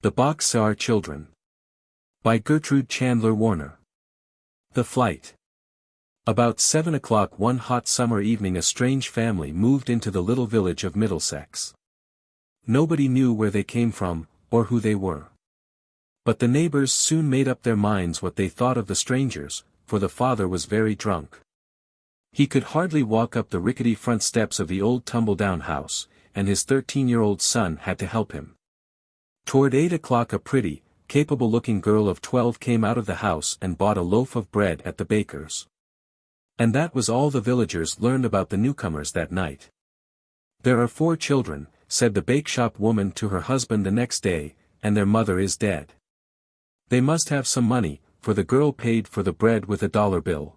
The Boxcar Children. By Gertrude Chandler Warner. The Flight. About 7 o'clock one hot summer evening a strange family moved into the little village of Middlesex. Nobody knew where they came from, or who they were. But the neighbors soon made up their minds what they thought of the strangers, for the father was very drunk. He could hardly walk up the rickety front steps of the old tumble-down house, and his 13-year-old son had to help him. Toward 8 o'clock a pretty, capable-looking girl of 12 came out of the house and bought a loaf of bread at the baker's. And that was all the villagers learned about the newcomers that night. "There are 4 children," said the bakeshop woman to her husband the next day, "and their mother is dead. They must have some money, for the girl paid for the bread with a dollar bill."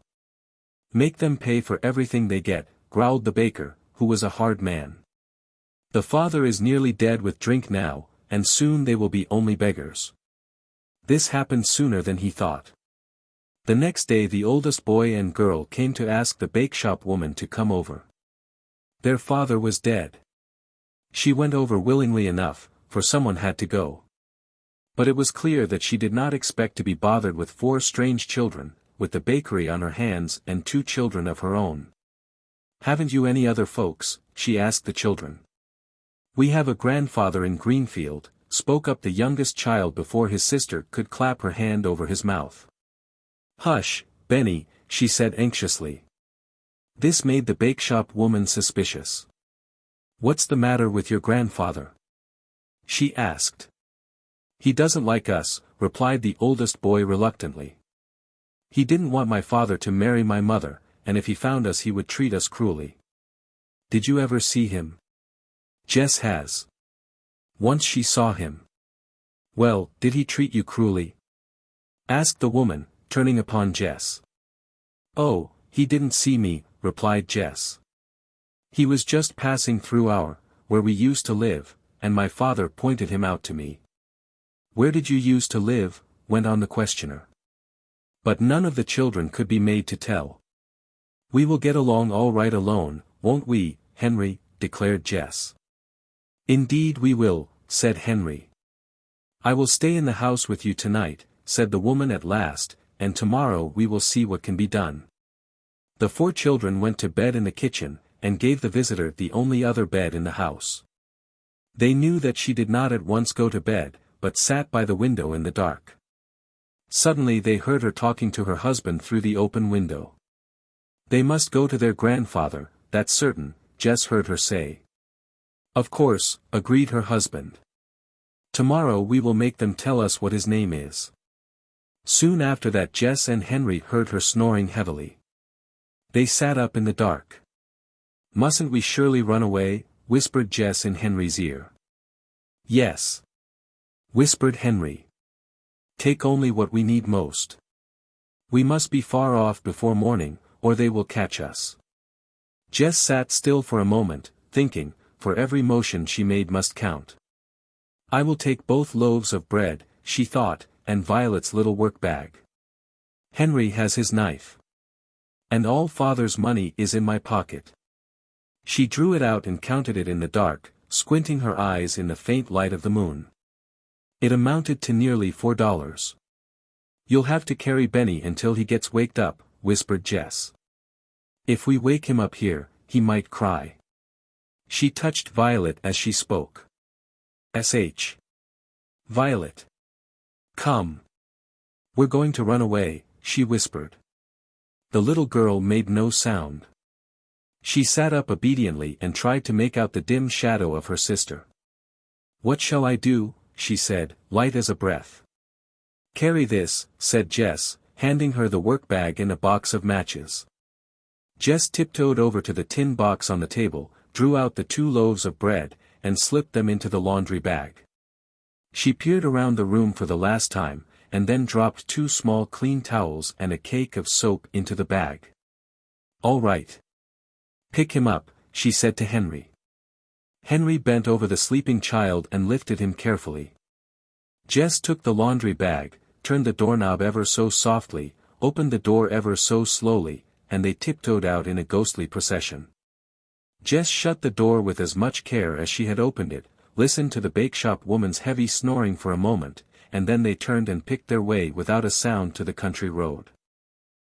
"Make them pay for everything they get," growled the baker, who was a hard man. "The father is nearly dead with drink now, and soon they will be only beggars." This happened sooner than he thought. The next day the oldest boy and girl came to ask the bakeshop woman to come over. Their father was dead. She went over willingly enough, for someone had to go. But it was clear that she did not expect to be bothered with 4 strange children, with the bakery on her hands and 2 children of her own. "Haven't you any other folks?" she asked the children. "We have a grandfather in Greenfield," spoke up the youngest child before his sister could clap her hand over his mouth. "Hush, Benny," she said anxiously. This made the bakeshop woman suspicious. "What's the matter with your grandfather?" she asked. "He doesn't like us," replied the oldest boy reluctantly. "He didn't want my father to marry my mother, and if he found us he would treat us cruelly." "Did you ever see him?" "Jess has. Once she saw him." "Well, did he treat you cruelly?" asked the woman, turning upon Jess. "Oh, he didn't see me," replied Jess. "He was just passing through where we used to live, and my father pointed him out to me." "Where did you used to live?" went on the questioner. But none of the children could be made to tell. "We will get along all right alone, won't we, Henry?" declared Jess. "Indeed we will," said Henry. "I will stay in the house with you tonight," said the woman at last, "and tomorrow we will see what can be done." The 4 children went to bed in the kitchen, and gave the visitor the only other bed in the house. They knew that she did not at once go to bed, but sat by the window in the dark. Suddenly they heard her talking to her husband through the open window. "They must go to their grandfather, that's certain," Jess heard her say. "Of course," agreed her husband. "Tomorrow we will make them tell us what his name is." Soon after that Jess and Henry heard her snoring heavily. They sat up in the dark. "Mustn't we surely run away?" whispered Jess in Henry's ear. "Yes," whispered Henry. "Take only what we need most. We must be far off before morning, or they will catch us." Jess sat still for a moment, thinking, for every motion she made must count. "I will take both loaves of bread," she thought, "and Violet's little work-bag. Henry has his knife. And all father's money is in my pocket." She drew it out and counted it in the dark, squinting her eyes in the faint light of the moon. It amounted to nearly $4. "You'll have to carry Benny until he gets waked up," whispered Jess. "If we wake him up here, he might cry." She touched Violet as she spoke. "Sh. Violet. Come. We're going to run away," she whispered. The little girl made no sound. She sat up obediently and tried to make out the dim shadow of her sister. "What shall I do?" she said, light as a breath. "Carry this," said Jess, handing her the work-bag and a box of matches. Jess tiptoed over to the tin box on the table, drew out the 2 loaves of bread, and slipped them into the laundry bag. She peered around the room for the last time, and then dropped 2 small clean towels and a cake of soap into the bag. "All right. Pick him up," she said to Henry. Henry bent over the sleeping child and lifted him carefully. Jess took the laundry bag, turned the doorknob ever so softly, opened the door ever so slowly, and they tiptoed out in a ghostly procession. Jess shut the door with as much care as she had opened it, listened to the bakeshop woman's heavy snoring for a moment, and then they turned and picked their way without a sound to the country road.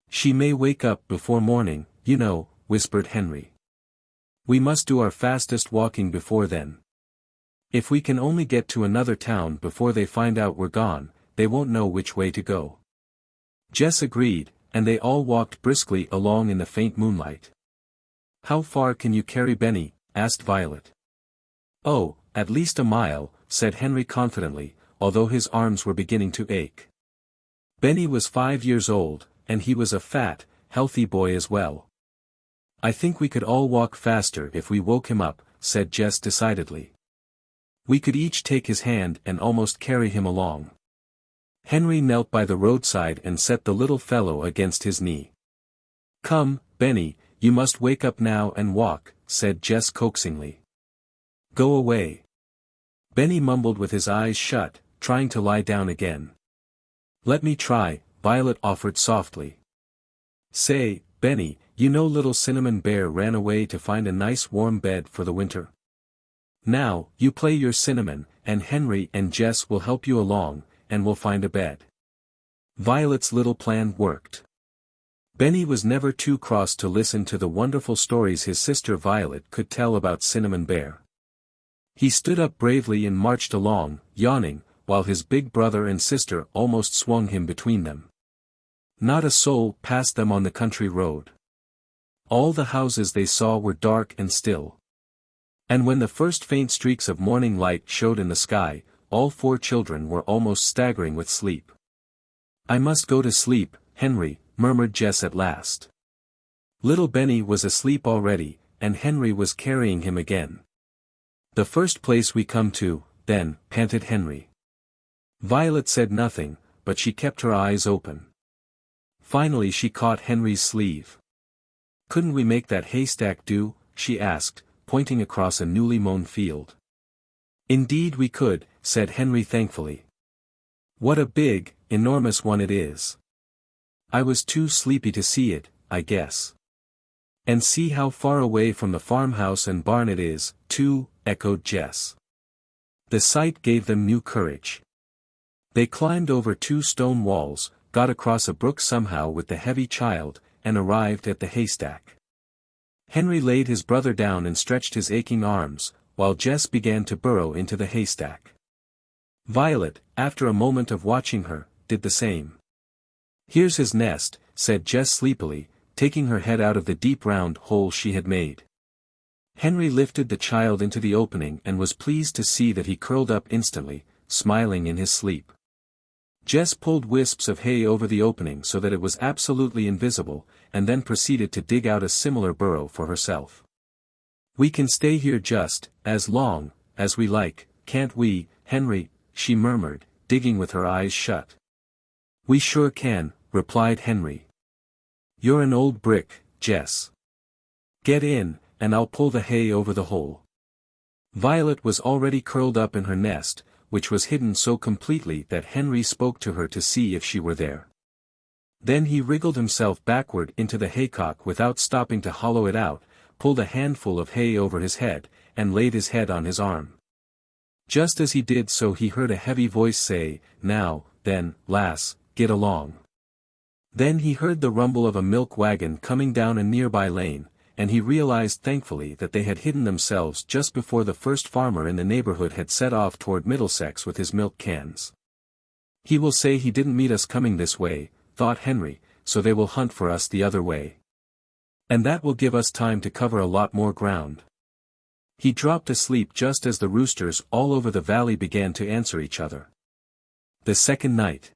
"She may wake up before morning, you know," whispered Henry. "We must do our fastest walking before then. If we can only get to another town before they find out we're gone, they won't know which way to go." Jess agreed, and they all walked briskly along in the faint moonlight. "How far can you carry Benny?" asked Violet. "Oh, at least a mile," said Henry confidently, although his arms were beginning to ache. Benny was 5 years old, and he was a fat, healthy boy as well. "I think we could all walk faster if we woke him up," said Jess decidedly. "We could each take his hand and almost carry him along." Henry knelt by the roadside and set the little fellow against his knee. "Come, Benny, you must wake up now and walk," said Jess coaxingly. "Go away." Benny mumbled with his eyes shut, trying to lie down again. "Let me try," Violet offered softly. "Say, Benny, you know little Cinnamon Bear ran away to find a nice warm bed for the winter. Now, you play your Cinnamon, and Henry and Jess will help you along, and we'll find a bed." Violet's little plan worked. Benny was never too cross to listen to the wonderful stories his sister Violet could tell about Cinnamon Bear. He stood up bravely and marched along, yawning, while his big brother and sister almost swung him between them. Not a soul passed them on the country road. All the houses they saw were dark and still. And when the first faint streaks of morning light showed in the sky, all 4 children were almost staggering with sleep. "I must go to sleep, Henry," murmured Jess at last. Little Benny was asleep already, and Henry was carrying him again. "The first place we come to, then," panted Henry. Violet said nothing, but she kept her eyes open. Finally she caught Henry's sleeve. "Couldn't we make that haystack do?" she asked, pointing across a newly mown field. "Indeed we could," said Henry thankfully. "What a big, enormous one it is. I was too sleepy to see it, I guess." "And see how far away from the farmhouse and barn it is, too," echoed Jess. The sight gave them new courage. They climbed over 2 stone walls, got across a brook somehow with the heavy child, and arrived at the haystack. Henry laid his brother down and stretched his aching arms, while Jess began to burrow into the haystack. Violet, after a moment of watching her, did the same. "Here's his nest," said Jess sleepily, taking her head out of the deep round hole she had made. Henry lifted the child into the opening and was pleased to see that he curled up instantly, smiling in his sleep. Jess pulled wisps of hay over the opening so that it was absolutely invisible, and then proceeded to dig out a similar burrow for herself. "We can stay here just as long as we like, can't we, Henry?" she murmured, digging with her eyes shut. "We sure can," replied Henry. "You're an old brick, Jess. Get in, and I'll pull the hay over the hole." Violet was already curled up in her nest, which was hidden so completely that Henry spoke to her to see if she were there. Then he wriggled himself backward into the haycock without stopping to hollow it out, pulled a handful of hay over his head, and laid his head on his arm. Just as he did so he heard a heavy voice say, "Now, then, lass, get along." Then he heard the rumble of a milk wagon coming down a nearby lane, and he realized thankfully that they had hidden themselves just before the first farmer in the neighborhood had set off toward Middlesex with his milk cans. "He will say he didn't meet us coming this way," thought Henry, "so they will hunt for us the other way. And that will give us time to cover a lot more ground." He dropped asleep just as the roosters all over the valley began to answer each other. The second night.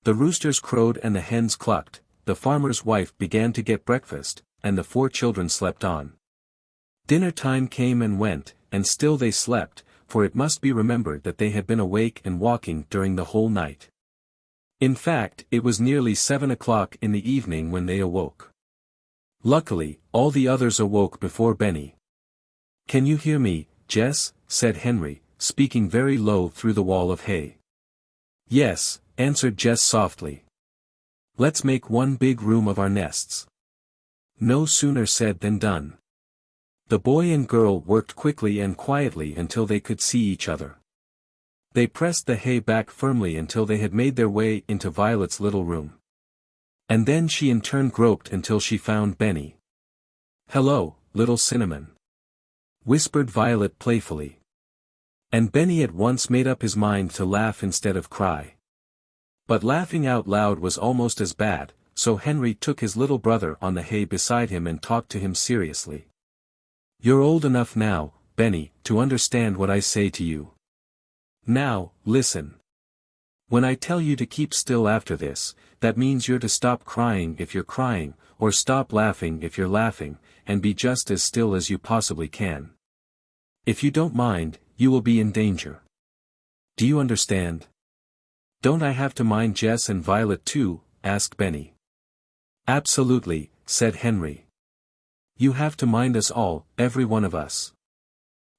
The roosters crowed and the hens clucked, the farmer's wife began to get breakfast, and the 4 children slept on. Dinner time came and went, and still they slept, for it must be remembered that they had been awake and walking during the whole night. In fact, it was nearly 7 o'clock in the evening when they awoke. Luckily, all the others awoke before Benny. "Can you hear me, Jess?" said Henry, speaking very low through the wall of hay. "Yes," answered Jess softly. "Let's make one big room of our nests." No sooner said than done. The boy and girl worked quickly and quietly until they could see each other. They pressed the hay back firmly until they had made their way into Violet's little room. And then she in turn groped until she found Benny. "Hello, little Cinnamon," whispered Violet playfully. And Benny at once made up his mind to laugh instead of cry. But laughing out loud was almost as bad, so Henry took his little brother on the hay beside him and talked to him seriously. "You're old enough now, Benny, to understand what I say to you. Now, listen. When I tell you to keep still after this, that means you're to stop crying if you're crying, or stop laughing if you're laughing, and be just as still as you possibly can. If you don't mind, you will be in danger. Do you understand?" "Don't I have to mind Jess and Violet too?" asked Benny. "Absolutely," said Henry. "You have to mind us all, every one of us."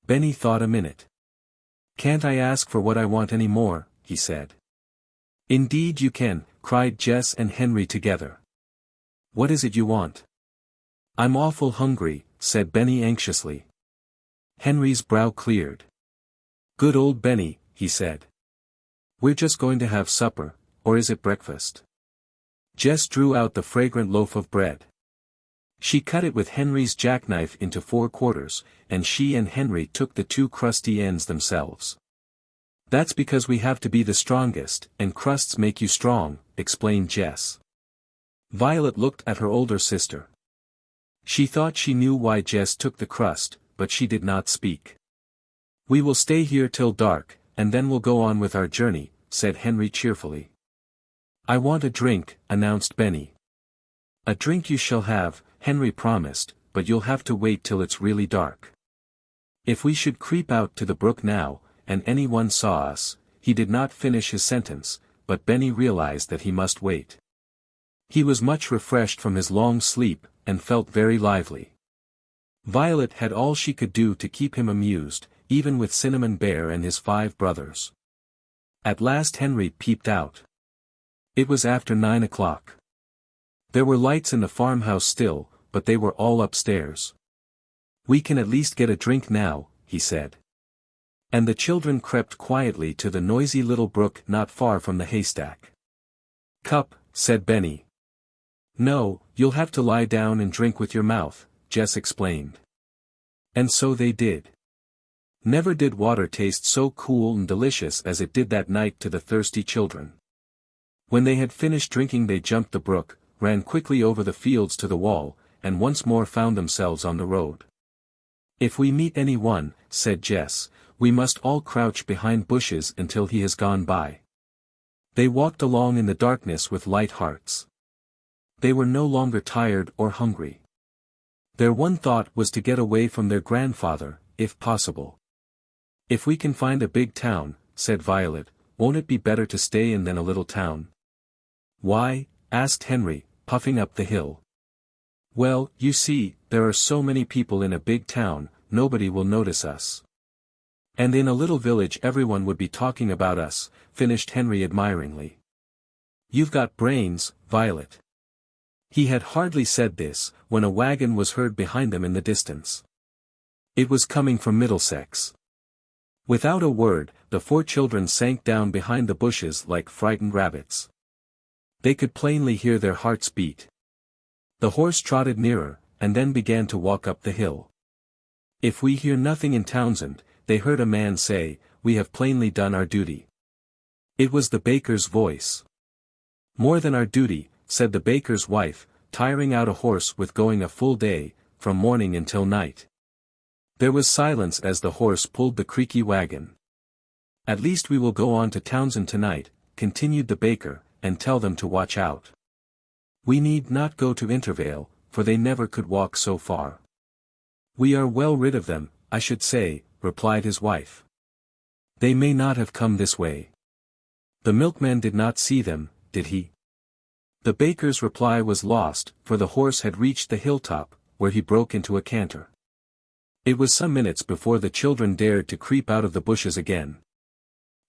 Benny thought a minute. "Can't I ask for what I want any more?" he said. "Indeed you can," cried Jess and Henry together. "What is it you want?" "I'm awful hungry," said Benny anxiously. Henry's brow cleared. "Good old Benny," he said. "We're just going to have supper, or is it breakfast?" Jess drew out the fragrant loaf of bread. She cut it with Henry's jackknife into 4 quarters, and she and Henry took the 2 crusty ends themselves. "That's because we have to be the strongest, and crusts make you strong," explained Jess. Violet looked at her older sister. She thought she knew why Jess took the crust, but she did not speak. "We will stay here till dark, and then we'll go on with our journey," said Henry cheerfully. "I want a drink," announced Benny. "A drink you shall have," Henry promised, "but you'll have to wait till it's really dark. If we should creep out to the brook now, and anyone saw us," he did not finish his sentence, but Benny realized that he must wait. He was much refreshed from his long sleep, and felt very lively. Violet had all she could do to keep him amused, even with Cinnamon Bear and his 5 brothers. At last Henry peeped out. It was after 9 o'clock. There were lights in the farmhouse still, but they were all upstairs. "We can at least get a drink now," he said. And the children crept quietly to the noisy little brook not far from the haystack. "Cup," said Benny. "No, you'll have to lie down and drink with your mouth," Jess explained. And so they did. Never did water taste so cool and delicious as it did that night to the thirsty children. When they had finished drinking they jumped the brook, ran quickly over the fields to the wall, and once more found themselves on the road. "If we meet anyone," said Jess, "we must all crouch behind bushes until he has gone by." They walked along in the darkness with light hearts. They were no longer tired or hungry. Their one thought was to get away from their grandfather, if possible. "If we can find a big town," said Violet, "won't it be better to stay in than a little town?" "Why?" asked Henry, puffing up the hill. "Well, you see, there are so many people in a big town, nobody will notice us. And in a little village everyone would be talking about us," finished Henry admiringly. "You've got brains, Violet." He had hardly said this, when a wagon was heard behind them in the distance. It was coming from Middlesex. Without a word, the 4 children sank down behind the bushes like frightened rabbits. They could plainly hear their hearts beat. The horse trotted nearer, and then began to walk up the hill. "If we hear nothing in Townsend," they heard a man say, "we have plainly done our duty." It was the baker's voice. "More than our duty," said the baker's wife, tiring out a horse with going a full day, from morning until night. There was silence as the horse pulled the creaky wagon. "At least we will go on to Townsend tonight," continued the baker, "and tell them to watch out. We need not go to Intervale, for they never could walk so far." "We are well rid of them, I should say," replied his wife. "They may not have come this way. The milkman did not see them, did he?" The baker's reply was lost, for the horse had reached the hilltop, where he broke into a canter. It was some minutes before the children dared to creep out of the bushes again.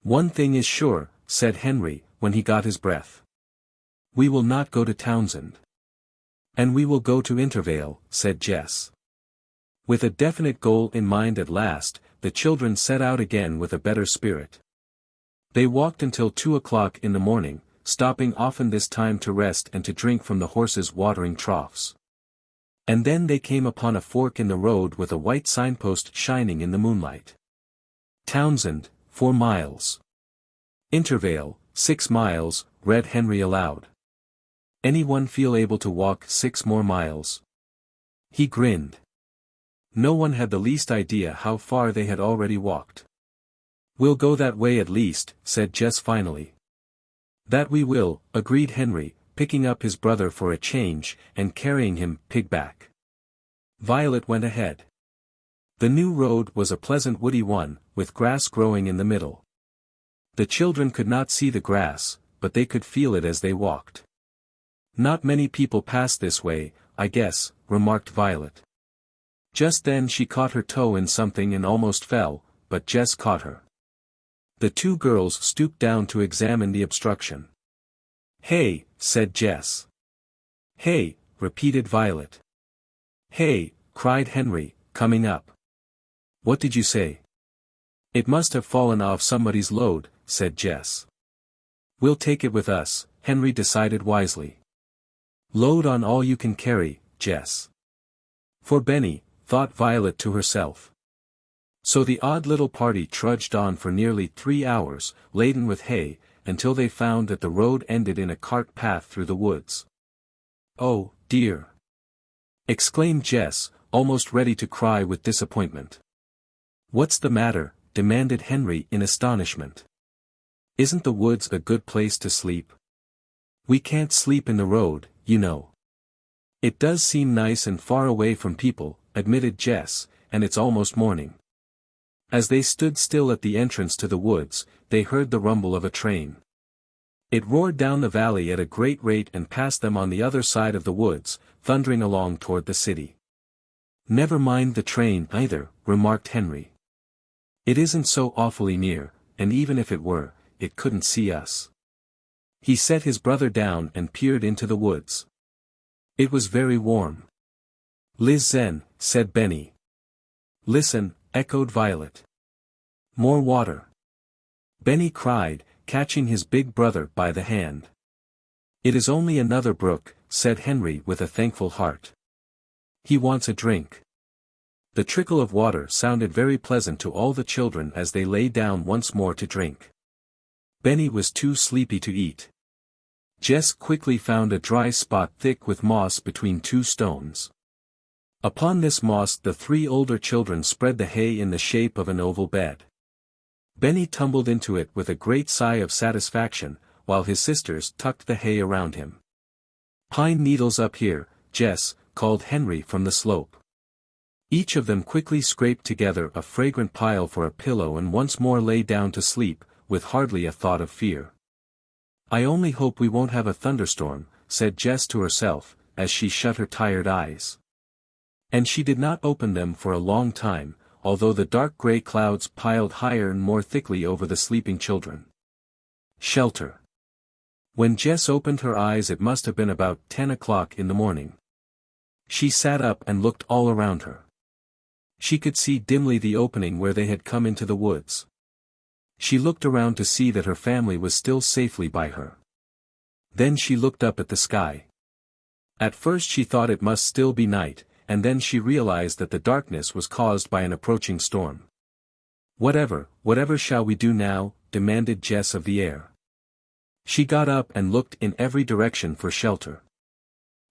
"One thing is sure," said Henry, when he got his breath. "We will not go to Townsend." "And we will go to Intervale," said Jess. With a definite goal in mind at last, the children set out again with a better spirit. They walked until 2 o'clock in the morning, stopping often this time to rest and to drink from the horses' watering troughs. And then they came upon a fork in the road with a white signpost shining in the moonlight. Townsend, 4 miles. Intervale, 6 miles, read Henry aloud. Anyone feel able to walk 6 more miles? He grinned. No one had the least idea how far they had already walked. We'll go that way at least, said Jess finally. That we will, agreed Henry, picking up his brother for a change, and carrying him pigback. Violet went ahead. The new road was a pleasant woody one, with grass growing in the middle. The children could not see the grass, but they could feel it as they walked. Not many people pass this way, I guess, remarked Violet. Just then she caught her toe in something and almost fell, but Jess caught her. The 2 girls stooped down to examine the obstruction. Hey, said Jess. Hey, repeated Violet. Hey, cried Henry, coming up. What did you say? It must have fallen off somebody's load, said Jess. We'll take it with us, Henry decided wisely. Load on all you can carry, Jess. For Benny, thought Violet to herself. So the odd little party trudged on for nearly 3 hours, laden with hay, until they found that the road ended in a cart path through the woods. Oh, dear! Exclaimed Jess, almost ready to cry with disappointment. What's the matter? Demanded Henry in astonishment. Isn't the woods a good place to sleep? We can't sleep in the road, you know. It does seem nice and far away from people, admitted Jess, and it's almost morning. As they stood still at the entrance to the woods, they heard the rumble of a train. It roared down the valley at a great rate and passed them on the other side of the woods, thundering along toward the city. Never mind the train either, remarked Henry. It isn't so awfully near, and even if it were, it couldn't see us. He set his brother down and peered into the woods. It was very warm. Listen, said Benny. Listen, echoed Violet. More water. Benny cried, catching his big brother by the hand. It is only another brook, said Henry with a thankful heart. He wants a drink. The trickle of water sounded very pleasant to all the children as they lay down once more to drink. Benny was too sleepy to eat. Jess quickly found a dry spot thick with moss between 2 stones. Upon this moss the 3 older children spread the hay in the shape of an oval bed. Benny tumbled into it with a great sigh of satisfaction, while his sisters tucked the hay around him. Pine needles up here, Jess, called Henry from the slope. Each of them quickly scraped together a fragrant pile for a pillow and once more lay down to sleep, with hardly a thought of fear. I only hope we won't have a thunderstorm, said Jess to herself, as she shut her tired eyes. And she did not open them for a long time, although the dark gray clouds piled higher and more thickly over the sleeping children. Shelter. When Jess opened her eyes it must have been about 10 o'clock in the morning. She sat up and looked all around her. She could see dimly the opening where they had come into the woods. She looked around to see that her family was still safely by her. Then she looked up at the sky. At first she thought it must still be night, and then she realized that the darkness was caused by an approaching storm. Whatever shall we do now? Demanded Jess of the air. She got up and looked in every direction for shelter.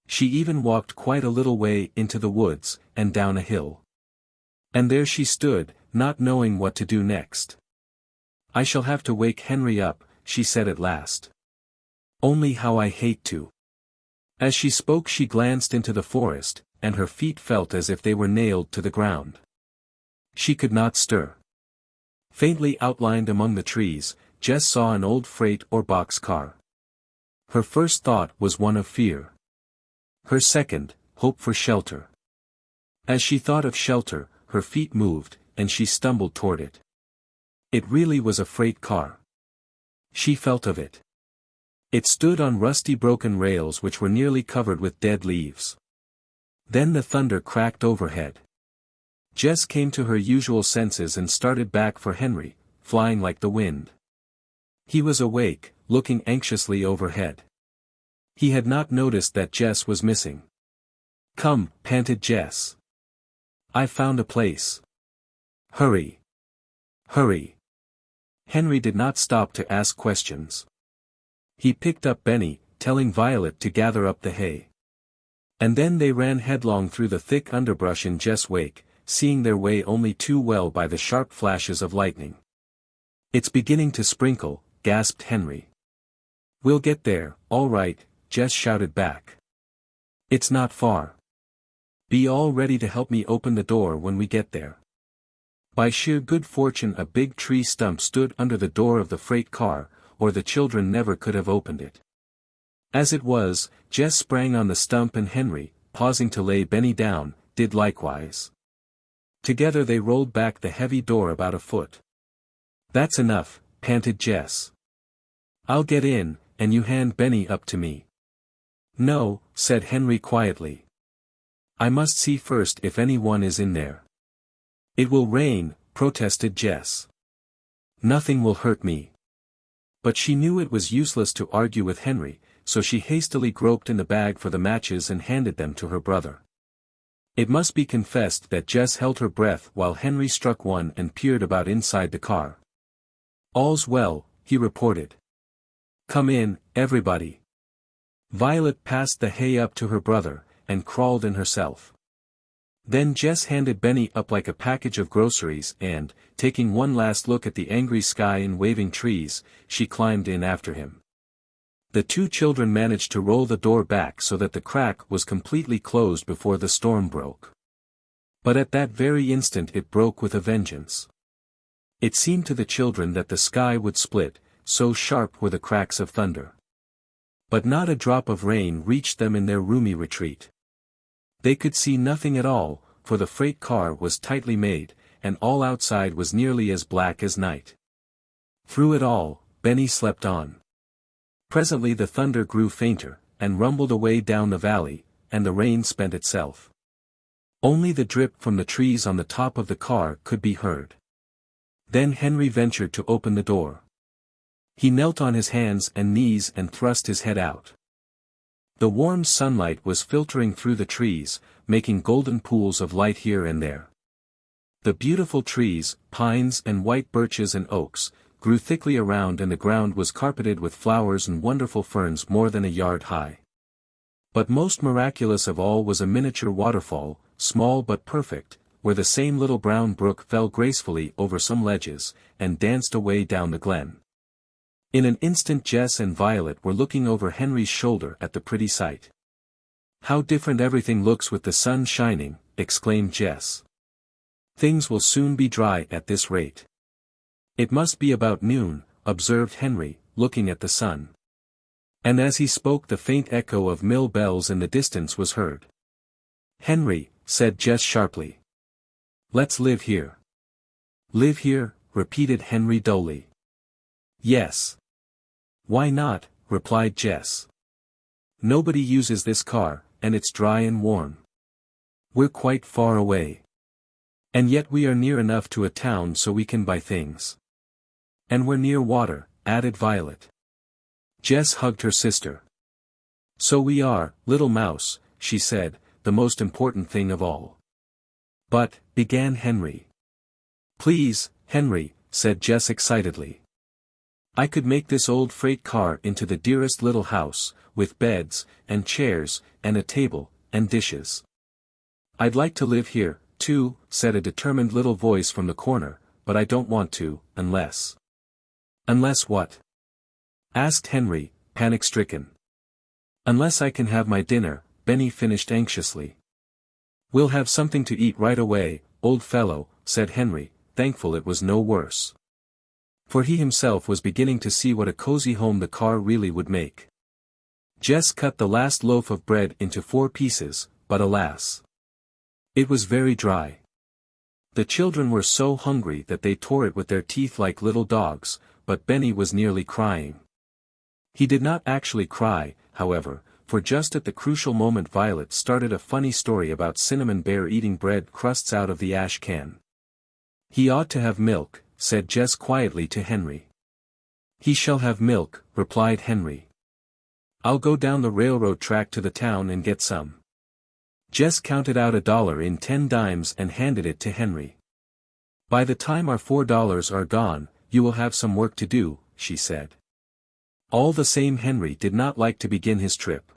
She even walked quite a little way into the woods, and down a hill. And there she stood, not knowing what to do next. I shall have to wake Henry up, she said at last. Only how I hate to. As she spoke she glanced into the forest, and her feet felt as if they were nailed to the ground. She could not stir. Faintly outlined among the trees, Jess saw an old freight or box car. Her first thought was one of fear. Her second, hope for shelter. As she thought of shelter, her feet moved, and she stumbled toward it. It really was a freight car. She felt of it. It stood on rusty broken rails which were nearly covered with dead leaves. Then the thunder cracked overhead. Jess came to her usual senses and started back for Henry, flying like the wind. He was awake, looking anxiously overhead. He had not noticed that Jess was missing. "Come," panted Jess. "I've found a place. Hurry. Hurry." Henry did not stop to ask questions. He picked up Benny, telling Violet to gather up the hay. And then they ran headlong through the thick underbrush in Jess' wake, seeing their way only too well by the sharp flashes of lightning. "It's beginning to sprinkle," gasped Henry. "We'll get there, all right," Jess shouted back. "It's not far. Be all ready to help me open the door when we get there." By sheer good fortune a big tree stump stood under the door of the freight car, or the children never could have opened it. As it was, Jess sprang on the stump and Henry, pausing to lay Benny down, did likewise. Together they rolled back the heavy door about a foot. "That's enough," panted Jess. "I'll get in, and you hand Benny up to me." "No," said Henry quietly. "I must see first if anyone is in there." "It will rain," protested Jess. "Nothing will hurt me." But she knew it was useless to argue with Henry, so she hastily groped in the bag for the matches and handed them to her brother. It must be confessed that Jess held her breath while Henry struck one and peered about inside the car. "All's well," he reported. "Come in, everybody." Violet passed the hay up to her brother, and crawled in herself. Then Jess handed Benny up like a package of groceries and, taking one last look at the angry sky and waving trees, she climbed in after him. The two children managed to roll the door back so that the crack was completely closed before the storm broke. But at that very instant it broke with a vengeance. It seemed to the children that the sky would split, so sharp were the cracks of thunder. But not a drop of rain reached them in their roomy retreat. They could see nothing at all, for the freight car was tightly made, and all outside was nearly as black as night. Through it all, Benny slept on. Presently the thunder grew fainter, and rumbled away down the valley, and the rain spent itself. Only the drip from the trees on the top of the car could be heard. Then Henry ventured to open the door. He knelt on his hands and knees and thrust his head out. The warm sunlight was filtering through the trees, making golden pools of light here and there. The beautiful trees, pines and white birches and oaks, grew thickly around, and the ground was carpeted with flowers and wonderful ferns more than a yard high. But most miraculous of all was a miniature waterfall, small but perfect, where the same little brown brook fell gracefully over some ledges, and danced away down the glen. In an instant Jess and Violet were looking over Henry's shoulder at the pretty sight. "How different everything looks with the sun shining," exclaimed Jess. "Things will soon be dry at this rate." "It must be about noon," observed Henry, looking at the sun. And as he spoke the faint echo of mill bells in the distance was heard. "Henry," said Jess sharply. "Let's live here." "Live here?" repeated Henry dully. "Yes." "Why not?" replied Jess. "Nobody uses this car, and it's dry and warm. We're quite far away. And yet we are near enough to a town so we can buy things. And we're near water," added Violet. Jess hugged her sister. "So we are, little mouse," she said, "the most important thing of all." "But," began Henry. "Please, Henry," said Jess excitedly. "I could make this old freight car into the dearest little house, with beds, and chairs, and a table, and dishes. I'd like to live here, too," said a determined little voice from the corner, "but I don't want to, unless—" "Unless what?" asked Henry, panic-stricken. "Unless I can have my dinner," Benny finished anxiously. "We'll have something to eat right away, old fellow," said Henry, thankful it was no worse. For he himself was beginning to see what a cozy home the car really would make. Jess cut the last loaf of bread into 4 pieces, but alas! It was very dry. The children were so hungry that they tore it with their teeth like little dogs, but Benny was nearly crying. He did not actually cry, however, for just at the crucial moment Violet started a funny story about Cinnamon Bear eating bread crusts out of the ash can. "He ought to have milk," said Jess quietly to Henry. "He shall have milk," replied Henry. "I'll go down the railroad track to the town and get some." Jess counted out $1 in 10 dimes and handed it to Henry. "By the time our $4 are gone, you will have some work to do," she said. All the same, Henry did not like to begin his trip.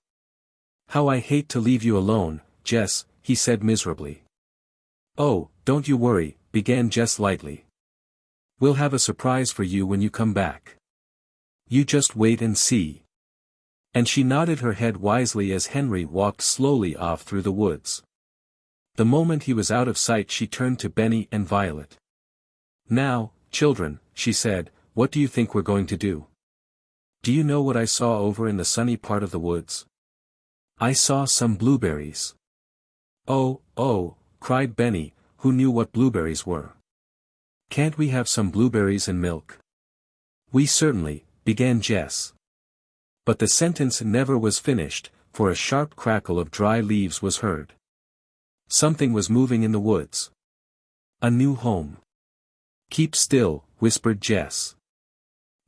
"How I hate to leave you alone, Jess," he said miserably. "Oh, don't you worry," began Jess lightly. "We'll have a surprise for you when you come back. You just wait and see." And she nodded her head wisely as Henry walked slowly off through the woods. The moment he was out of sight, she turned to Benny and Violet. "Now, children," she said, "what do you think we're going to do? Do you know what I saw over in the sunny part of the woods? I saw some blueberries." "Oh, oh," cried Benny, who knew what blueberries were. "Can't we have some blueberries and milk?" "We certainly," began Jess. But the sentence never was finished, for a sharp crackle of dry leaves was heard. Something was moving in the woods. A new home. "Keep still," whispered Jess.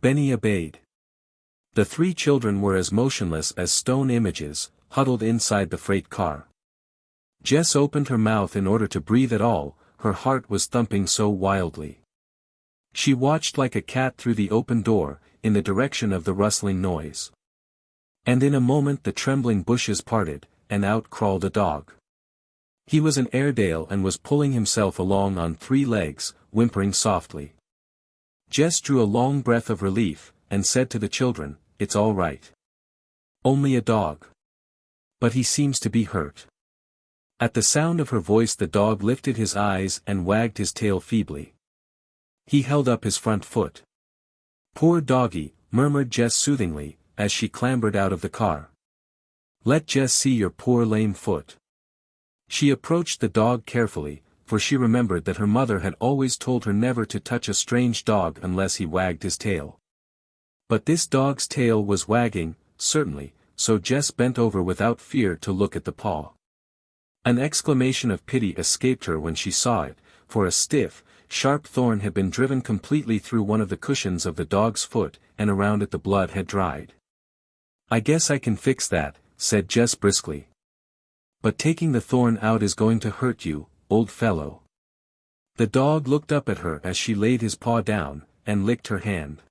Benny obeyed. The 3 children were as motionless as stone images, huddled inside the freight car. Jess opened her mouth in order to breathe at all, her heart was thumping so wildly. She watched like a cat through the open door, in the direction of the rustling noise. And in a moment the trembling bushes parted, and out crawled a dog. He was an Airedale and was pulling himself along on 3 legs, whimpering softly. Jess drew a long breath of relief, and said to the children, "It's all right. Only a dog. But he seems to be hurt." At the sound of her voice the dog lifted his eyes and wagged his tail feebly. He held up his front foot. "Poor doggy," murmured Jess soothingly, as she clambered out of the car. "Let Jess see your poor lame foot." She approached the dog carefully, for she remembered that her mother had always told her never to touch a strange dog unless he wagged his tail. But this dog's tail was wagging, certainly, so Jess bent over without fear to look at the paw. An exclamation of pity escaped her when she saw it, for a stiff, sharp thorn had been driven completely through one of the cushions of the dog's foot, and around it the blood had dried. "I guess I can fix that," said Jess briskly. "But taking the thorn out is going to hurt you, old fellow." The dog looked up at her as she laid his paw down, and licked her hand.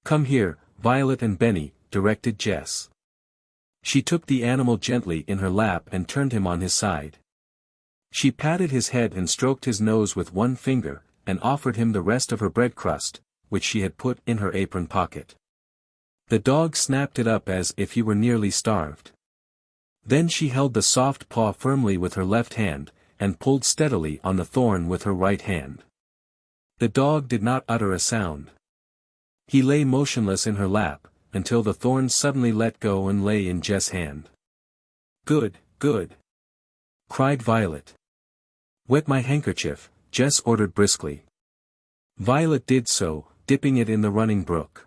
"Come here, Violet and Benny," directed Jess. She took the animal gently in her lap and turned him on his side. She patted his head and stroked his nose with one finger, and offered him the rest of her bread crust, which she had put in her apron pocket. The dog snapped it up as if he were nearly starved. Then she held the soft paw firmly with her left hand, and pulled steadily on the thorn with her right hand. The dog did not utter a sound. He lay motionless in her lap, until the thorn suddenly let go and lay in Jess' hand. "Good, good," cried Violet. "Wet my handkerchief," Jess ordered briskly. Violet did so, dipping it in the running brook.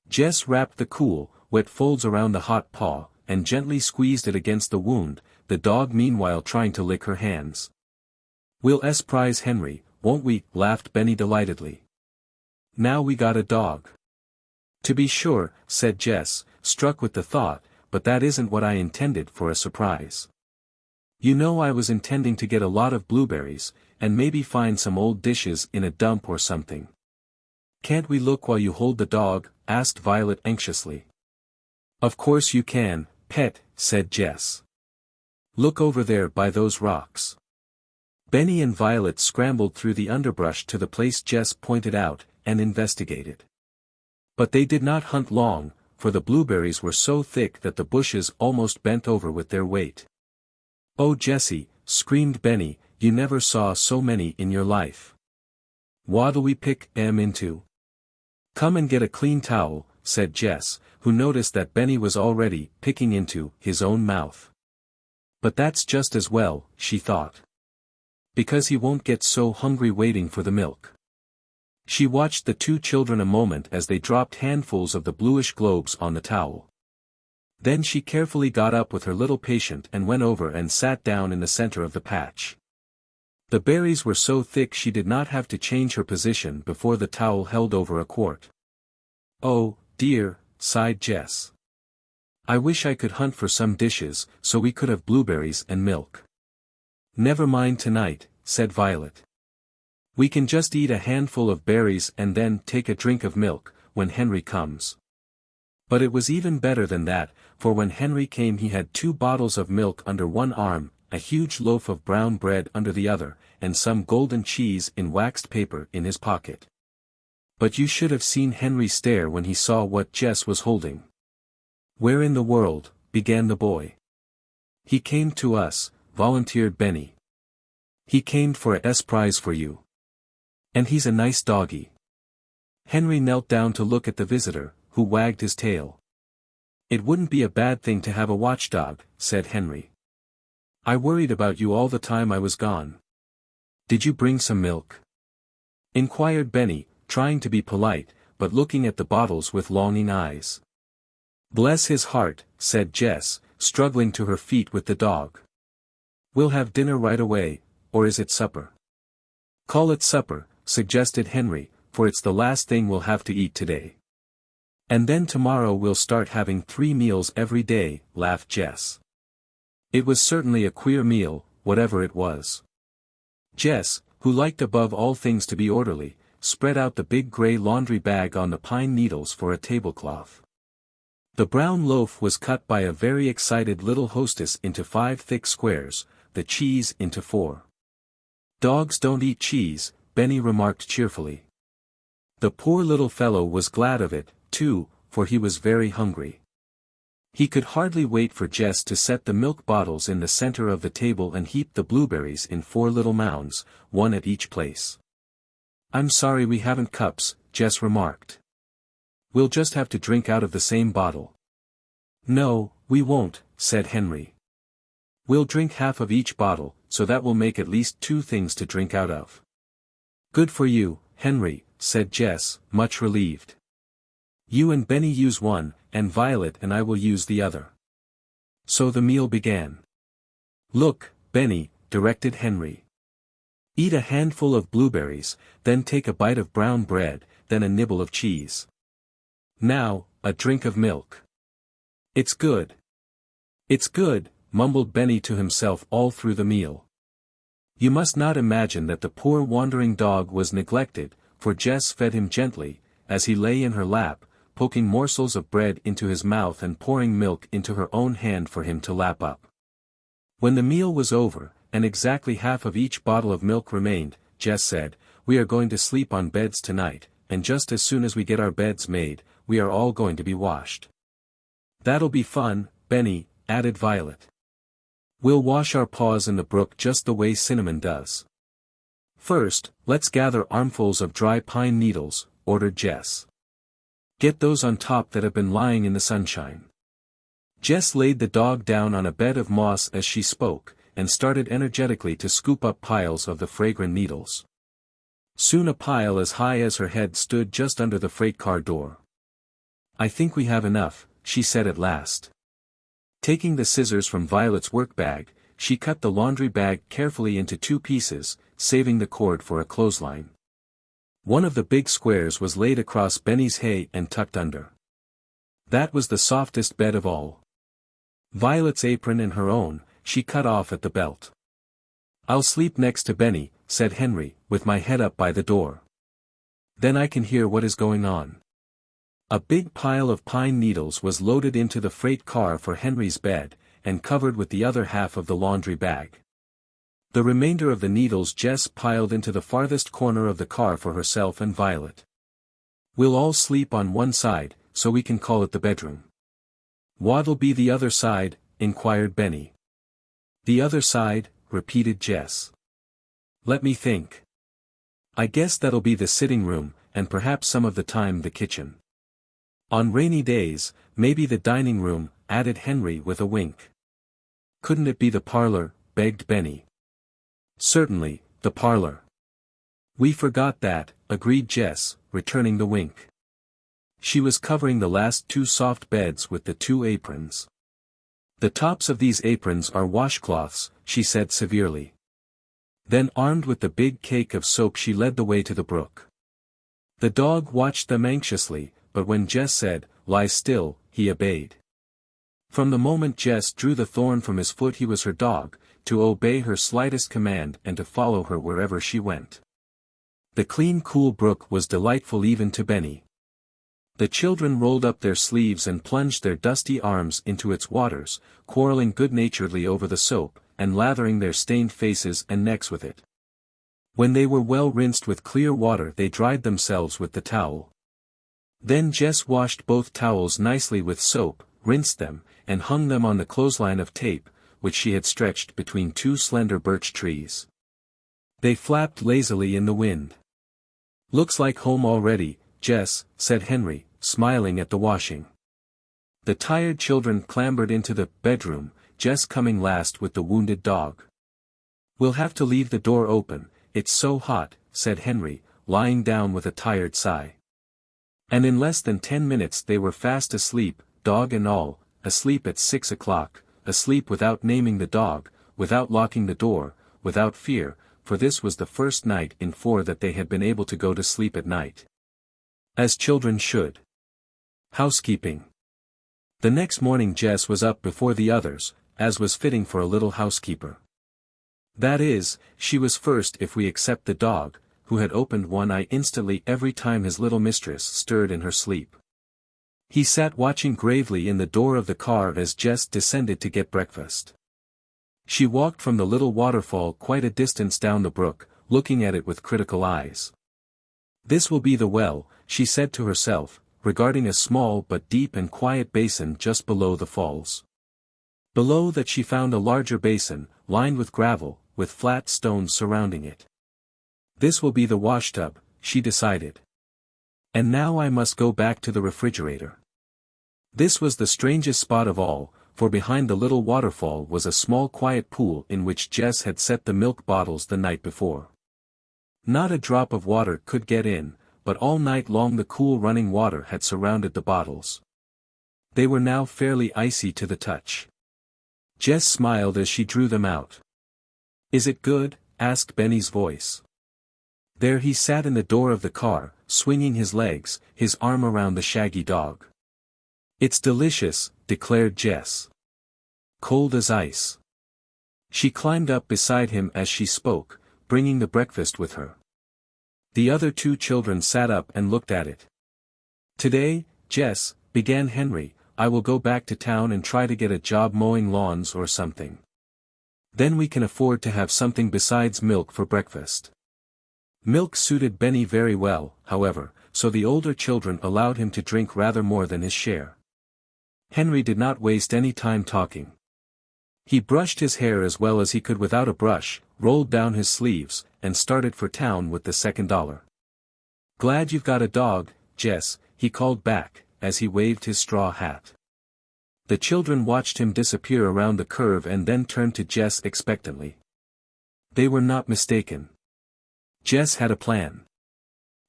Jess wrapped the cool, wet folds around the hot paw, and gently squeezed it against the wound, the dog meanwhile trying to lick her hands. "We'll prize Henry, won't we?" laughed Benny delightedly. "Now we got a dog." "To be sure," said Jess, struck with the thought, "but that isn't what I intended for a surprise. You know, I was intending to get a lot of blueberries, and maybe find some old dishes in a dump or something." "Can't we look while you hold the dog?" asked Violet anxiously. "Of course you can, pet," said Jess. "Look over there by those rocks." Benny and Violet scrambled through the underbrush to the place Jess pointed out, and investigated. But they did not hunt long, for the blueberries were so thick that the bushes almost bent over with their weight. "Oh Jessie," screamed Benny, "you never saw so many in your life. What'll we pick 'em into?" "Come and get a clean towel," said Jess, who noticed that Benny was already picking into his own mouth. "But that's just as well," she thought. "Because he won't get so hungry waiting for the milk." She watched the 2 children a moment as they dropped handfuls of the bluish globes on the towel. Then she carefully got up with her little patient and went over and sat down in the center of the patch. The berries were so thick she did not have to change her position before the towel held over a quart. "Oh, dear," sighed Jess. "I wish I could hunt for some dishes, so we could have blueberries and milk." "Never mind tonight," said Violet. "We can just eat a handful of berries and then take a drink of milk, when Henry comes." But it was even better than that, for when Henry came he had 2 bottles of milk under one arm, a huge loaf of brown bread under the other, and some golden cheese in waxed paper in his pocket. But you should have seen Henry stare when he saw what Jess was holding. "Where in the world," began the boy. "He came to us," volunteered Benny. "He came for a prize for you. And he's a nice doggy." Henry knelt down to look at the visitor, who wagged his tail. "It wouldn't be a bad thing to have a watchdog," said Henry. "I worried about you all the time I was gone." "Did you bring some milk?" inquired Benny, trying to be polite, but looking at the bottles with longing eyes. "Bless his heart," said Jess, struggling to her feet with the dog. "We'll have dinner right away, or is it supper?" "Call it supper," suggested Henry, "for it's the last thing we'll have to eat today." "And then tomorrow we'll start having 3 meals every day," laughed Jess. It was certainly a queer meal, whatever it was. Jess, who liked above all things to be orderly, spread out the big gray laundry bag on the pine needles for a tablecloth. The brown loaf was cut by a very excited little hostess into 5 thick squares, the cheese into 4. "Dogs don't eat cheese," Benny remarked cheerfully. The poor little fellow was glad of it, too, for he was very hungry. He could hardly wait for Jess to set the milk bottles in the center of the table and heap the blueberries in 4 little mounds, one at each place. "I'm sorry we haven't cups," Jess remarked. "We'll just have to drink out of the same bottle." "No, we won't," said Henry. "We'll drink half of each bottle, so that will make at least 2 things to drink out of." "Good for you, Henry," said Jess, much relieved. "You and Benny use one, and Violet and I will use the other." So the meal began. "Look, Benny," directed Henry. "Eat a handful of blueberries, then take a bite of brown bread, then a nibble of cheese. Now, a drink of milk. It's good. It's good," mumbled Benny to himself all through the meal. You must not imagine that the poor wandering dog was neglected, for Jess fed him gently, as he lay in her lap, poking morsels of bread into his mouth and pouring milk into her own hand for him to lap up. When the meal was over, and exactly half of each bottle of milk remained, Jess said, "We are going to sleep on beds tonight, and just as soon as we get our beds made, we are all going to be washed." "That'll be fun, Benny," added Violet. "We'll wash our paws in the brook just the way Cinnamon does." "First, let's gather armfuls of dry pine needles," ordered Jess. "Get those on top that have been lying in the sunshine." Jess laid the dog down on a bed of moss as she spoke, and started energetically to scoop up piles of the fragrant needles. Soon a pile as high as her head stood just under the freight car door. "I think we have enough," she said at last. Taking the scissors from Violet's work bag, she cut the laundry bag carefully into 2 pieces, saving the cord for a clothesline. One of the big squares was laid across Benny's hay and tucked under. That was the softest bed of all. Violet's apron and her own, she cut off at the belt. "I'll sleep next to Benny," said Henry, "with my head up by the door. Then I can hear what is going on." A big pile of pine needles was loaded into the freight car for Henry's bed, and covered with the other half of the laundry bag. The remainder of the needles Jess piled into the farthest corner of the car for herself and Violet. "We'll all sleep on one side, so we can call it the bedroom." "What'll be the other side?" inquired Benny. "The other side," repeated Jess. "Let me think. I guess that'll be the sitting room, and perhaps some of the time the kitchen. On rainy days, maybe the dining room," added Henry with a wink. "Couldn't it be the parlor?" begged Benny. "Certainly, the parlor." "We forgot that," agreed Jess, returning the wink. She was covering the last 2 soft beds with the 2 aprons. "The tops of these aprons are washcloths," she said severely. Then armed with the big cake of soap she led the way to the brook. The dog watched them anxiously, but when Jess said, "Lie still," he obeyed. From the moment Jess drew the thorn from his foot he was her dog, to obey her slightest command and to follow her wherever she went. The clean cool brook was delightful even to Benny. The children rolled up their sleeves and plunged their dusty arms into its waters, quarreling good-naturedly over the soap, and lathering their stained faces and necks with it. When they were well rinsed with clear water they dried themselves with the towel. Then Jess washed both towels nicely with soap, rinsed them, and hung them on the clothesline of tape, which she had stretched between 2 slender birch trees. They flapped lazily in the wind. "Looks like home already, Jess," said Henry, smiling at the washing. The tired children clambered into the bedroom, Jess coming last with the wounded dog. "We'll have to leave the door open, it's so hot," said Henry, lying down with a tired sigh. And in less than 10 minutes they were fast asleep, dog and all, asleep at 6 o'clock, asleep without naming the dog, without locking the door, without fear, for this was the first night in 4 that they had been able to go to sleep at night. As children should. Housekeeping. The next morning Jess was up before the others, as was fitting for a little housekeeper. That is, she was first if we except the dog, who had opened one eye instantly every time his little mistress stirred in her sleep. He sat watching gravely in the door of the car as Jess descended to get breakfast. She walked from the little waterfall quite a distance down the brook, looking at it with critical eyes. "This will be the well," she said to herself, regarding a small but deep and quiet basin just below the falls. Below that she found a larger basin, lined with gravel, with flat stones surrounding it. "This will be the washtub," she decided. "And now I must go back to the refrigerator." This was the strangest spot of all, for behind the little waterfall was a small quiet pool in which Jess had set the milk bottles the night before. Not a drop of water could get in, but all night long the cool running water had surrounded the bottles. They were now fairly icy to the touch. Jess smiled as she drew them out. "Is it good?" asked Benny's voice. There he sat in the door of the car, swinging his legs, his arm around the shaggy dog. "It's delicious," declared Jess. "Cold as ice." She climbed up beside him as she spoke, bringing the breakfast with her. The other 2 children sat up and looked at it. "Today, Jess," began Henry, "I will go back to town and try to get a job mowing lawns or something. Then we can afford to have something besides milk for breakfast." Milk suited Benny very well, however, so the older children allowed him to drink rather more than his share. Henry did not waste any time talking. He brushed his hair as well as he could without a brush, rolled down his sleeves, and started for town with the $2. "Glad you've got a dog, Jess," he called back, as he waved his straw hat. The children watched him disappear around the curve and then turned to Jess expectantly. They were not mistaken. Jess had a plan.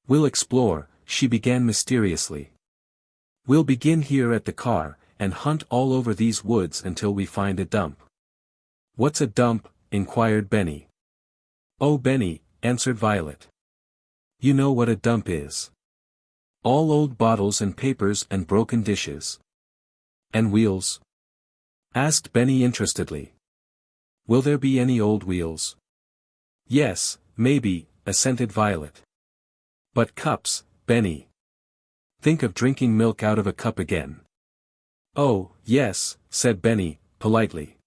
"We'll explore," she began mysteriously. "We'll begin here at the car, and hunt all over these woods until we find a dump." "What's a dump?" inquired Benny. "Oh Benny," answered Violet. "You know what a dump is. All old bottles and papers and broken dishes." "And wheels?" asked Benny interestedly. "Will there be any old wheels?" "Yes, maybe," assented Violet. "But cups, Benny. Think of drinking milk out of a cup again." "Oh, yes," said Benny, politely.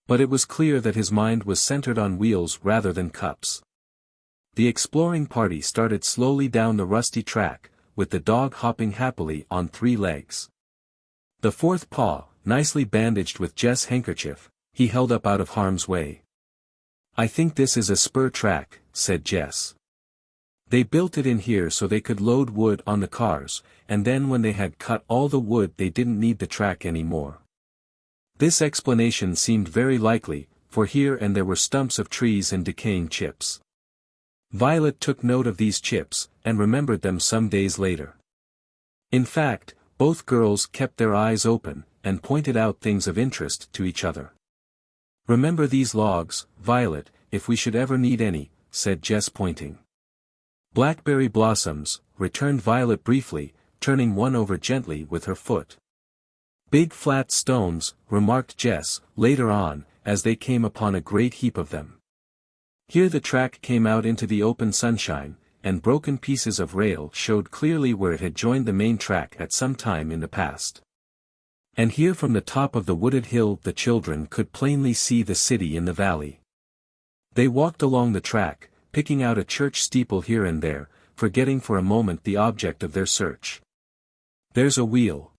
But it was clear that his mind was centered on wheels rather than cups. The exploring party started slowly down the rusty track, with the dog hopping happily on 3 legs. The 4th paw, nicely bandaged with Jess' handkerchief, he held up out of harm's way. "I think this is a spur track," said Jess. "They built it in here so they could load wood on the cars, and then when they had cut all the wood they didn't need the track anymore." This explanation seemed very likely, for here and there were stumps of trees and decaying chips. Violet took note of these chips, and remembered them some days later. In fact, both girls kept their eyes open, and pointed out things of interest to each other. "Remember these logs, Violet, if we should ever need any," said Jess, pointing. "Blackberry blossoms," returned Violet briefly, turning one over gently with her foot. "Big flat stones," remarked Jess, later on, as they came upon a great heap of them. Here the track came out into the open sunshine, and broken pieces of rail showed clearly where it had joined the main track at some time in the past. And here from the top of the wooded hill the children could plainly see the city in the valley. They walked along the track, picking out a church steeple here and there, forgetting for a moment the object of their search. "There's a wheel!"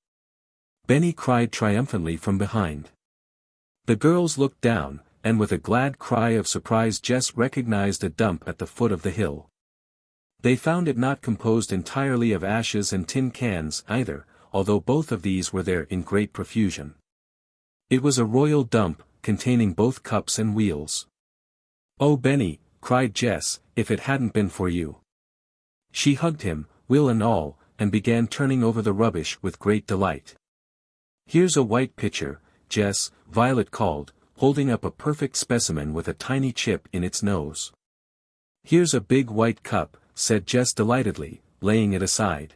Benny cried triumphantly from behind. The girls looked down, and with a glad cry of surprise Jess recognized a dump at the foot of the hill. They found it not composed entirely of ashes and tin cans either, although both of these were there in great profusion. It was a royal dump, containing both cups and wheels. "Oh Benny," cried Jess, "if it hadn't been for you." She hugged him, wheel and all, and began turning over the rubbish with great delight. "Here's a white pitcher, Jess," Violet called, holding up a perfect specimen with a tiny chip in its nose. "Here's a big white cup," said Jess delightedly, laying it aside.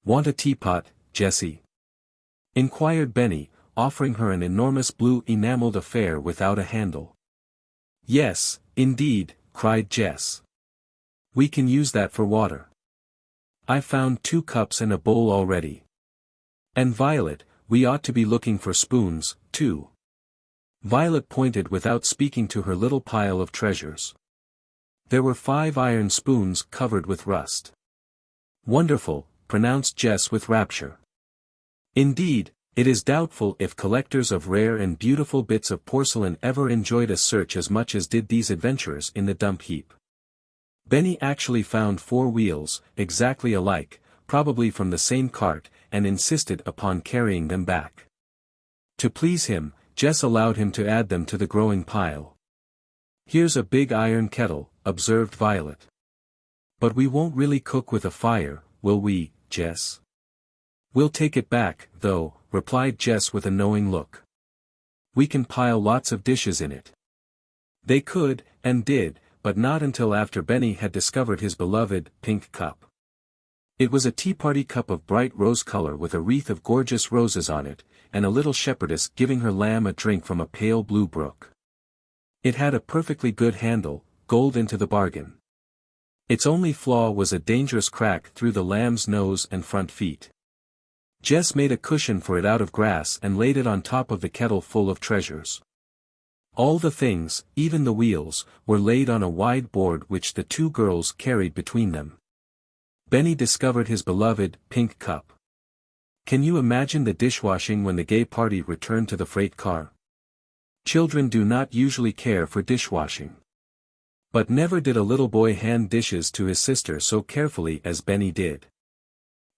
"Want a teapot, Jessie?" inquired Benny, offering her an enormous blue enameled affair without a handle. "Yes, indeed," cried Jess. "We can use that for water. I found 2 cups and a bowl already. And Violet, we ought to be looking for spoons, too." Violet pointed without speaking to her little pile of treasures. There were 5 iron spoons covered with rust. "Wonderful," pronounced Jess with rapture. Indeed, it is doubtful if collectors of rare and beautiful bits of porcelain ever enjoyed a search as much as did these adventurers in the dump heap. Benny actually found 4 wheels, exactly alike, probably from the same cart, and insisted upon carrying them back. To please him, Jess allowed him to add them to the growing pile. "Here's a big iron kettle," observed Violet. "But we won't really cook with a fire, will we, Jess?" "We'll take it back, though," replied Jess with a knowing look. "We can pile lots of dishes in it." They could, and did, but not until after Benny had discovered his beloved pink cup. It was a tea-party cup of bright rose color with a wreath of gorgeous roses on it, and a little shepherdess giving her lamb a drink from a pale blue brook. It had a perfectly good handle, gold into the bargain. Its only flaw was a dangerous crack through the lamb's nose and front feet. Jess made a cushion for it out of grass and laid it on top of the kettle full of treasures. All the things, even the wheels, were laid on a wide board which the 2 girls carried between them. Benny discovered his beloved pink cup. Can you imagine the dishwashing when the gay party returned to the freight car? Children do not usually care for dishwashing. But never did a little boy hand dishes to his sister so carefully as Benny did.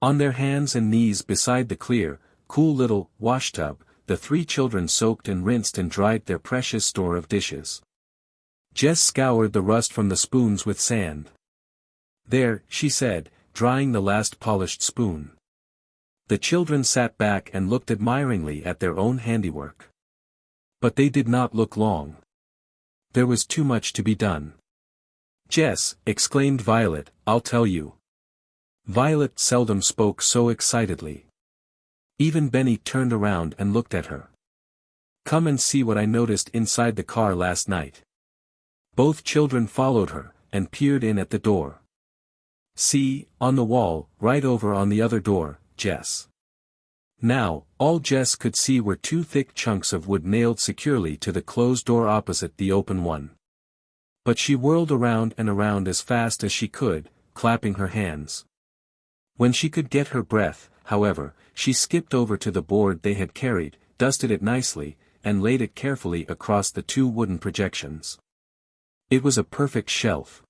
On their hands and knees beside the clear, cool little washtub, the 3 children soaked and rinsed and dried their precious store of dishes. Jess scoured the rust from the spoons with sand. "There," she said, drying the last polished spoon. The children sat back and looked admiringly at their own handiwork. But they did not look long. There was too much to be done. "Jess," exclaimed Violet, "I'll tell you." Violet seldom spoke so excitedly. Even Benny turned around and looked at her. "Come and see what I noticed inside the car last night." Both children followed her, and peered in at the door. "See, on the wall, right over on the other door, Jess." Now, all Jess could see were 2 thick chunks of wood nailed securely to the closed door opposite the open one. But she whirled around and around as fast as she could, clapping her hands. When she could get her breath, however, she skipped over to the board they had carried, dusted it nicely, and laid it carefully across the 2 wooden projections. It was a perfect shelf.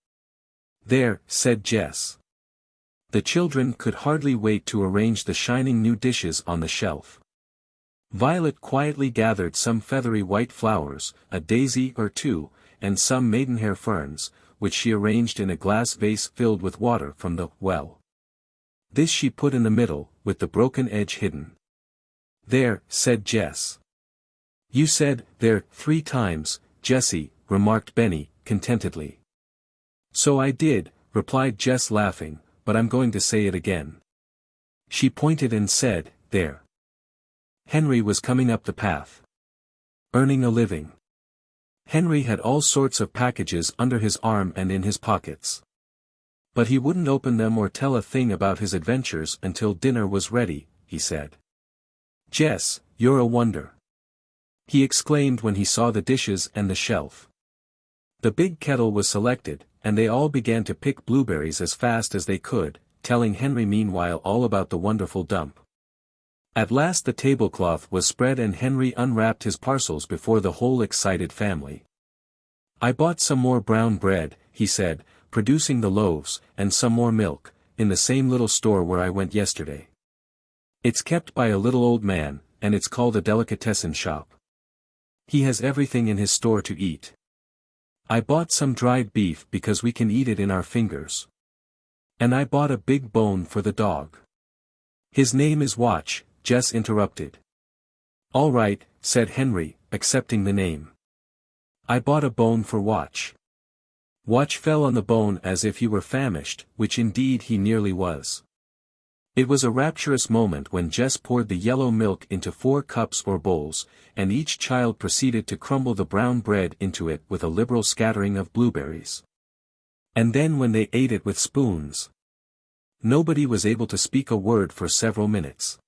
"There," said Jess. The children could hardly wait to arrange the shining new dishes on the shelf. Violet quietly gathered some feathery white flowers, a daisy or 2, and some maidenhair ferns, which she arranged in a glass vase filled with water from the well. This she put in the middle, with the broken edge hidden. "There," said Jess. "You said, there, 3 times, Jessie," remarked Benny, contentedly. "So I did," replied Jess laughing, "but I'm going to say it again." She pointed and said, "There." Henry was coming up the path. Earning a living. Henry had all sorts of packages under his arm and in his pockets. But he wouldn't open them or tell a thing about his adventures until dinner was ready, he said. "Jess, you're a wonder," he exclaimed when he saw the dishes and the shelf. The big kettle was selected, and they all began to pick blueberries as fast as they could, telling Henry meanwhile all about the wonderful dump. At last the tablecloth was spread and Henry unwrapped his parcels before the whole excited family. "I bought some more brown bread," he said, producing the loaves, "and some more milk, in the same little store where I went yesterday. It's kept by a little old man, and it's called a delicatessen shop. He has everything in his store to eat. I bought some dried beef because we can eat it in our fingers. And I bought a big bone for the dog." "His name is Watch," Jess interrupted. "All right," said Henry, accepting the name. "I bought a bone for Watch." Watch fell on the bone as if he were famished, which indeed he nearly was. It was a rapturous moment when Jess poured the yellow milk into 4 cups or bowls, and each child proceeded to crumble the brown bread into it with a liberal scattering of blueberries. And then when they ate it with spoons, nobody was able to speak a word for several minutes.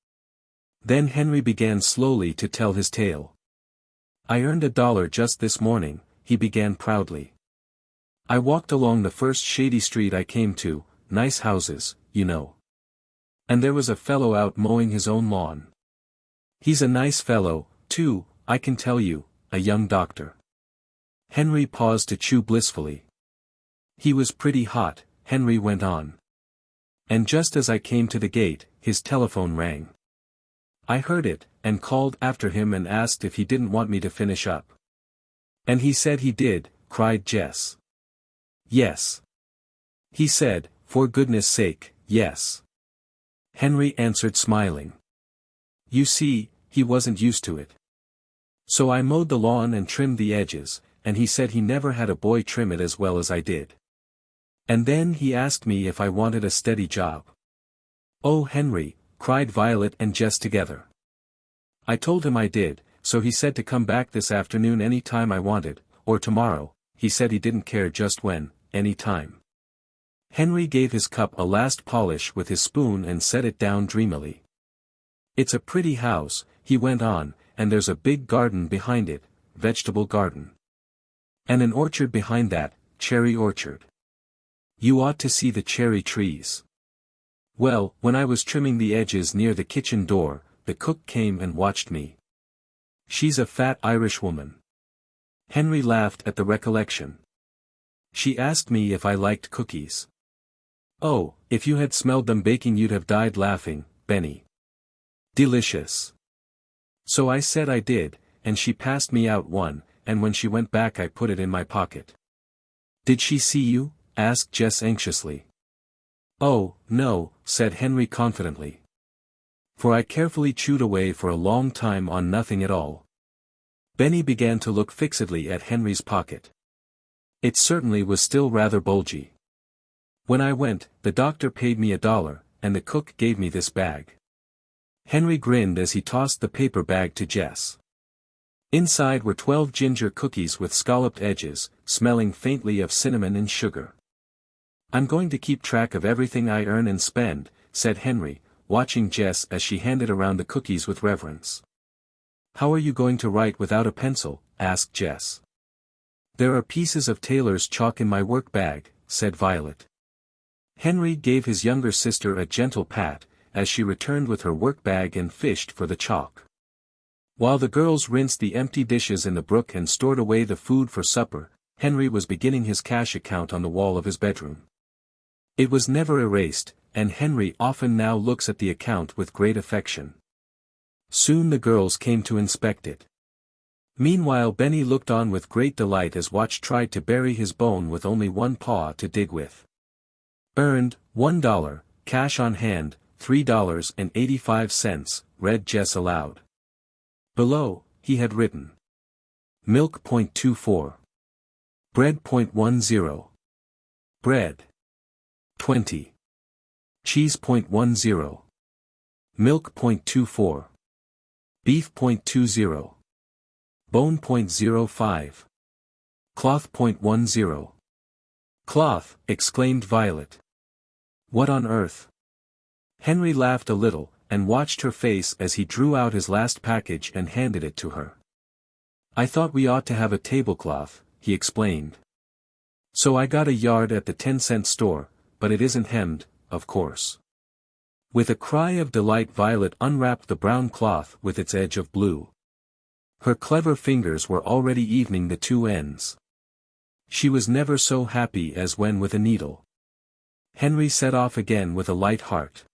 Then Henry began slowly to tell his tale. "I earned $1 just this morning," he began proudly. "I walked along the first shady street I came to, nice houses, you know. And there was a fellow out mowing his own lawn. He's a nice fellow, too, I can tell you, a young doctor." Henry paused to chew blissfully. "He was pretty hot," Henry went on. "And just as I came to the gate, his telephone rang. I heard it, and called after him and asked if he didn't want me to finish up." "And he said he did," cried Jess. "Yes. He said, for goodness sake, yes." Henry answered smiling. "You see, he wasn't used to it. So I mowed the lawn and trimmed the edges, and he said he never had a boy trim it as well as I did. And then he asked me if I wanted a steady job." "Oh, Henry," cried Violet and Jess together. "I told him I did, so he said to come back this afternoon any time I wanted, or tomorrow, he said he didn't care just when, any time." Henry gave his cup a last polish with his spoon and set it down dreamily. "It's a pretty house," he went on, "and there's a big garden behind it, vegetable garden. And an orchard behind that, cherry orchard. You ought to see the cherry trees. Well, when I was trimming the edges near the kitchen door, the cook came and watched me. She's a fat Irish woman." Henry laughed at the recollection. "She asked me if I liked cookies." "Oh, if you had smelled them baking you'd have died laughing, Benny. Delicious." "So I said I did, and she passed me out one, and when she went back I put it in my pocket." "Did she see you?" asked Jess anxiously. "Oh, no," said Henry confidently. "For I carefully chewed away for a long time on nothing at all." Benny began to look fixedly at Henry's pocket. It certainly was still rather bulgy. "When I went, the doctor paid me $1, and the cook gave me this bag." Henry grinned as he tossed the paper bag to Jess. Inside were 12 ginger cookies with scalloped edges, smelling faintly of cinnamon and sugar. "I'm going to keep track of everything I earn and spend," said Henry, watching Jess as she handed around the cookies with reverence. "How are you going to write without a pencil?" asked Jess. "There are pieces of tailor's chalk in my work bag," said Violet. Henry gave his younger sister a gentle pat, as she returned with her work bag and fished for the chalk. While the girls rinsed the empty dishes in the brook and stored away the food for supper, Henry was beginning his cash account on the wall of his bedroom. It was never erased, and Henry often now looks at the account with great affection. Soon the girls came to inspect it. Meanwhile Benny looked on with great delight as Watch tried to bury his bone with only one paw to dig with. "Earned, $1, cash on hand, $3.85, read Jess aloud. Below, he had written. Milk .24. Bread .10. Bread. 20. Cheese .10. Milk .24. Beef .20. Bone .05. Cloth .10. Cloth, exclaimed Violet. What on earth? Henry laughed a little, and watched her face as he drew out his last package and handed it to her. I thought we ought to have a tablecloth, he explained. So I got a yard at the 10-cent store, but it isn't hemmed, of course. With a cry of delight, Violet unwrapped the brown cloth with its edge of blue. Her clever fingers were already evening the two ends. She was never so happy as when with a needle. Henry set off again with a light heart.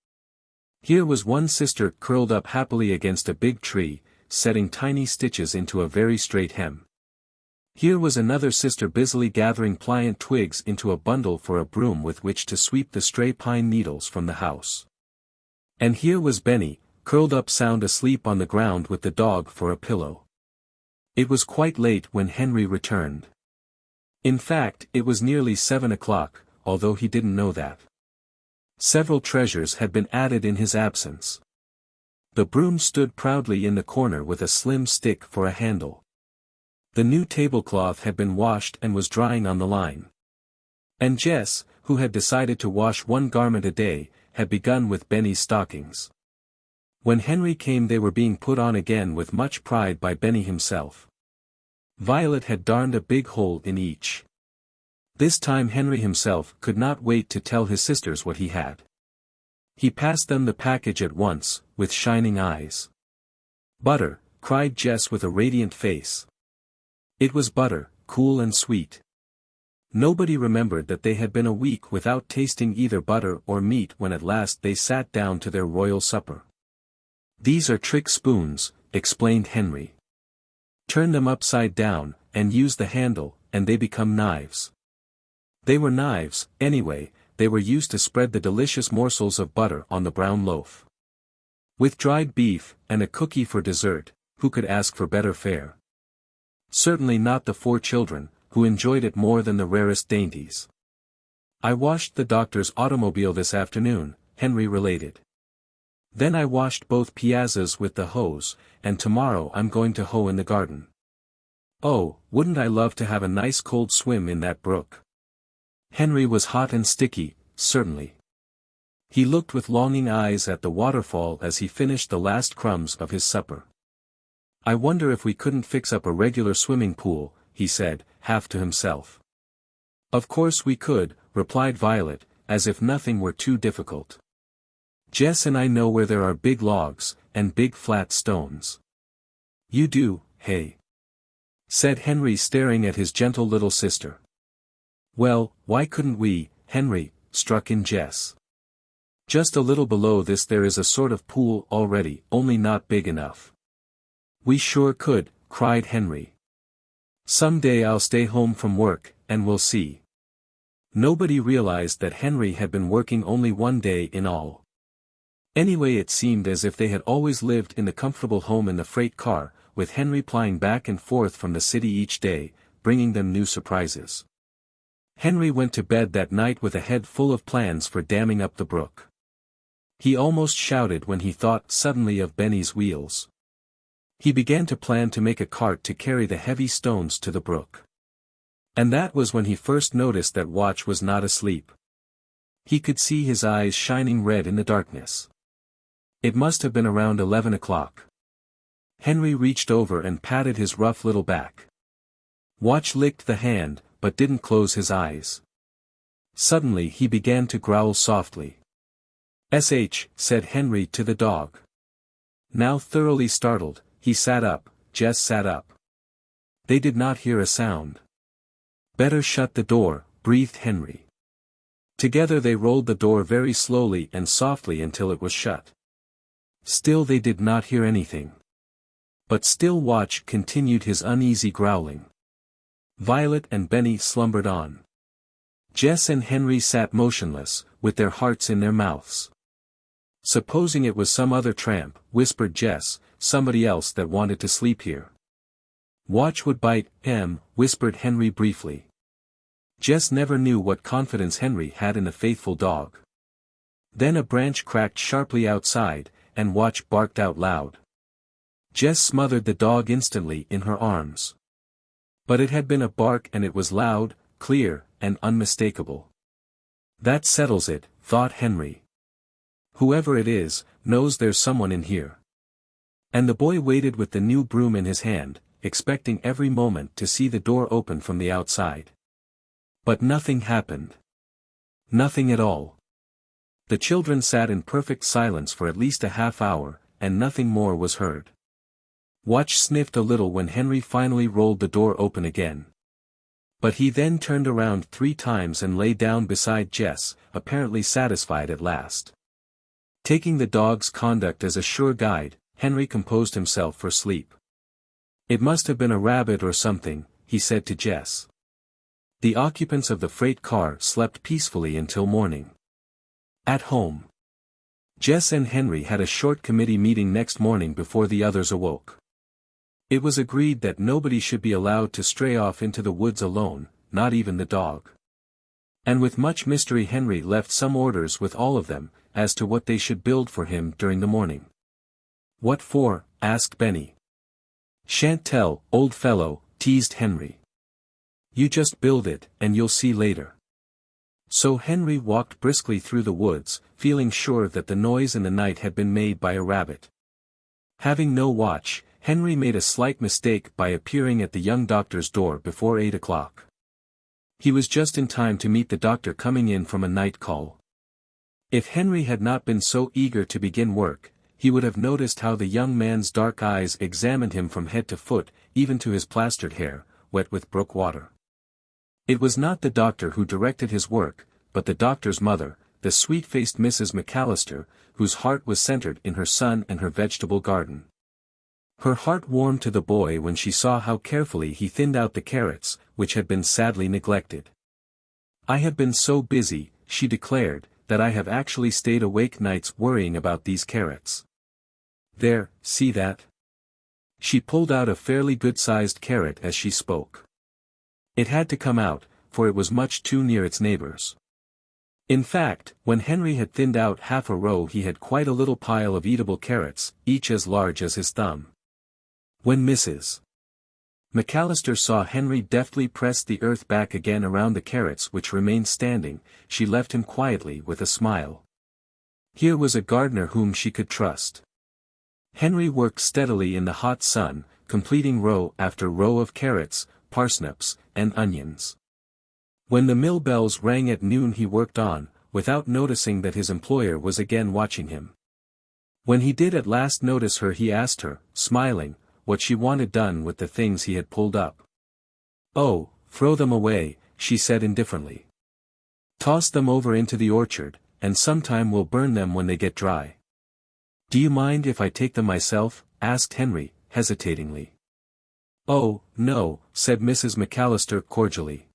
Here was one sister curled up happily against a big tree, setting tiny stitches into a very straight hem. Here was another sister busily gathering pliant twigs into a bundle for a broom with which to sweep the stray pine needles from the house. And here was Benny, curled up sound asleep on the ground with the dog for a pillow. It was quite late when Henry returned. In fact, it was nearly 7 o'clock, although he didn't know that. Several treasures had been added in his absence. The broom stood proudly in the corner with a slim stick for a handle. The new tablecloth had been washed and was drying on the line. And Jess, who had decided to wash one garment a day, had begun with Benny's stockings. When Henry came, they were being put on again with much pride by Benny himself. Violet had darned a big hole in each. This time Henry himself could not wait to tell his sisters what he had. He passed them the package at once, with shining eyes. Butter, cried Jess with a radiant face. It was butter, cool and sweet. Nobody remembered that they had been a week without tasting either butter or meat when at last they sat down to their royal supper. These are trick spoons, explained Henry. Turn them upside down, and use the handle, and they become knives. They were knives, anyway. They were used to spread the delicious morsels of butter on the brown loaf. With dried beef, and a cookie for dessert, who could ask for better fare? Certainly not the 4 children, who enjoyed it more than the rarest dainties. I washed the doctor's automobile this afternoon, Henry related. Then I washed both piazzas with the hose, and tomorrow I'm going to hoe in the garden. Oh, wouldn't I love to have a nice cold swim in that brook? Henry was hot and sticky, certainly. He looked with longing eyes at the waterfall as he finished the last crumbs of his supper. I wonder if we couldn't fix up a regular swimming pool, he said, half to himself. Of course we could, replied Violet, as if nothing were too difficult. Jess and I know where there are big logs, and big flat stones. You do, hey? Said Henry, staring at his gentle little sister. Well, why couldn't we, Henry? Struck in Jess. Just a little below this there is a sort of pool already, only not big enough. We sure could, cried Henry. Some day I'll stay home from work, and we'll see. Nobody realized that Henry had been working only one day in all. Anyway, it seemed as if they had always lived in the comfortable home in the freight car, with Henry plying back and forth from the city each day, bringing them new surprises. Henry went to bed that night with a head full of plans for damming up the brook. He almost shouted when he thought suddenly of Benny's wheels. He began to plan to make a cart to carry the heavy stones to the brook. And that was when he first noticed that Watch was not asleep. He could see his eyes shining red in the darkness. It must have been around 11 o'clock. Henry reached over and patted his rough little back. Watch licked the hand, but didn't close his eyes. Suddenly he began to growl softly. "Sh," said Henry to the dog. Now thoroughly startled, he sat up, Jess sat up. They did not hear a sound. "Better shut the door," breathed Henry. Together they rolled the door very slowly and softly until it was shut. Still they did not hear anything. But still Watch continued his uneasy growling. Violet and Benny slumbered on. Jess and Henry sat motionless, with their hearts in their mouths. "Supposing it was some other tramp," whispered Jess, "somebody else that wanted to sleep here." "Watch would bite, whispered Henry briefly. Jess never knew what confidence Henry had in the faithful dog. Then a branch cracked sharply outside, and Watch barked out loud. Jess smothered the dog instantly in her arms. But it had been a bark, and it was loud, clear, and unmistakable. "That settles it," thought Henry. "Whoever it is, knows there's someone in here." And the boy waited with the new broom in his hand, expecting every moment to see the door open from the outside. But nothing happened. Nothing at all. The children sat in perfect silence for at least a half hour, and nothing more was heard. Watch sniffed a little when Henry finally rolled the door open again. But he then turned around 3 times and lay down beside Jess, apparently satisfied at last. Taking the dog's conduct as a sure guide, Henry composed himself for sleep. "It must have been a rabbit or something," he said to Jess. The occupants of the freight car slept peacefully until morning. At home, Jess and Henry had a short committee meeting next morning before the others awoke. It was agreed that nobody should be allowed to stray off into the woods alone, not even the dog. And with much mystery Henry left some orders with all of them, as to what they should build for him during the morning. "What for?" asked Benny. "Shan't tell, old fellow," teased Henry. "You just build it, and you'll see later." So Henry walked briskly through the woods, feeling sure that the noise in the night had been made by a rabbit. Having no watch, Henry made a slight mistake by appearing at the young doctor's door before 8 o'clock. He was just in time to meet the doctor coming in from a night call. If Henry had not been so eager to begin work, he would have noticed how the young man's dark eyes examined him from head to foot, even to his plastered hair, wet with brook water. It was not the doctor who directed his work, but the doctor's mother, the sweet-faced Mrs. McAllister, whose heart was centered in her son and her vegetable garden. Her heart warmed to the boy when she saw how carefully he thinned out the carrots, which had been sadly neglected. "I have been so busy," she declared, "that I have actually stayed awake nights worrying about these carrots. There, see that?" She pulled out a fairly good-sized carrot as she spoke. It had to come out, for it was much too near its neighbors. In fact, when Henry had thinned out half a row he had quite a little pile of eatable carrots, each as large as his thumb. When Mrs. McAllister saw Henry deftly press the earth back again around the carrots which remained standing, she left him quietly with a smile. Here was a gardener whom she could trust. Henry worked steadily in the hot sun, completing row after row of carrots, parsnips, and onions. When the mill bells rang at noon he worked on, without noticing that his employer was again watching him. When he did at last notice her he asked her, smiling, what she wanted done with the things he had pulled up. "Oh, throw them away," she said indifferently. "Toss them over into the orchard, and sometime we'll burn them when they get dry." "Do you mind if I take them myself?" asked Henry, hesitatingly. "Oh, no," said Mrs. McAllister cordially.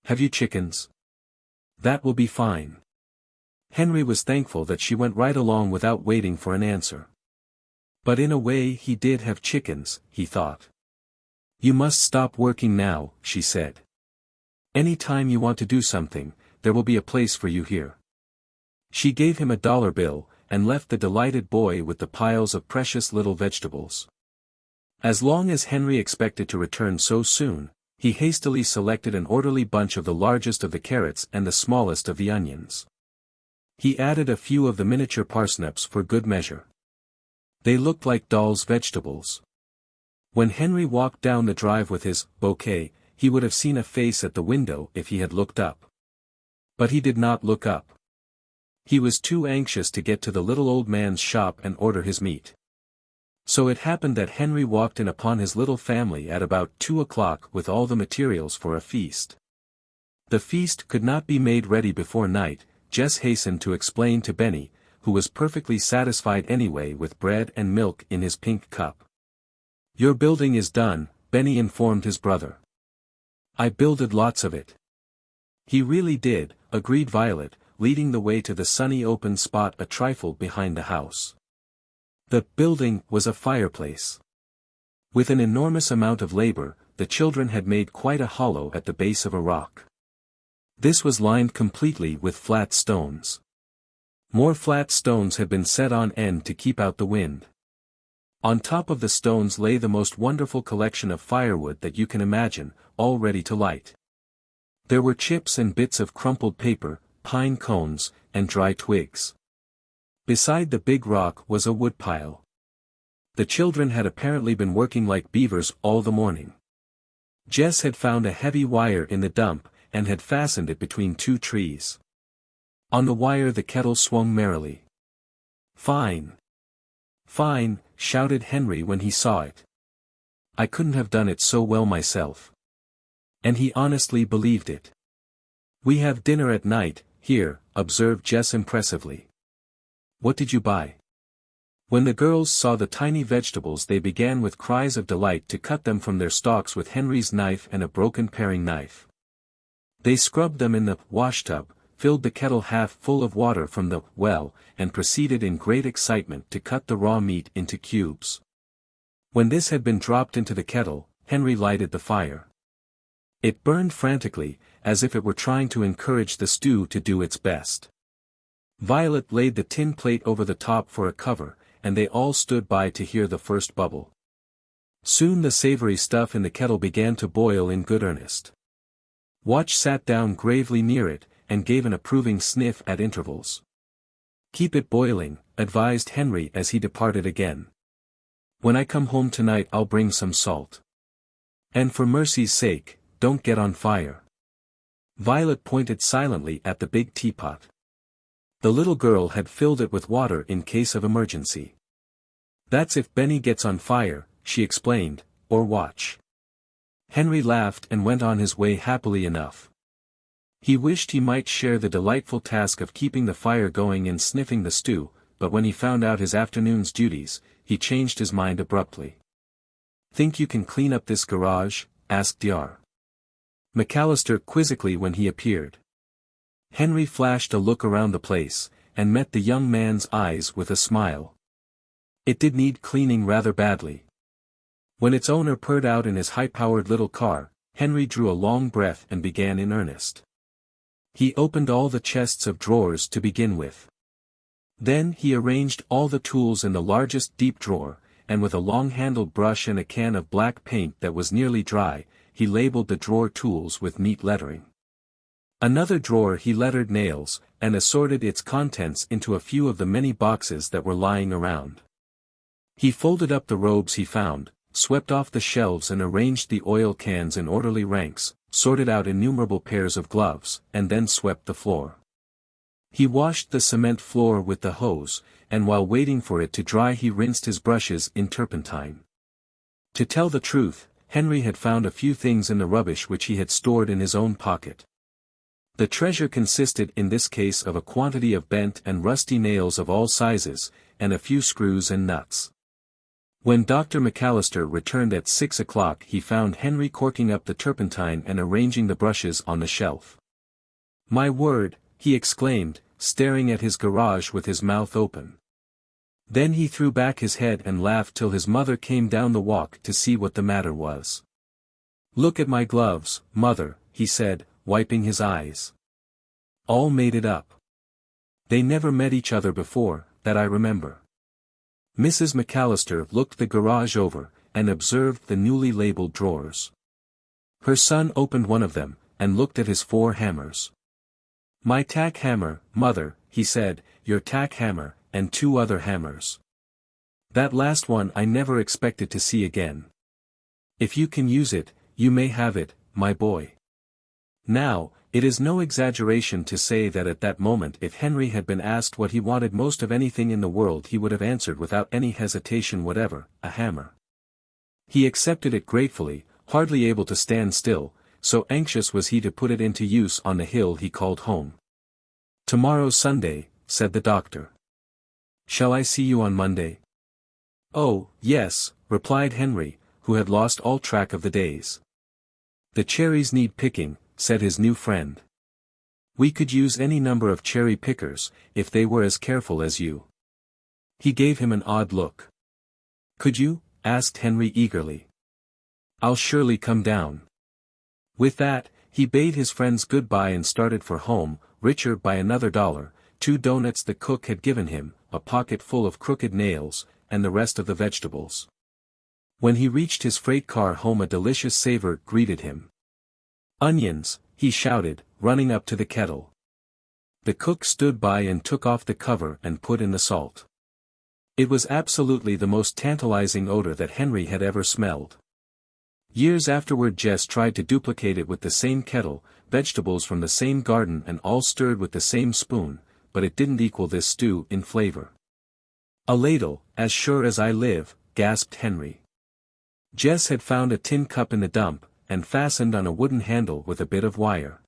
"Have you chickens?" "That will be fine." Henry was thankful that she went right along without waiting for an answer. But in a way he did have chickens, he thought. "You must stop working now," she said. "Any time you want to do something, there will be a place for you here." She gave him a dollar bill, and left the delighted boy with the piles of precious little vegetables. As long as Henry expected to return so soon, he hastily selected an orderly bunch of the largest of the carrots and the smallest of the onions. He added a few of the miniature parsnips for good measure. They looked like doll's vegetables. When Henry walked down the drive with his bouquet, he would have seen a face at the window if he had looked up. But he did not look up. He was too anxious to get to the little old man's shop and order his meat. So it happened that Henry walked in upon his little family at about 2 o'clock with all the materials for a feast. The feast could not be made ready before night, Jess hastened to explain to Benny, who was perfectly satisfied anyway with bread and milk in his pink cup. "Your building is done," Benny informed his brother. "I builded lots of it." He really did, agreed Violet, leading the way to the sunny open spot a trifle behind the house. The building was a fireplace. With an enormous amount of labor, the children had made quite a hollow at the base of a rock. This was lined completely with flat stones. More flat stones had been set on end to keep out the wind. On top of the stones lay the most wonderful collection of firewood that you can imagine, all ready to light. There were chips and bits of crumpled paper, pine cones, and dry twigs. Beside the big rock was a woodpile. The children had apparently been working like beavers all the morning. Jess had found a heavy wire in the dump, and had fastened it between two trees. On the wire the kettle swung merrily. "Fine! Fine!" shouted Henry when he saw it. "I couldn't have done it so well myself." And he honestly believed it. "We have dinner at night, here," observed Jess impressively. "What did you buy?" When the girls saw the tiny vegetables they began with cries of delight to cut them from their stalks with Henry's knife and a broken paring knife. They scrubbed them in the washtub, filled the kettle half full of water from the well, and proceeded in great excitement to cut the raw meat into cubes. When this had been dropped into the kettle, Henry lighted the fire. It burned frantically, as if it were trying to encourage the stew to do its best. Violet laid the tin plate over the top for a cover, and they all stood by to hear the first bubble. Soon the savory stuff in the kettle began to boil in good earnest. Watch sat down gravely near it, and gave an approving sniff at intervals. "Keep it boiling," advised Henry as he departed again. "When I come home tonight I'll bring some salt. And for mercy's sake, don't get on fire." Violet pointed silently at the big teapot. The little girl had filled it with water in case of emergency. "That's if Benny gets on fire," she explained, "or watch." Henry laughed and went on his way happily enough. He wished he might share the delightful task of keeping the fire going and sniffing the stew, but when he found out his afternoon's duties, he changed his mind abruptly. "Think you can clean up this garage?" asked Dr. McAllister quizzically when he appeared. Henry flashed a look around the place, and met the young man's eyes with a smile. It did need cleaning rather badly. When its owner purred out in his high-powered little car, Henry drew a long breath and began in earnest. He opened all the chests of drawers to begin with. Then he arranged all the tools in the largest deep drawer, and with a long-handled brush and a can of black paint that was nearly dry, he labeled the drawer tools with neat lettering. Another drawer he lettered nails, and assorted its contents into a few of the many boxes that were lying around. He folded up the robes he found, swept off the shelves and arranged the oil cans in orderly ranks, sorted out innumerable pairs of gloves, and then swept the floor. He washed the cement floor with the hose, and while waiting for it to dry he rinsed his brushes in turpentine. To tell the truth, Henry had found a few things in the rubbish which he had stored in his own pocket. The treasure consisted in this case of a quantity of bent and rusty nails of all sizes, and a few screws and nuts. When Dr. McAllister returned at 6 o'clock he found Henry corking up the turpentine and arranging the brushes on the shelf. "My word," he exclaimed, staring at his garage with his mouth open. Then he threw back his head and laughed till his mother came down the walk to see what the matter was. "Look at my gloves, Mother," he said, wiping his eyes. "All made it up. They never met each other before, that I remember." Mrs. McAllister looked the garage over, and observed the newly labeled drawers. Her son opened one of them, and looked at his 4 hammers. "My tack hammer, Mother," he said, "your tack hammer, and 2 other hammers. That last one I never expected to see again. If you can use it, you may have it, my boy." Now, it is no exaggeration to say that at that moment if Henry had been asked what he wanted most of anything in the world he would have answered without any hesitation whatever, a hammer. He accepted it gratefully, hardly able to stand still, so anxious was he to put it into use on the hill he called home. "Tomorrow's Sunday," said the doctor. "Shall I see you on Monday?" "Oh, yes," replied Henry, who had lost all track of the days. "The cherries need picking," said his new friend. We could use any number of cherry pickers, if they were as careful as you. He gave him an odd look. Could you? Asked Henry eagerly. I'll surely come down. With that, he bade his friends goodbye and started for home, richer by another $1, 2 doughnuts the cook had given him, a pocket full of crooked nails, and the rest of the vegetables. When he reached his freight car home, a delicious savor greeted him. Onions, he shouted, running up to the kettle. The cook stood by and took off the cover and put in the salt. It was absolutely the most tantalizing odor that Henry had ever smelled. Years afterward, Jess tried to duplicate it with the same kettle, vegetables from the same garden and all stirred with the same spoon, but it didn't equal this stew in flavor. A ladle, as sure as I live, gasped Henry. Jess had found a tin cup in the dump, and fastened on a wooden handle with a bit of wire.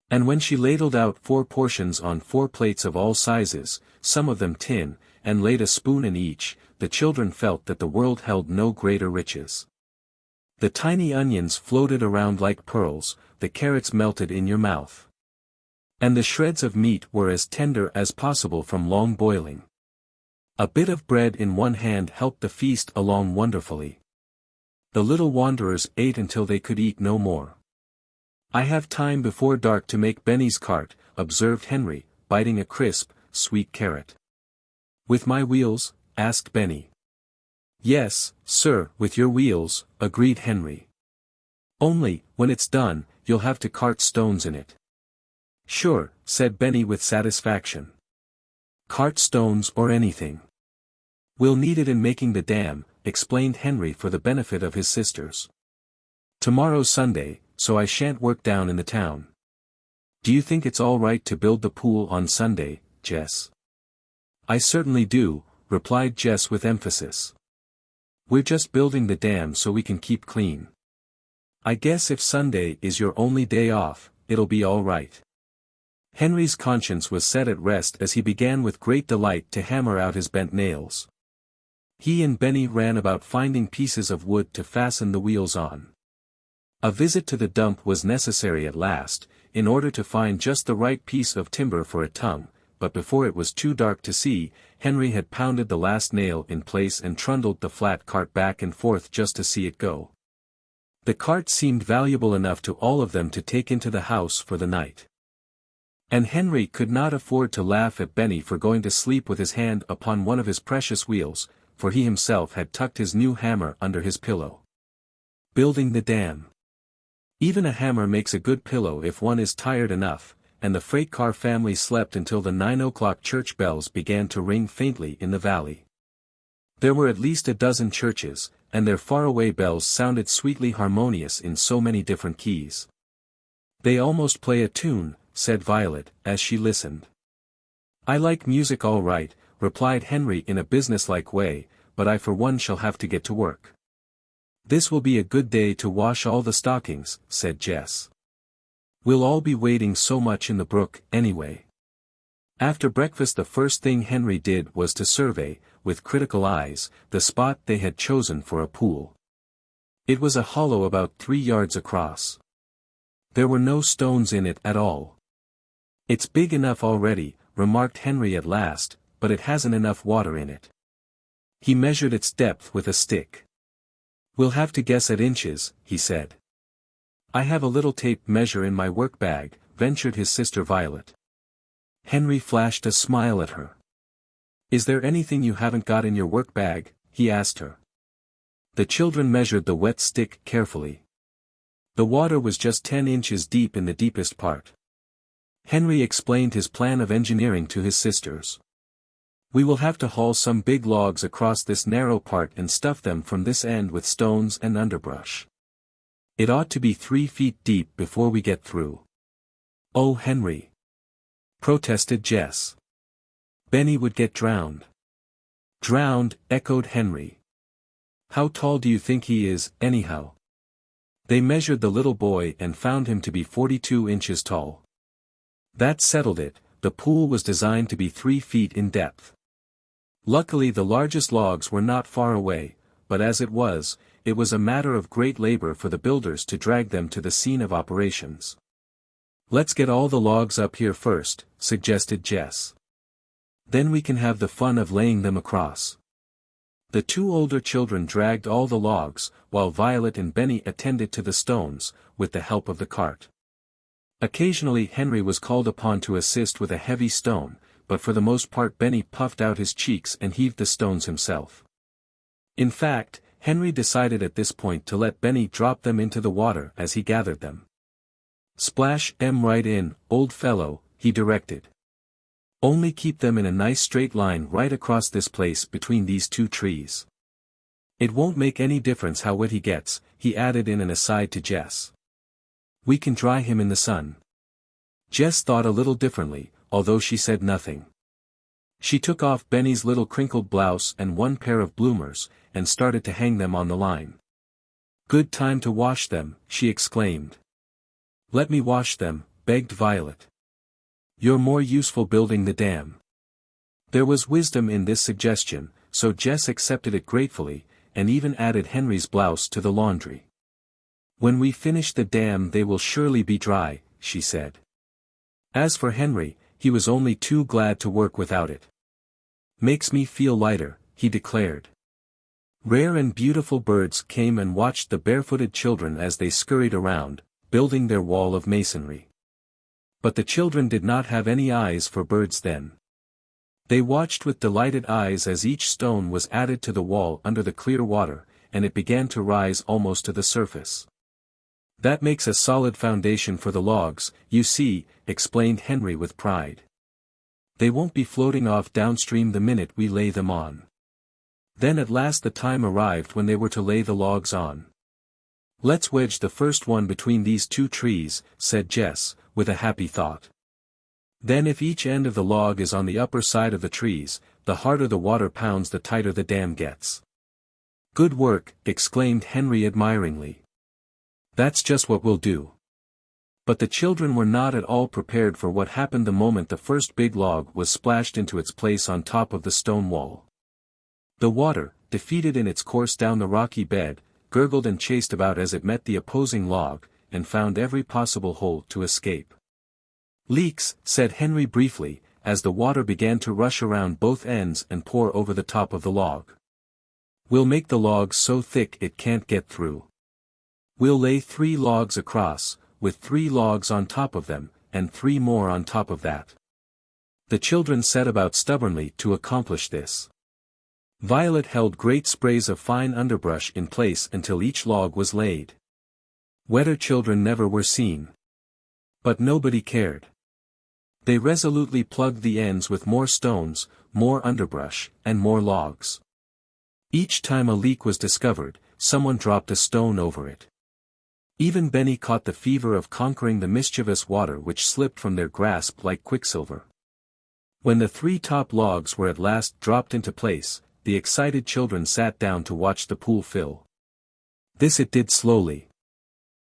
And when she ladled out 4 portions on 4 plates of all sizes, some of them tin, and laid a spoon in each, the children felt that the world held no greater riches. The tiny onions floated around like pearls, the carrots melted in your mouth. And the shreds of meat were as tender as possible from long boiling. A bit of bread in one hand helped the feast along wonderfully. The little wanderers ate until they could eat no more. I have time before dark to make Benny's cart, observed Henry, biting a crisp, sweet carrot. With my wheels? Asked Benny. Yes, sir, with your wheels, agreed Henry. Only, when it's done, you'll have to cart stones in it. Sure, said Benny with satisfaction. Cart stones or anything. We'll need it in making the dam, explained Henry for the benefit of his sisters. Tomorrow's Sunday, so I shan't work down in the town. Do you think it's all right to build the pool on Sunday, Jess? I certainly do, replied Jess with emphasis. We're just building the dam so we can keep clean. I guess if Sunday is your only day off, it'll be all right. Henry's conscience was set at rest as he began with great delight to hammer out his bent nails. He and Benny ran about finding pieces of wood to fasten the wheels on. A visit to the dump was necessary at last, in order to find just the right piece of timber for a tongue, but before it was too dark to see, Henry had pounded the last nail in place and trundled the flat cart back and forth just to see it go. The cart seemed valuable enough to all of them to take into the house for the night. And Henry could not afford to laugh at Benny for going to sleep with his hand upon one of his precious wheels, for he himself had tucked his new hammer under his pillow. Building the dam. Even a hammer makes a good pillow if one is tired enough, and the freight car family slept until the 9 o'clock church bells began to ring faintly in the valley. There were at least a dozen churches, and their faraway bells sounded sweetly harmonious in so many different keys. They almost play a tune, said Violet, as she listened. I like music all right, replied Henry in a businesslike way, but I for one shall have to get to work. This will be a good day to wash all the stockings, said Jess. We'll all be wading so much in the brook, anyway. After breakfast the first thing Henry did was to survey, with critical eyes, the spot they had chosen for a pool. It was a hollow about 3 yards across. There were no stones in it at all. It's big enough already, remarked Henry at last, but it hasn't enough water in it. He measured its depth with a stick. We'll have to guess at inches, he said. I have a little tape measure in my work bag, ventured his sister Violet. Henry flashed a smile at her. Is there anything you haven't got in your work bag? He asked her. The children measured the wet stick carefully. The water was just 10 inches deep in the deepest part. Henry explained his plan of engineering to his sisters. We will have to haul some big logs across this narrow part and stuff them from this end with stones and underbrush. It ought to be 3 feet deep before we get through. Oh, Henry! Protested Jess. Benny would get drowned. Drowned, echoed Henry. How tall do you think he is, anyhow? They measured the little boy and found him to be 42 inches tall. That settled it, the pool was designed to be 3 feet in depth. Luckily the largest logs were not far away, but as it was a matter of great labor for the builders to drag them to the scene of operations. "Let's get all the logs up here first," suggested Jess. "Then we can have the fun of laying them across." The two older children dragged all the logs, while Violet and Benny attended to the stones, with the help of the cart. Occasionally Henry was called upon to assist with a heavy stone, but for the most part Benny puffed out his cheeks and heaved the stones himself. In fact, Henry decided at this point to let Benny drop them into the water as he gathered them. "Splash 'em right in, old fellow," he directed. "Only keep them in a nice straight line right across this place between these two trees. It won't make any difference how wet he gets," he added in an aside to Jess. "We can dry him in the sun." Jess thought a little differently, although she said nothing. She took off Benny's little crinkled blouse and one pair of bloomers, and started to hang them on the line. "Good time to wash them," she exclaimed. "Let me wash them," begged Violet. "You're more useful building the dam." There was wisdom in this suggestion, so Jess accepted it gratefully, and even added Henry's blouse to the laundry. "When we finish the dam they will surely be dry," she said. As for Henry, he was only too glad to work without it. "Makes me feel lighter," he declared. Rare and beautiful birds came and watched the barefooted children as they scurried around, building their wall of masonry. But the children did not have any eyes for birds then. They watched with delighted eyes as each stone was added to the wall under the clear water, and it began to rise almost to the surface. "That makes a solid foundation for the logs, you see," explained Henry with pride. "They won't be floating off downstream the minute we lay them on." Then at last the time arrived when they were to lay the logs on. "Let's wedge the first one between these two trees," said Jess, with a happy thought. "Then if each end of the log is on the upper side of the trees, the harder the water pounds the tighter the dam gets." "Good work," exclaimed Henry admiringly. "That's just what we'll do." But the children were not at all prepared for what happened the moment the first big log was splashed into its place on top of the stone wall. The water, defeated in its course down the rocky bed, gurgled and chased about as it met the opposing log, and found every possible hole to escape. "Leaks," said Henry briefly, as the water began to rush around both ends and pour over the top of the log. "We'll make the log so thick it can't get through. We'll lay 3 logs across, with 3 logs on top of them, and 3 more on top of that." The children set about stubbornly to accomplish this. Violet held great sprays of fine underbrush in place until each log was laid. Wetter children never were seen. But nobody cared. They resolutely plugged the ends with more stones, more underbrush, and more logs. Each time a leak was discovered, someone dropped a stone over it. Even Benny caught the fever of conquering the mischievous water which slipped from their grasp like quicksilver. When the 3 top logs were at last dropped into place, the excited children sat down to watch the pool fill. This it did slowly.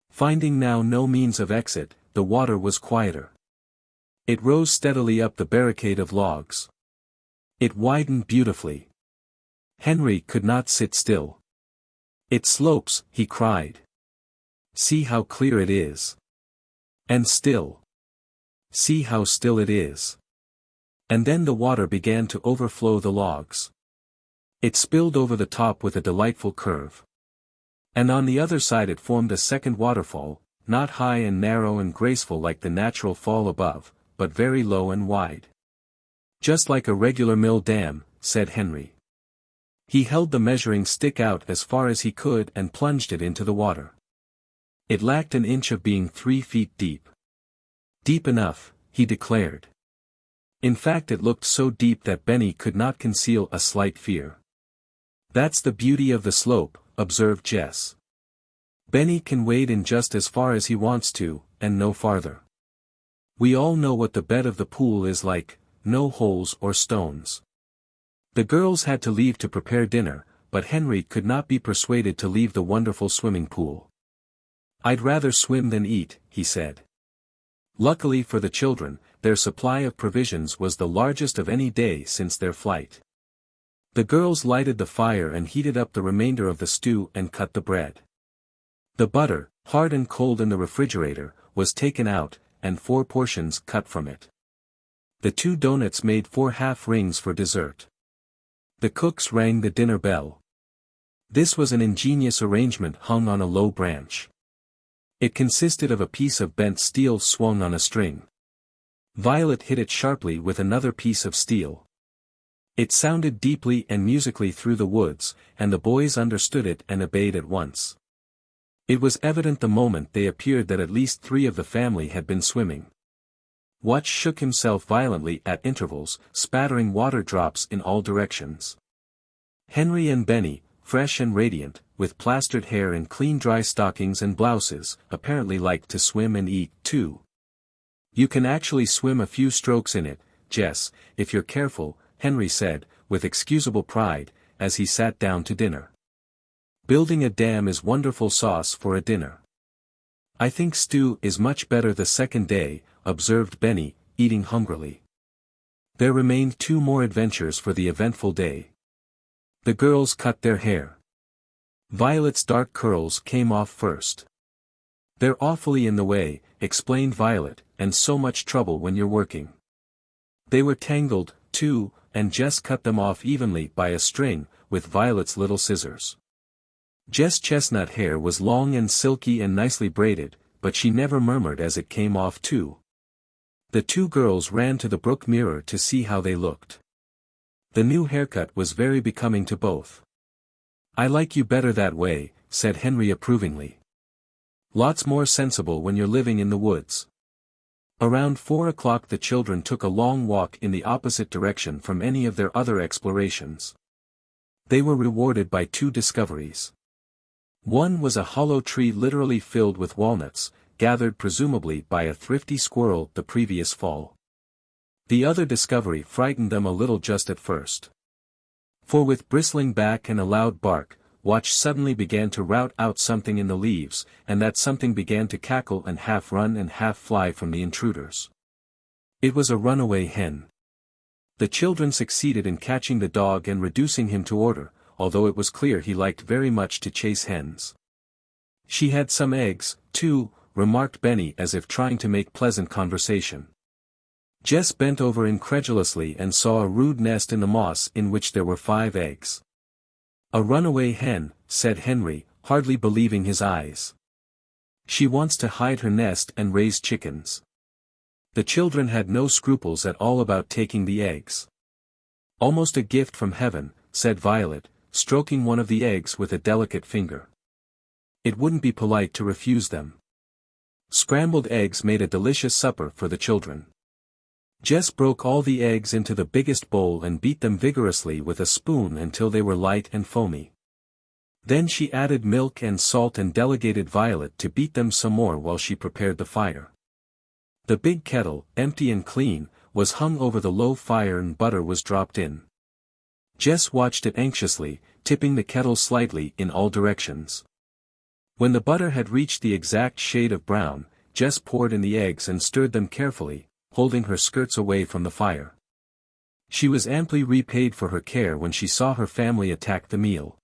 Finding now no means of exit, the water was quieter. It rose steadily up the barricade of logs. It widened beautifully. Henry could not sit still. "It slopes," he cried. "See how clear it is. And still. See how still it is." And then the water began to overflow the logs. It spilled over the top with a delightful curve. And on the other side it formed a second waterfall, not high and narrow and graceful like the natural fall above, but very low and wide. "Just like a regular mill dam," said Henry. He held the measuring stick out as far as he could and plunged it into the water. It lacked an inch of being 3 feet deep. "Deep enough," he declared. In fact it looked so deep that Benny could not conceal a slight fear. "That's the beauty of the slope," observed Jess. "Benny can wade in just as far as he wants to, and no farther. We all know what the bed of the pool is like, no holes or stones." The girls had to leave to prepare dinner, but Henry could not be persuaded to leave the wonderful swimming pool. "I'd rather swim than eat," he said. Luckily for the children, their supply of provisions was the largest of any day since their flight. The girls lighted the fire and heated up the remainder of the stew and cut the bread. The butter, hard and cold in the refrigerator, was taken out, and 4 portions cut from it. The 2 donuts made 4 half rings for dessert. The cooks rang the dinner bell. This was an ingenious arrangement hung on a low branch. It consisted of a piece of bent steel swung on a string. Violet hit it sharply with another piece of steel. It sounded deeply and musically through the woods, and the boys understood it and obeyed at once. It was evident the moment they appeared that at least 3 of the family had been swimming. Watch shook himself violently at intervals, spattering water drops in all directions. Henry and Benny, fresh and radiant, with plastered hair and clean dry stockings and blouses, apparently liked to swim and eat, too. "You can actually swim a few strokes in it, Jess, if you're careful," Henry said, with excusable pride, as he sat down to dinner. "Building a dam is wonderful sauce for a dinner." "I think stew is much better the second day," observed Benny, eating hungrily. There remained 2 more adventures for the eventful day. The girls cut their hair. Violet's dark curls came off first. "They're awfully in the way," explained Violet, "and so much trouble when you're working." They were tangled, too, and Jess cut them off evenly by a string, with Violet's little scissors. Jess' chestnut hair was long and silky and nicely braided, but she never murmured as it came off too. The 2 girls ran to the brook mirror to see how they looked. The new haircut was very becoming to both. "I like you better that way," said Henry approvingly. "Lots more sensible when you're living in the woods." Around 4 o'clock the children took a long walk in the opposite direction from any of their other explorations. They were rewarded by 2 discoveries. One was a hollow tree literally filled with walnuts, gathered presumably by a thrifty squirrel the previous fall. The other discovery frightened them a little just at first. For with bristling back and a loud bark, Watch suddenly began to rout out something in the leaves, and that something began to cackle and half run and half fly from the intruders. It was a runaway hen. The children succeeded in catching the dog and reducing him to order, although it was clear he liked very much to chase hens. "She had some eggs, too," remarked Benny as if trying to make pleasant conversation. Jess bent over incredulously and saw a rude nest in the moss in which there were 5 eggs. "A runaway hen," said Henry, hardly believing his eyes. "She wants to hide her nest and raise chickens." The children had no scruples at all about taking the eggs. "Almost a gift from heaven," said Violet, stroking one of the eggs with a delicate finger. "It wouldn't be polite to refuse them." Scrambled eggs made a delicious supper for the children. Jess broke all the eggs into the biggest bowl and beat them vigorously with a spoon until they were light and foamy. Then she added milk and salt and delegated Violet to beat them some more while she prepared the fire. The big kettle, empty and clean, was hung over the low fire and butter was dropped in. Jess watched it anxiously, tipping the kettle slightly in all directions. When the butter had reached the exact shade of brown, Jess poured in the eggs and stirred them carefully, holding her skirts away from the fire. She was amply repaid for her care when she saw her family attack the meal.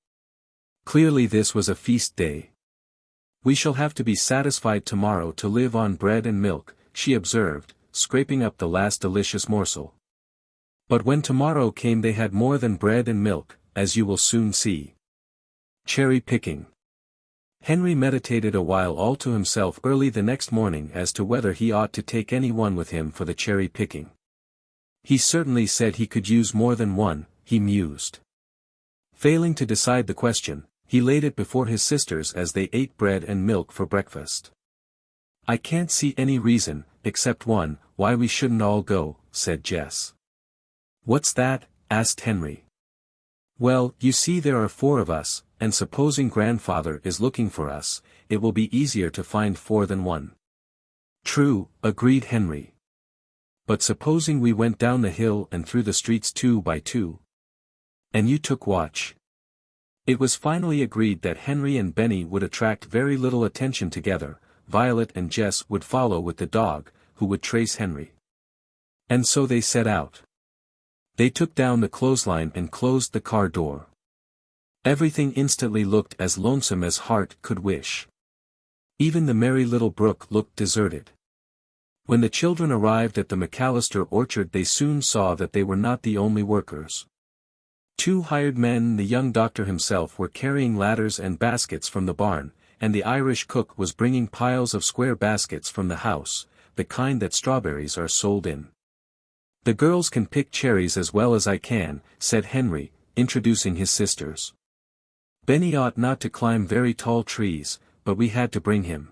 Clearly this was a feast day. "We shall have to be satisfied tomorrow to live on bread and milk," she observed, scraping up the last delicious morsel. But when tomorrow came they had more than bread and milk, as you will soon see. Cherry picking. Henry meditated a while all to himself early the next morning as to whether he ought to take any one with him for the cherry picking. He certainly said he could use more than one, he mused. Failing to decide the question, he laid it before his sisters as they ate bread and milk for breakfast. "I can't see any reason, except one, why we shouldn't all go," said Jess. "What's that?" asked Henry. "Well, you see there are 4 of us, and supposing grandfather is looking for us, it will be easier to find 4 than 1. "True," agreed Henry. "But supposing we went down the hill and through the streets 2 by 2? And you took watch?" It was finally agreed that Henry and Benny would attract very little attention together, Violet and Jess would follow with the dog, who would trace Henry. And so they set out. They took down the clothesline and closed the car door. Everything instantly looked as lonesome as heart could wish. Even the merry little brook looked deserted. When the children arrived at the McAllister orchard, they soon saw that they were not the only workers. 2 hired men and the young doctor himself were carrying ladders and baskets from the barn, and the Irish cook was bringing piles of square baskets from the house, the kind that strawberries are sold in. "The girls can pick cherries as well as I can," said Henry, introducing his sisters. "Benny ought not to climb very tall trees, but we had to bring him."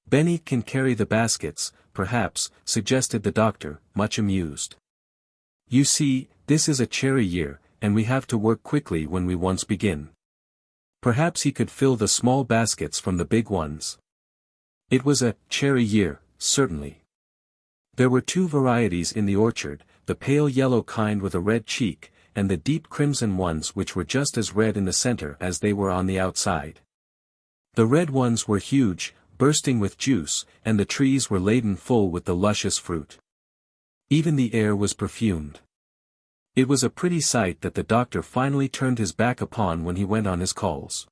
"Benny can carry the baskets, perhaps," suggested the doctor, much amused. "You see, this is a cherry year, and we have to work quickly when we once begin. Perhaps he could fill the small baskets from the big ones." It was a cherry year, certainly. There were 2 varieties in the orchard, the pale yellow kind with a red cheek, and the deep crimson ones which were just as red in the center as they were on the outside. The red ones were huge, bursting with juice, and the trees were laden full with the luscious fruit. Even the air was perfumed. It was a pretty sight that the doctor finally turned his back upon when he went on his calls.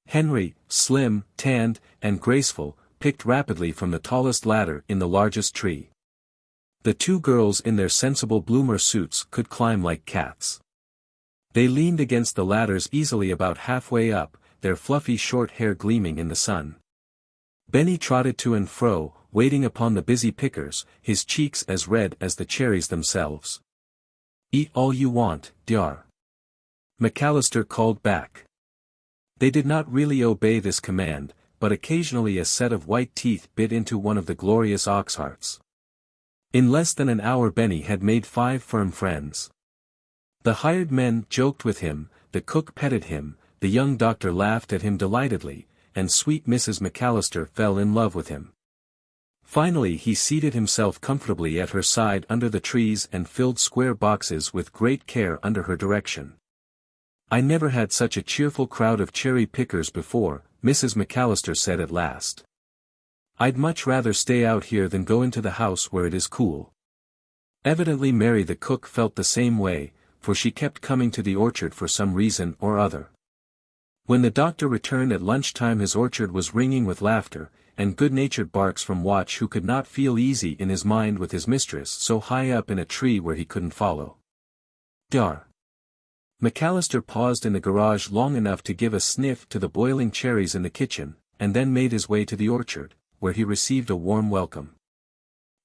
Henry, slim, tanned, and graceful, picked rapidly from the tallest ladder in the largest tree. The 2 girls in their sensible bloomer suits could climb like cats. They leaned against the ladders easily about halfway up, their fluffy short hair gleaming in the sun. Benny trotted to and fro, waiting upon the busy pickers, his cheeks as red as the cherries themselves. "Eat all you want, dear," McAllister called back. They did not really obey this command, but occasionally a set of white teeth bit into one of the glorious ox hearts. In less than an hour Benny had made 5 firm friends. The hired men joked with him, the cook petted him, the young doctor laughed at him delightedly, and sweet Mrs. McAllister fell in love with him. Finally he seated himself comfortably at her side under the trees and filled square boxes with great care under her direction. "I never had such a cheerful crowd of cherry pickers before," Mrs. McAllister said at last. "I'd much rather stay out here than go into the house where it is cool." Evidently Mary the cook felt the same way, for she kept coming to the orchard for some reason or other. When the doctor returned at lunchtime his orchard was ringing with laughter, and good-natured barks from Watch, who could not feel easy in his mind with his mistress so high up in a tree where he couldn't follow. "Dar." McAllister paused in the garage long enough to give a sniff to the boiling cherries in the kitchen, and then made his way to the orchard, where he received a warm welcome.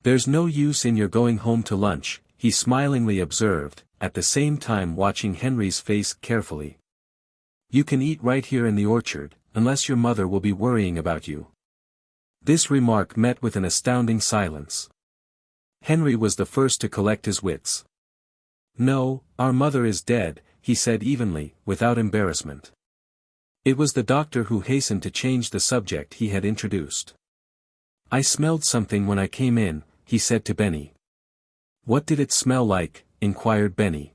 "There's no use in your going home to lunch," he smilingly observed, at the same time watching Henry's face carefully. "You can eat right here in the orchard, unless your mother will be worrying about you." This remark met with an astounding silence. Henry was the first to collect his wits. "No, our mother is dead," he said evenly, without embarrassment. It was the doctor who hastened to change the subject he had introduced. "I smelled something when I came in," he said to Benny. "What did it smell like?" inquired Benny.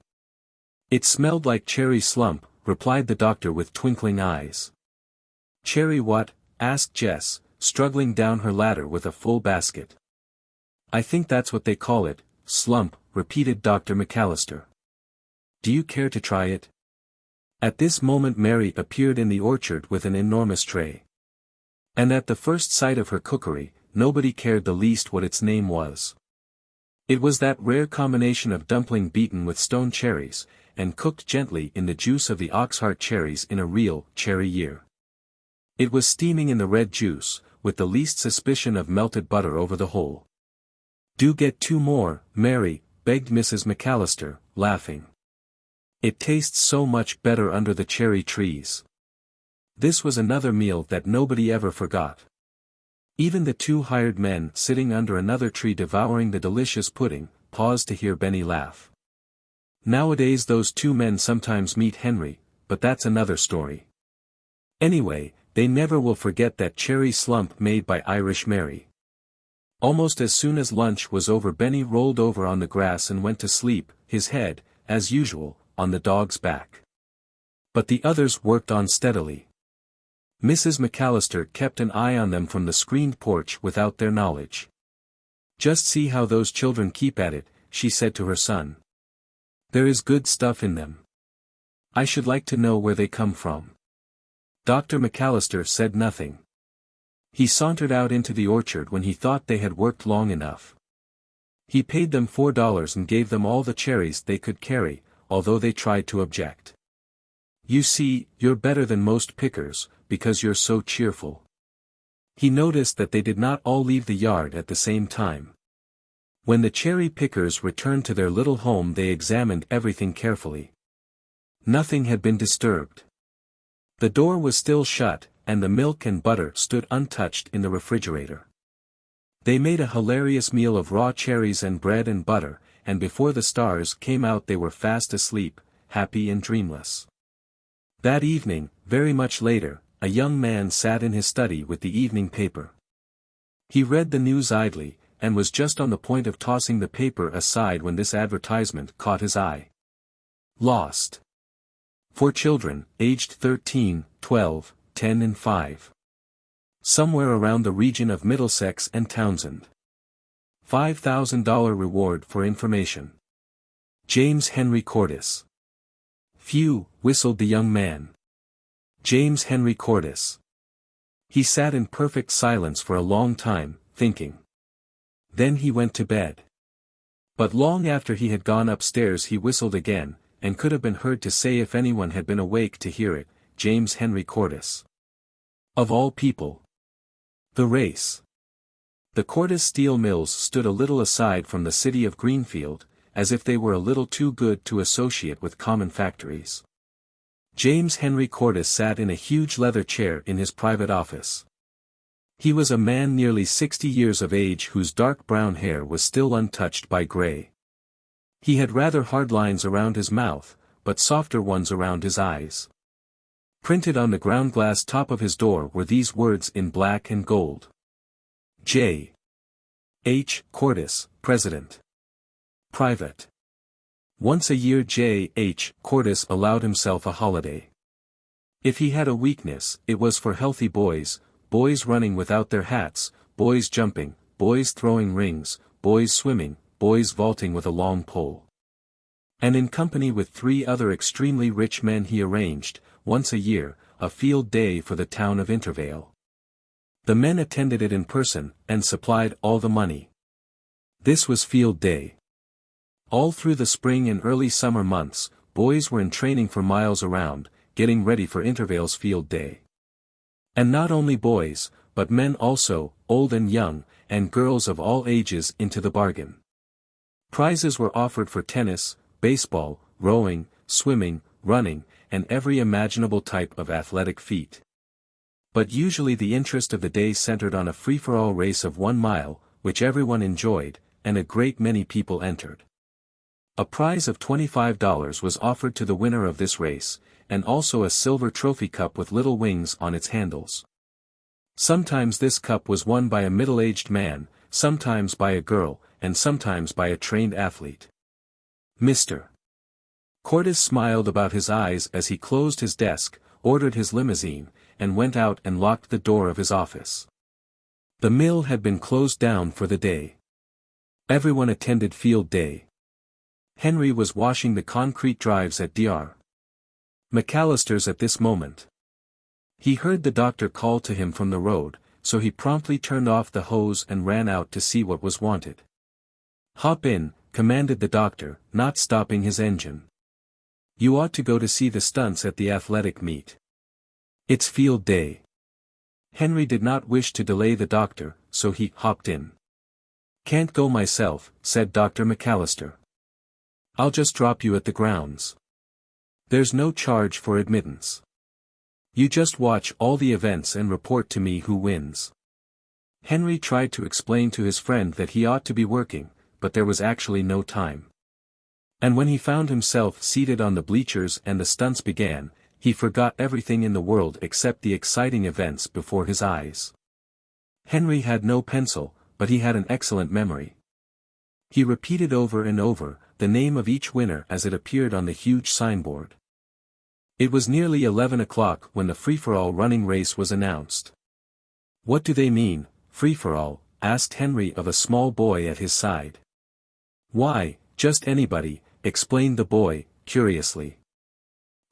"It smelled like cherry slump," replied the doctor with twinkling eyes. "Cherry what?" asked Jess, struggling down her ladder with a full basket. "I think that's what they call it, slump," repeated Dr. McAllister. "Do you care to try it?" At this moment Mary appeared in the orchard with an enormous tray. And at the first sight of her cookery, nobody cared the least what its name was. It was that rare combination of dumpling beaten with stone cherries, and cooked gently in the juice of the oxheart cherries in a real cherry year. It was steaming in the red juice, with the least suspicion of melted butter over the whole. "Do get 2 more, Mary," begged Mrs. McAllister, laughing. "It tastes so much better under the cherry trees." This was another meal that nobody ever forgot. Even the 2 hired men sitting under another tree devouring the delicious pudding, paused to hear Benny laugh. Nowadays those 2 men sometimes meet Henry, but that's another story. Anyway, they never will forget that cherry slump made by Irish Mary. Almost as soon as lunch was over Benny rolled over on the grass and went to sleep, his head, as usual, on the dog's back. But the others worked on steadily. Mrs. McAllister kept an eye on them from the screened porch without their knowledge. "Just see how those children keep at it," she said to her son. "There is good stuff in them. I should like to know where they come from." Dr. McAllister said nothing. He sauntered out into the orchard when he thought they had worked long enough. He paid them $4 and gave them all the cherries they could carry, although they tried to object. "You see, you're better than most pickers, because you're so cheerful." He noticed that they did not all leave the yard at the same time. When the cherry pickers returned to their little home, they examined everything carefully. Nothing had been disturbed. The door was still shut, and the milk and butter stood untouched in the refrigerator. They made a hilarious meal of raw cherries and bread and butter, and before the stars came out they were fast asleep, happy and dreamless. That evening, very much later, a young man sat in his study with the evening paper. He read the news idly, and was just on the point of tossing the paper aside when this advertisement caught his eye. Lost. For children, aged 13, 12, 10 and 5. Somewhere around the region of Middlesex and Townsend. $5,000 reward for information. James Henry Cordes. "Phew," whistled the young man. James Henry Cordes. He sat in perfect silence for a long time, thinking. Then he went to bed. But long after he had gone upstairs he whistled again, and could have been heard to say if anyone had been awake to hear it, James Henry Cordes. Of all people. The race. The Cordes steel mills stood a little aside from the city of Greenfield, as if they were a little too good to associate with common factories. James Henry Cordes sat in a huge leather chair in his private office. He was a man nearly 60 years of age whose dark brown hair was still untouched by gray. He had rather hard lines around his mouth, but softer ones around his eyes. Printed on the ground glass top of his door were these words in black and gold. J. H. Cordes, President. Private. Once a year J. H. Cordes allowed himself a holiday. If he had a weakness, it was for healthy boys, boys running without their hats, boys jumping, boys throwing rings, boys swimming, boys vaulting with a long pole. And in company with 3 other extremely rich men he arranged, once a year, a field day for the town of Intervale. The men attended it in person, and supplied all the money. This was field day. All through the spring and early summer months, boys were in training for miles around, getting ready for Intervale's field day. And not only boys, but men also, old and young, and girls of all ages into the bargain. Prizes were offered for tennis, baseball, rowing, swimming, running, and every imaginable type of athletic feat. But usually the interest of the day centered on a free-for-all race of 1 mile, which everyone enjoyed, and a great many people entered. A prize of $25 was offered to the winner of this race, and also a silver trophy cup with little wings on its handles. Sometimes this cup was won by a middle-aged man, sometimes by a girl, and sometimes by a trained athlete. Mr. Cordes smiled about his eyes as he closed his desk, ordered his limousine, and went out and locked the door of his office. The mill had been closed down for the day. Everyone attended field day. Henry was washing the concrete drives at Dr. McAllister's at this moment. He heard the doctor call to him from the road, so he promptly turned off the hose and ran out to see what was wanted. "Hop in," commanded the doctor, not stopping his engine. "You ought to go to see the stunts at the athletic meet. It's field day." Henry did not wish to delay the doctor, so he hopped in. "Can't go myself," said Dr. McAllister. "I'll just drop you at the grounds. There's no charge for admittance. You just watch all the events and report to me who wins." Henry tried to explain to his friend that he ought to be working, but there was actually no time. And when he found himself seated on the bleachers and the stunts began, he forgot everything in the world except the exciting events before his eyes. Henry had no pencil, but he had an excellent memory. He repeated over and over the name of each winner as it appeared on the huge signboard. It was nearly 11 o'clock when the free-for-all running race was announced. "What do they mean, free-for-all?" asked Henry of a small boy at his side. "Why, just anybody," explained the boy, curiously.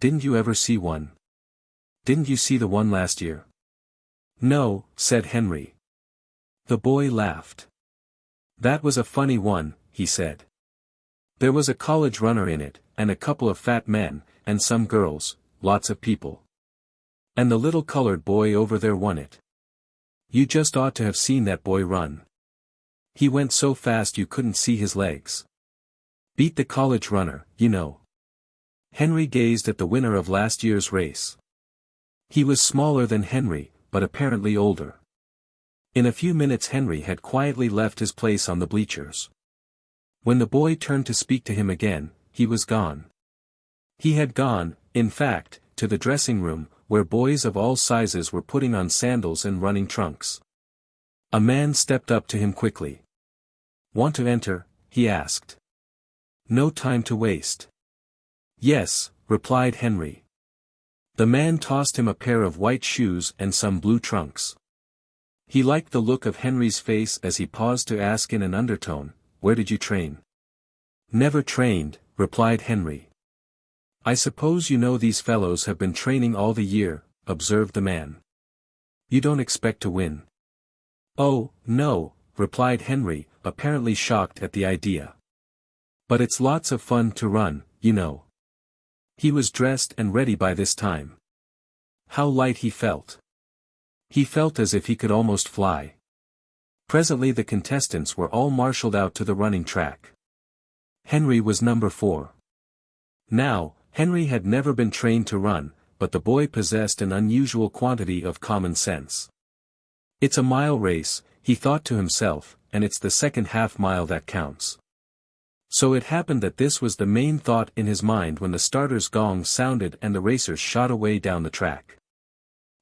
"Didn't you ever see one? Didn't you see the one last year?" No, said Henry. The boy laughed. That was a funny one, he said. There was a college runner in it, and a couple of fat men, and some girls, lots of people. And the little colored boy over there won it. You just ought to have seen that boy run. He went so fast you couldn't see his legs. Beat the college runner, you know. Henry gazed at the winner of last year's race. He was smaller than Henry, but apparently older. In a few minutes Henry had quietly left his place on the bleachers. When the boy turned to speak to him again, he was gone. He had gone, in fact, to the dressing room, where boys of all sizes were putting on sandals and running trunks. A man stepped up to him quickly. Want to enter? He asked. No time to waste. Yes, replied Henry. The man tossed him a pair of white shoes and some blue trunks. He liked the look of Henry's face as he paused to ask in an undertone, Where did you train? Never trained, replied Henry. I suppose you know these fellows have been training all the year, observed the man. You don't expect to win. Oh, no, replied Henry, apparently shocked at the idea. But it's lots of fun to run, you know. He was dressed and ready by this time. How light he felt. He felt as if he could almost fly. Presently the contestants were all marshaled out to the running track. Henry was number 4. Now, Henry had never been trained to run, but the boy possessed an unusual quantity of common sense. It's a mile race, he thought to himself, and it's the second half-mile that counts. So it happened that this was the main thought in his mind when the starter's gong sounded and the racers shot away down the track.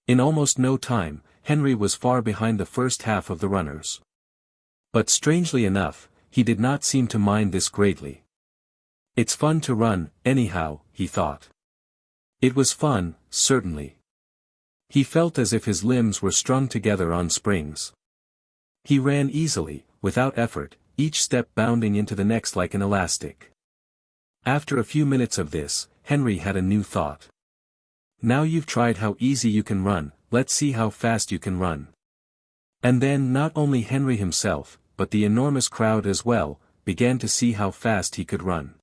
In almost no time, Henry was far behind the first half of the runners. But strangely enough, he did not seem to mind this greatly. It's fun to run, anyhow, he thought. It was fun, certainly. He felt as if his limbs were strung together on springs. He ran easily, without effort, each step bounding into the next like an elastic. After a few minutes of this, Henry had a new thought. Now you've tried how easy you can run, let's see how fast you can run. And then not only Henry himself, but the enormous crowd as well, began to see how fast he could run.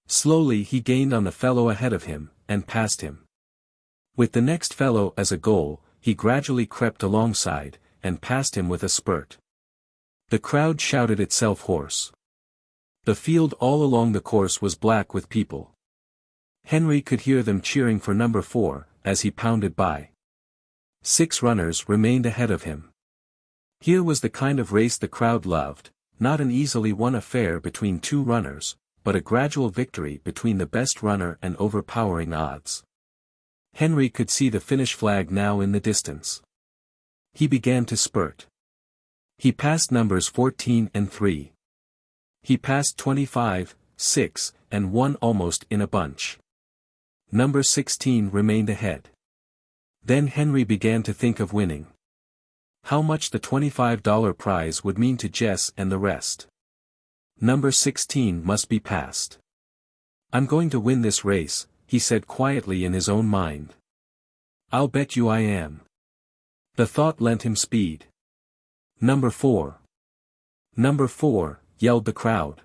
Slowly he gained on the fellow ahead of him, and passed him. With the next fellow as a goal, he gradually crept alongside, and passed him with a spurt. The crowd shouted itself hoarse. The field all along the course was black with people. Henry could hear them cheering for number 4, as he pounded by. 6 runners remained ahead of him. Here was the kind of race the crowd loved, not an easily won affair between 2 runners, but a gradual victory between the best runner and overpowering odds. Henry could see the finish flag now in the distance. He began to spurt. He passed numbers 14 and 3. He passed 25, 6, and 1 almost in a bunch. Number 16 remained ahead. Then Henry began to think of winning. How much the $25 prize would mean to Jess and the rest. Number 16 must be passed. I'm going to win this race, he said quietly in his own mind. I'll bet you I am. The thought lent him speed. Number 4. Number 4, yelled the crowd.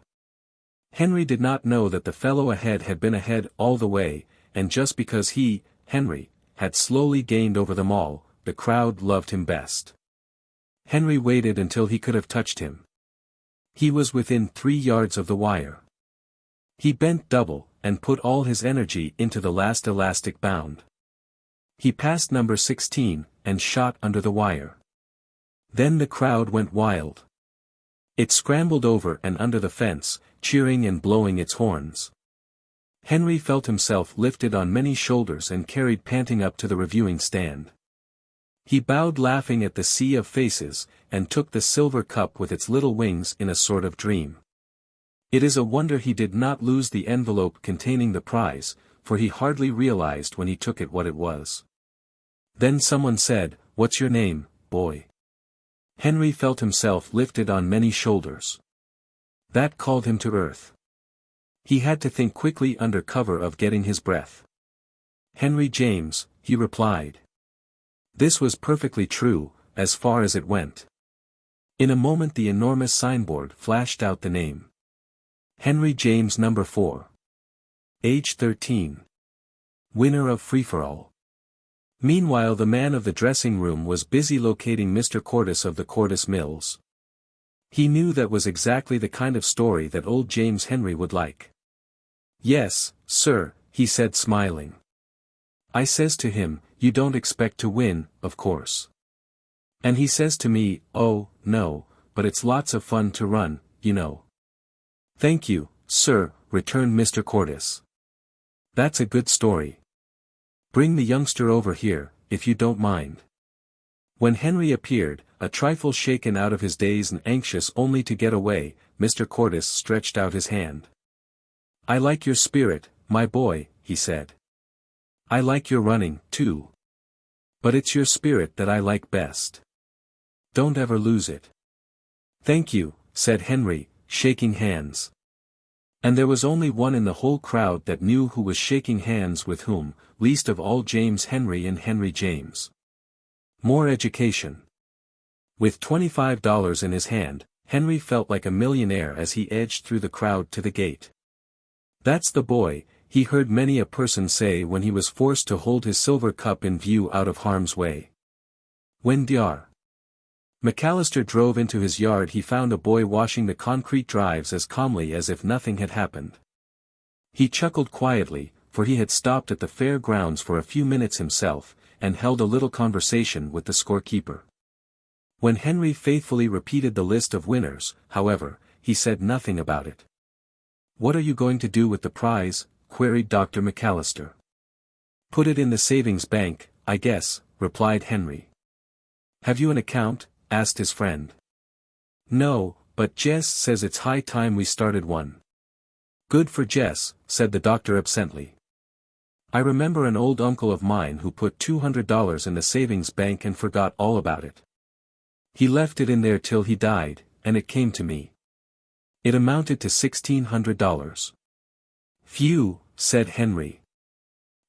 Henry did not know that the fellow ahead had been ahead all the way, and just because he, Henry, had slowly gained over them all, the crowd loved him best. Henry waited until he could have touched him. He was within 3 yards of the wire. He bent double, and put all his energy into the last elastic bound. He passed number 16, and shot under the wire. Then the crowd went wild. It scrambled over and under the fence, cheering and blowing its horns. Henry felt himself lifted on many shoulders and carried panting up to the reviewing stand. He bowed laughing at the sea of faces, and took the silver cup with its little wings in a sort of dream. It is a wonder he did not lose the envelope containing the prize, for he hardly realized when he took it what it was. Then someone said, "What's your name, boy?" Henry felt himself lifted on many shoulders. That called him to earth. He had to think quickly under cover of getting his breath. "Henry James," he replied. This was perfectly true, as far as it went. In a moment the enormous signboard flashed out the name. Henry James No. 4. Age 13. Winner of free-for-all. Meanwhile the man of the dressing room was busy locating Mr. Cordes of the Cordes Mills. He knew that was exactly the kind of story that old James Henry would like. "Yes, sir," he said smiling. I says to him, "You don't expect to win, of course." And he says to me, "Oh, no, but it's lots of fun to run, you know." "Thank you, sir," returned Mr. Cordes. "That's a good story. Bring the youngster over here, if you don't mind." When Henry appeared, a trifle shaken out of his daze and anxious only to get away, Mr. Cordes stretched out his hand. "I like your spirit, my boy," he said. "I like your running, too. But it's your spirit that I like best. Don't ever lose it." "Thank you," said Henry, shaking hands. And there was only one in the whole crowd that knew who was shaking hands with whom, least of all James Henry and Henry James. More education. With $25 in his hand, Henry felt like a millionaire as he edged through the crowd to the gate. "That's the boy," he heard many a person say when he was forced to hold his silver cup in view out of harm's way. When Dr. McAllister drove into his yard he found a boy washing the concrete drives as calmly as if nothing had happened. He chuckled quietly, for he had stopped at the fair grounds for a few minutes himself, and held a little conversation with the scorekeeper. When Henry faithfully repeated the list of winners, however, he said nothing about it. "What are you going to do with the prize?" queried Dr. McAllister. "Put it in the savings bank, I guess," replied Henry. "Have you an account?" asked his friend. "No, but Jess says it's high time we started one." "Good for Jess," said the doctor absently. "I remember an old uncle of mine who put $200 in the savings bank and forgot all about it. He left it in there till he died, and it came to me. It amounted to $1,600. "Phew," said Henry.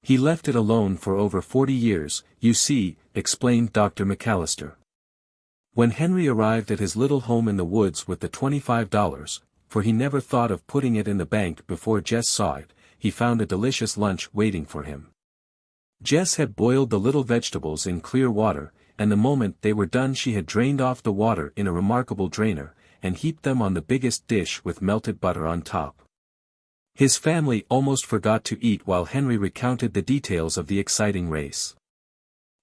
"He left it alone for over 40 years, you see," explained Dr. McAllister. When Henry arrived at his little home in the woods with the $25, for he never thought of putting it in the bank before Jess saw it, he found a delicious lunch waiting for him. Jess had boiled the little vegetables in clear water, and the moment they were done she had drained off the water in a remarkable drainer, and heaped them on the biggest dish with melted butter on top. His family almost forgot to eat while Henry recounted the details of the exciting race.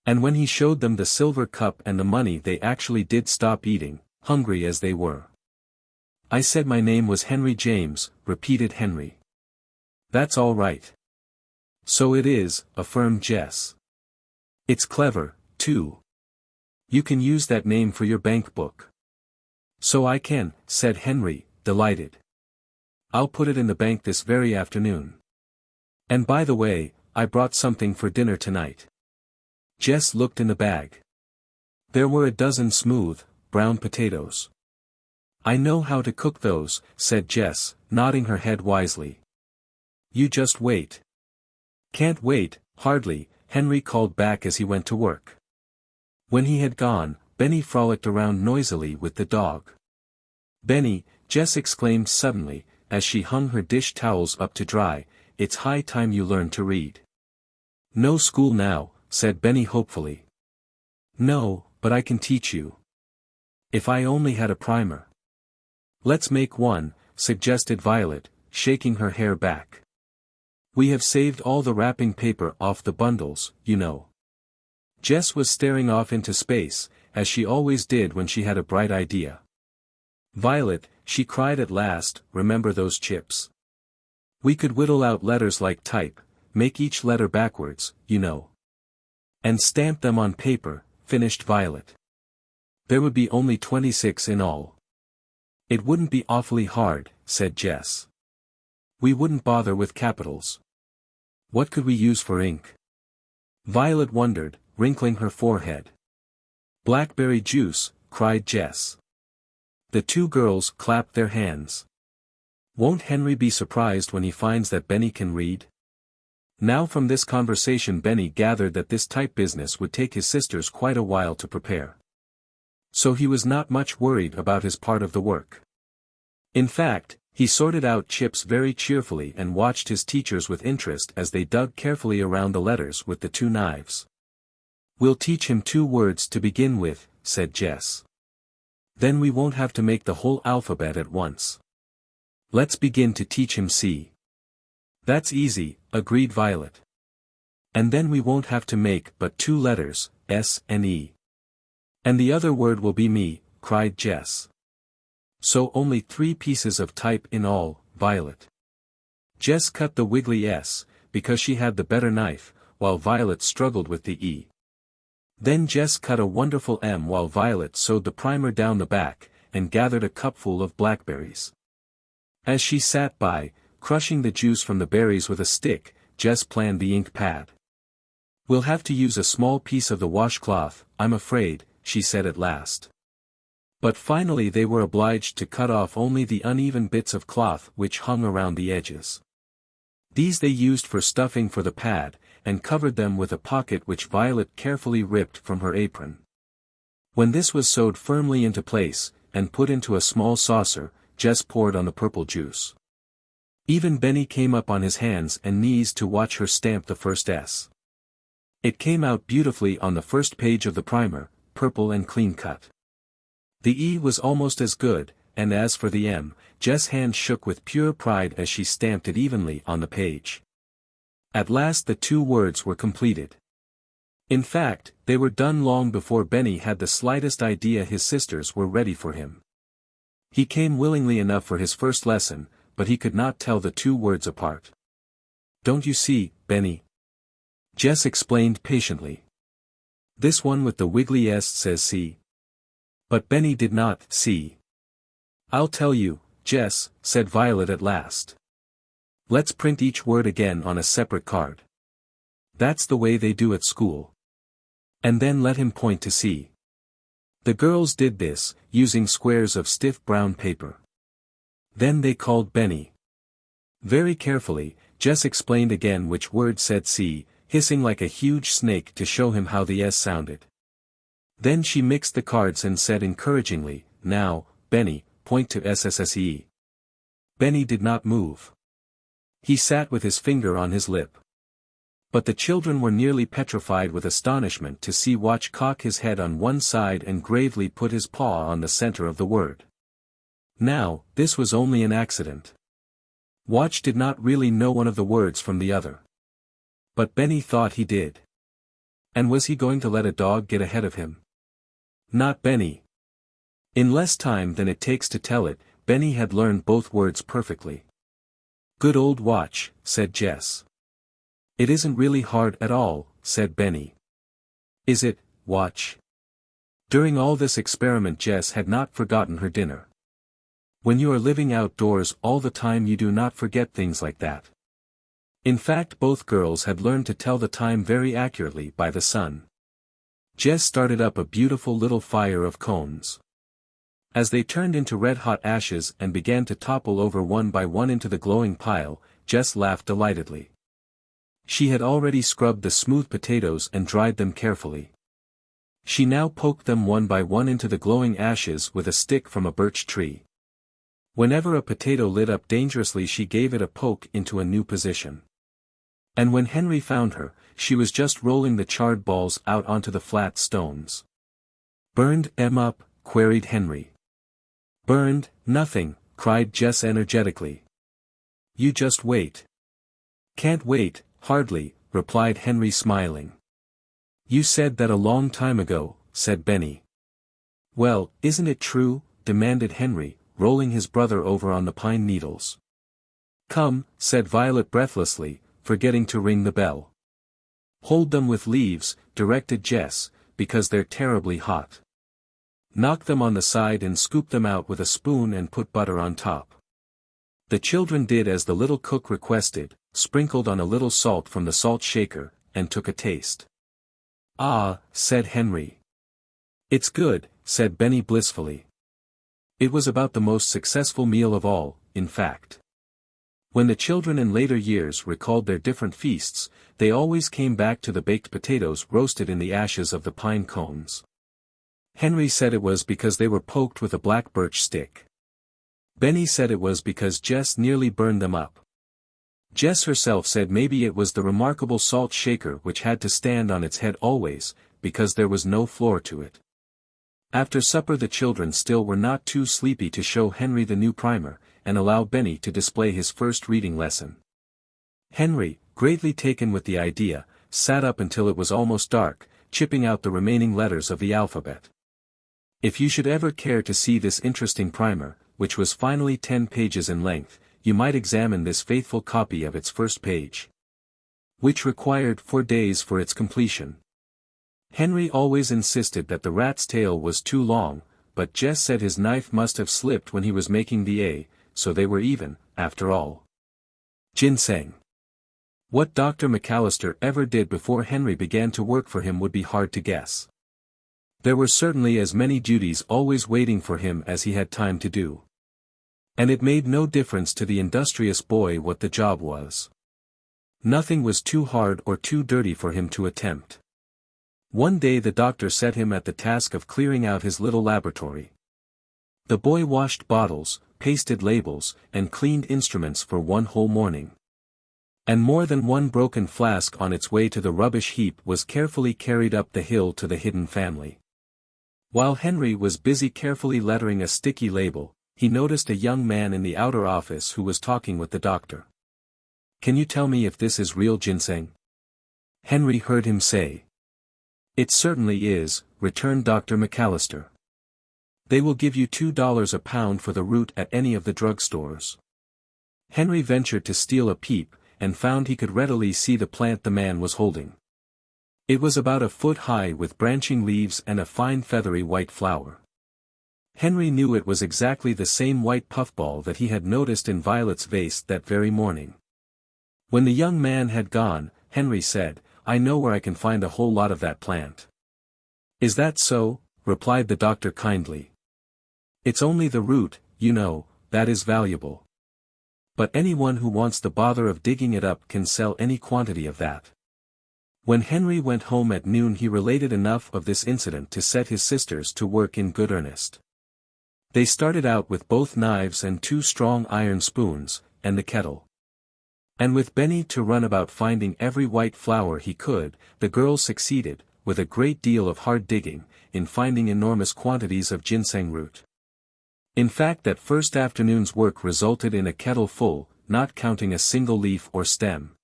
And when he showed them the silver cup and the money they actually did stop eating, hungry as they were. "I said my name was Henry James," repeated Henry. "That's all right." "So it is," affirmed Jess. "It's clever, too. You can use that name for your bank book." "So I can," said Henry, delighted. "I'll put it in the bank this very afternoon. And by the way, I brought something for dinner tonight." Jess looked in the bag. There were a dozen smooth, brown potatoes. "I know how to cook those," said Jess, nodding her head wisely. "You just wait." "Can't wait, hardly," Henry called back as he went to work. When he had gone, Benny frolicked around noisily with the dog. "Benny," Jess exclaimed suddenly, as she hung her dish towels up to dry, "it's high time you learned to read." "No school now," said Benny hopefully. "No, but I can teach you. If I only had a primer." "Let's make one," suggested Violet, shaking her hair back. "We have saved all the wrapping paper off the bundles, you know." Jess was staring off into space, as she always did when she had a bright idea. "Violet," she cried at last, "remember those chips? We could whittle out letters like type, make each letter backwards, you know. And stamp them on paper," finished Violet. "There would be only 26 in all." "It wouldn't be awfully hard," said Jess. "We wouldn't bother with capitals. What could we use for ink?" Violet wondered, wrinkling her forehead. "Blackberry juice," cried Jess. The two girls clapped their hands. "Won't Henry be surprised when he finds that Benny can read?" Now from this conversation Benny gathered that this type business would take his sisters quite a while to prepare. So he was not much worried about his part of the work. In fact, he sorted out chips very cheerfully and watched his teachers with interest as they dug carefully around the letters with the 2 knives. "We'll teach him 2 words to begin with," said Jess. "Then we won't have to make the whole alphabet at once. Let's begin to teach him C." "That's easy," agreed Violet. "And then we won't have to make but 2 letters, S and E." "And the other word will be me," cried Jess. "So only 3 pieces of type in all, Violet." Jess cut the wiggly S, because she had the better knife, while Violet struggled with the E. Then Jess cut a wonderful M while Violet sewed the primer down the back, and gathered a cupful of blackberries. As she sat by, crushing the juice from the berries with a stick, Jess planned the ink pad. "We'll have to use a small piece of the washcloth, I'm afraid," she said at last. But finally they were obliged to cut off only the uneven bits of cloth which hung around the edges. These they used for stuffing for the pad, and covered them with a pocket which Violet carefully ripped from her apron. When this was sewed firmly into place, and put into a small saucer, Jess poured on the purple juice. Even Benny came up on his hands and knees to watch her stamp the first S. It came out beautifully on the first page of the primer, purple and clean cut. The E was almost as good, and as for the M, Jess' hand shook with pure pride as she stamped it evenly on the page. At last the 2 words were completed. In fact, they were done long before Benny had the slightest idea his sisters were ready for him. He came willingly enough for his first lesson, but he could not tell the 2 words apart. "Don't you see, Benny?" Jess explained patiently. "This one with the wiggly S says C." But Benny did not see. "I'll tell you, Jess," said Violet at last. "Let's print each word again on a separate card. That's the way they do at school. And then let him point to C." The girls did this, using squares of stiff brown paper. Then they called Benny. Very carefully, Jess explained again which word said C, hissing like a huge snake to show him how the S sounded. Then she mixed the cards and said encouragingly, "Now, Benny, point to SSSE." Benny did not move. He sat with his finger on his lip. But the children were nearly petrified with astonishment to see Watch cock his head on one side and gravely put his paw on the center of the word. Now, this was only an accident. Watch did not really know one of the words from the other. But Benny thought he did. And was he going to let a dog get ahead of him? Not Benny. In less time than it takes to tell it, Benny had learned both words perfectly. "Good old Watch," said Jess. "It isn't really hard at all," said Benny. "Is it, Watch?" During all this experiment Jess had not forgotten her dinner. When you are living outdoors all the time you do not forget things like that. In fact both girls had learned to tell the time very accurately by the sun. Jess started up a beautiful little fire of cones. As they turned into red-hot ashes and began to topple over one by one into the glowing pile, Jess laughed delightedly. She had already scrubbed the smooth potatoes and dried them carefully. She now poked them one by one into the glowing ashes with a stick from a birch tree. Whenever a potato lit up dangerously she gave it a poke into a new position. And when Henry found her, she was just rolling the charred balls out onto the flat stones. "Burned 'em up?" queried Henry. "Burned, nothing," cried Jess energetically. "You just wait." "Can't wait, hardly," replied Henry smiling. "You said that a long time ago," said Benny. "Well, isn't it true?" demanded Henry, rolling his brother over on the pine needles. "Come," said Violet breathlessly, forgetting to ring the bell. "Hold them with leaves," directed Jess, "because they're terribly hot. Knock them on the side and scoop them out with a spoon and put butter on top." The children did as the little cook requested, sprinkled on a little salt from the salt shaker, and took a taste. "Ah," said Henry. "It's good," said Benny blissfully. It was about the most successful meal of all, in fact. When the children in later years recalled their different feasts, they always came back to the baked potatoes roasted in the ashes of the pine cones. Henry said it was because they were poked with a black birch stick. Benny said it was because Jess nearly burned them up. Jess herself said maybe it was the remarkable salt shaker which had to stand on its head always, because there was no floor to it. After supper the children still were not too sleepy to show Henry the new primer, and allow Benny to display his first reading lesson. Henry, greatly taken with the idea, sat up until it was almost dark, chipping out the remaining letters of the alphabet. If you should ever care to see this interesting primer, which was finally 10 pages in length, you might examine this faithful copy of its first page, which required 4 days for its completion. Henry always insisted that the rat's tail was too long, but Jess said his knife must have slipped when he was making the A, so they were even, after all. Ginseng. What Dr. McAllister ever did before Henry began to work for him would be hard to guess. There were certainly as many duties always waiting for him as he had time to do. And it made no difference to the industrious boy what the job was. Nothing was too hard or too dirty for him to attempt. One day the doctor set him at the task of clearing out his little laboratory. The boy washed bottles, pasted labels, and cleaned instruments for one whole morning. And more than one broken flask on its way to the rubbish heap was carefully carried up the hill to the hidden family. While Henry was busy carefully lettering a sticky label, he noticed a young man in the outer office who was talking with the doctor. "Can you tell me if this is real ginseng?" Henry heard him say. "It certainly is," returned Dr. McAllister. "They will give you $2 a pound for the root at any of the drugstores." Henry ventured to steal a peep, and found he could readily see the plant the man was holding. It was about a foot high with branching leaves and a fine feathery white flower. Henry knew it was exactly the same white puffball that he had noticed in Violet's vase that very morning. When the young man had gone, Henry said, "I know where I can find a whole lot of that plant." "Is that so?" replied the doctor kindly. "It's only the root, you know, that is valuable. But anyone who wants the bother of digging it up can sell any quantity of that." When Henry went home at noon he related enough of this incident to set his sisters to work in good earnest. They started out with both knives and 2 strong iron spoons, and the kettle. And with Benny to run about finding every white flower he could, the girls succeeded, with a great deal of hard digging, in finding enormous quantities of ginseng root. In fact that first afternoon's work resulted in a kettle full, not counting a single leaf or stem.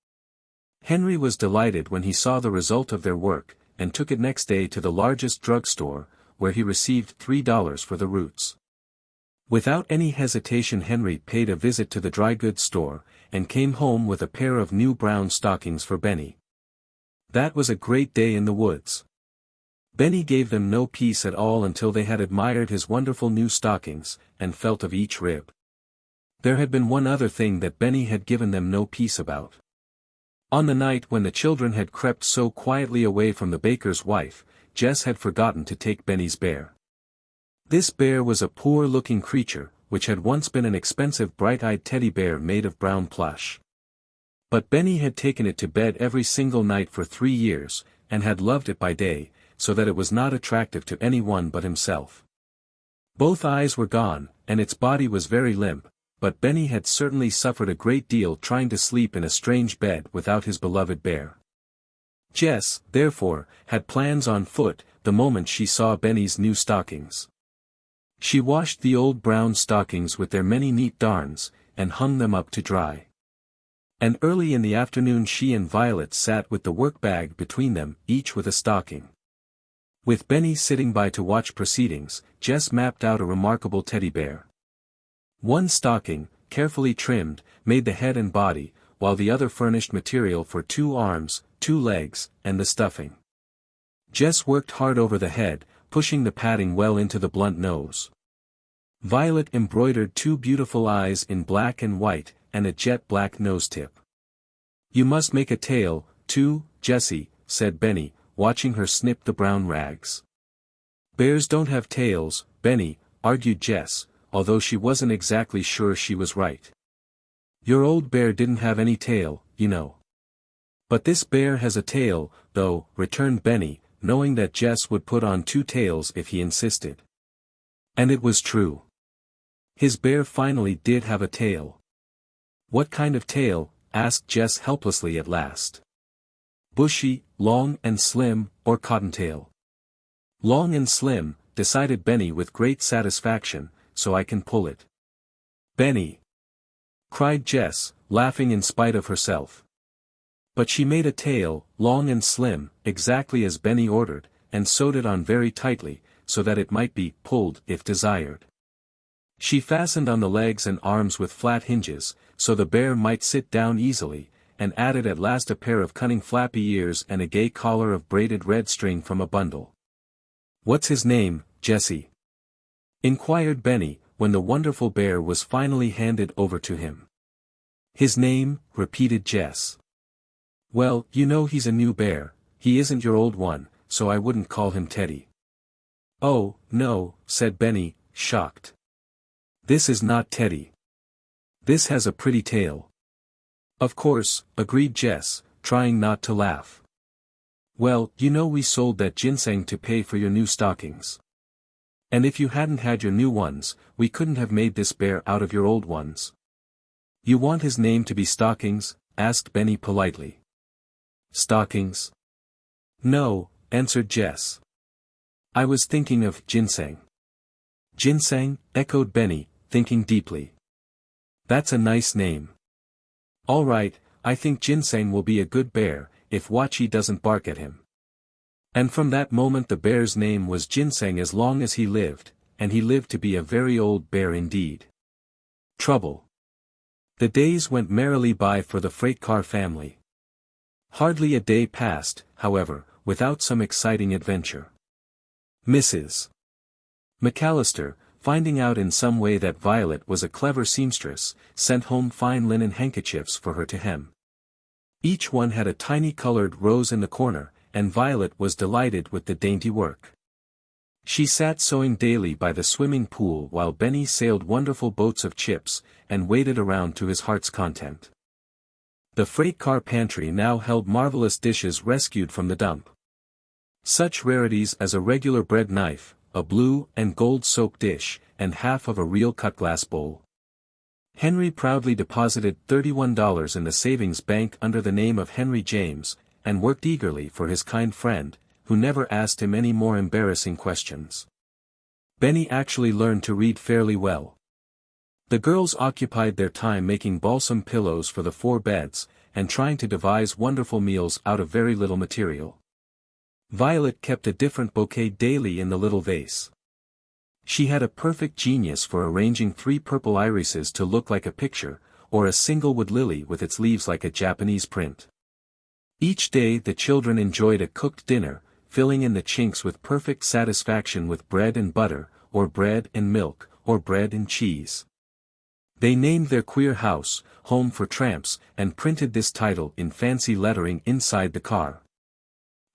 Henry was delighted when he saw the result of their work, and took it next day to the largest drugstore, where he received $3 for the roots. Without any hesitation Henry paid a visit to the dry goods store, and came home with a pair of new brown stockings for Benny. That was a great day in the woods. Benny gave them no peace at all until they had admired his wonderful new stockings, and felt of each rib. There had been one other thing that Benny had given them no peace about. On the night when the children had crept so quietly away from the baker's wife, Jess had forgotten to take Benny's bear. This bear was a poor-looking creature, which had once been an expensive bright-eyed teddy bear made of brown plush. But Benny had taken it to bed every single night for 3 years, and had loved it by day, so that it was not attractive to anyone but himself. Both eyes were gone, and its body was very limp, but Benny had certainly suffered a great deal trying to sleep in a strange bed without his beloved bear. Jess, therefore, had plans on foot, the moment she saw Benny's new stockings. She washed the old brown stockings with their many neat darns, and hung them up to dry. And early in the afternoon she and Violet sat with the work-bag between them, each with a stocking. With Benny sitting by to watch proceedings, Jess mapped out a remarkable teddy bear. One stocking, carefully trimmed, made the head and body, while the other furnished material for 2 arms, 2 legs, and the stuffing. Jess worked hard over the head, pushing the padding well into the blunt nose. Violet embroidered 2 beautiful eyes in black and white, and a jet-black nose-tip. "You must make a tail, too, Jessie," said Benny, watching her snip the brown rags. "Bears don't have tails, Benny," argued Jess, although she wasn't exactly sure she was right. Your old bear didn't have any tail, you know. But this bear has a tail, though, returned Benny, knowing that Jess would put on 2 tails if he insisted. And it was true. His bear finally did have a tail. What kind of tail? Asked Jess helplessly at last. Bushy, long and slim, or cottontail? Long and slim, decided Benny with great satisfaction, so I can pull it. Benny! Cried Jess, laughing in spite of herself. But she made a tail, long and slim, exactly as Benny ordered, and sewed it on very tightly, so that it might be pulled if desired. She fastened on the legs and arms with flat hinges, so the bear might sit down easily, and added at last a pair of cunning flappy ears and a gay collar of braided red string from a bundle. What's his name, Jessie? Inquired Benny, when the wonderful bear was finally handed over to him. His name, repeated Jess. Well, you know he's a new bear, he isn't your old one, so I wouldn't call him Teddy. Oh, no, said Benny, shocked. This is not Teddy. This has a pretty tail. Of course, agreed Jess, trying not to laugh. Well, you know we sold that ginseng to pay for your new stockings. And if you hadn't had your new ones, we couldn't have made this bear out of your old ones. You want his name to be Stockings? Asked Benny politely. Stockings? No, answered Jess. I was thinking of ginseng. Ginseng? Echoed Benny, thinking deeply. That's a nice name. All right, I think Ginseng will be a good bear, if Wachi doesn't bark at him. And from that moment the bear's name was Ginseng as long as he lived, and he lived to be a very old bear indeed. Trouble. The days went merrily by for the freight car family. Hardly a day passed, however, without some exciting adventure. Mrs. McAllister, finding out in some way that Violet was a clever seamstress, sent home fine linen handkerchiefs for her to hem. Each one had a tiny colored rose in the corner, and Violet was delighted with the dainty work. She sat sewing daily by the swimming pool while Benny sailed wonderful boats of chips, and waded around to his heart's content. The freight car pantry now held marvelous dishes rescued from the dump. Such rarities as a regular bread knife, a blue and gold soap dish, and half of a real cut glass bowl. Henry proudly deposited $31 in the savings bank under the name of Henry James, and worked eagerly for his kind friend, who never asked him any more embarrassing questions. Benny actually learned to read fairly well. The girls occupied their time making balsam pillows for the 4 beds, and trying to devise wonderful meals out of very little material. Violet kept a different bouquet daily in the little vase. She had a perfect genius for arranging 3 purple irises to look like a picture, or a single wood lily with its leaves like a Japanese print. Each day the children enjoyed a cooked dinner, filling in the chinks with perfect satisfaction with bread and butter, or bread and milk, or bread and cheese. They named their queer house, Home for Tramps, and printed this title in fancy lettering inside the car.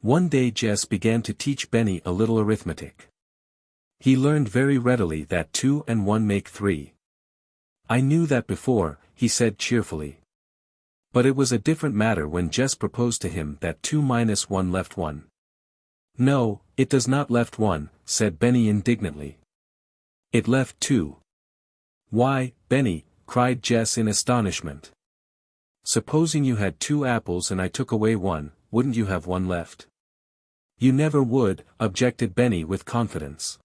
One day Jess began to teach Benny a little arithmetic. He learned very readily that 2 and 1 make 3. I knew that before, he said cheerfully. But it was a different matter when Jess proposed to him that 2 minus 1 left 1. No, it does not left 1, said Benny indignantly. It left 2. Why, Benny, cried Jess in astonishment. Supposing you had 2 apples and I took away 1, wouldn't you have 1 left? You never would, objected Benny with confidence.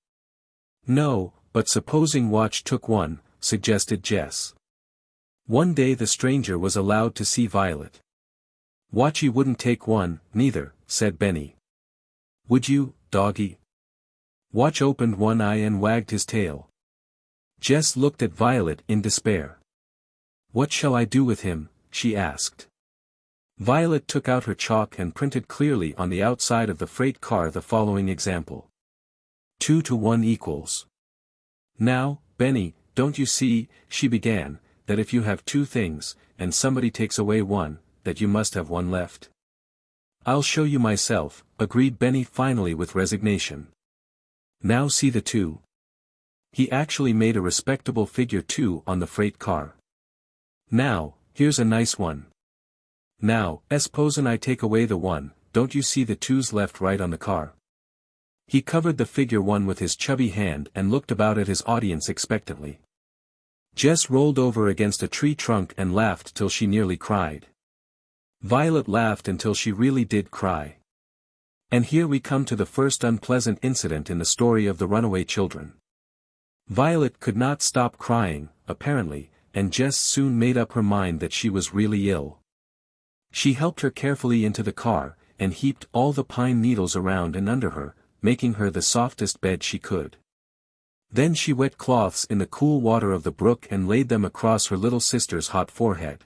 No, but supposing Watch took 1, suggested Jess. One day the stranger was allowed to see Violet. Watchy wouldn't take 1, neither, said Benny. Would you, doggy? Watch opened one eye and wagged his tail. Jess looked at Violet in despair. What shall I do with him? She asked. Violet took out her chalk and printed clearly on the outside of the freight car the following example. 2 to 1 equals. Now, Benny, don't you see, she began, that if you have 2 things, and somebody takes away 1, that you must have 1 left? I'll show you myself, agreed Benny finally with resignation. Now see the 2. He actually made a respectable figure 2 on the freight car. Now, here's a nice one. Now, supposin' I take away the one, don't you see the two's left right on the car? He covered the figure one with his chubby hand and looked about at his audience expectantly. Jess rolled over against a tree trunk and laughed till she nearly cried. Violet laughed until she really did cry. And here we come to the first unpleasant incident in the story of the runaway children. Violet could not stop crying, apparently, and Jess soon made up her mind that she was really ill. She helped her carefully into the car, and heaped all the pine needles around and under her, making her the softest bed she could. Then she wet cloths in the cool water of the brook and laid them across her little sister's hot forehead.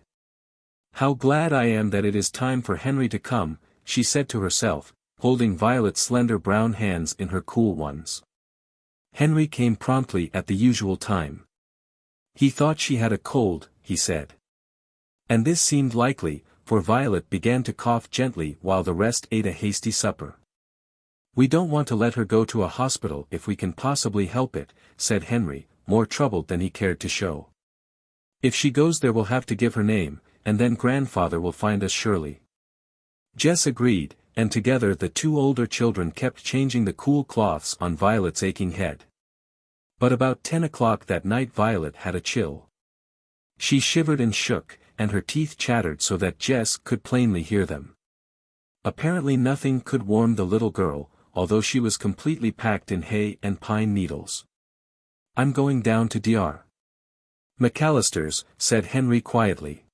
"How glad I am that it is time for Henry to come," she said to herself, holding Violet's slender brown hands in her cool ones. Henry came promptly at the usual time. He thought she had a cold, he said. And this seemed likely, for Violet began to cough gently while the rest ate a hasty supper. "We don't want to let her go to a hospital if we can possibly help it," said Henry, more troubled than he cared to show. "If she goes there we'll have to give her name, and then grandfather will find us surely." Jess agreed, and together the two older children kept changing the cool cloths on Violet's aching head. But about 10 o'clock that night Violet had a chill. She shivered and shook, and her teeth chattered so that Jess could plainly hear them. Apparently nothing could warm the little girl, although she was completely packed in hay and pine needles. "I'm going down to Dr. McAllister's," said Henry quietly.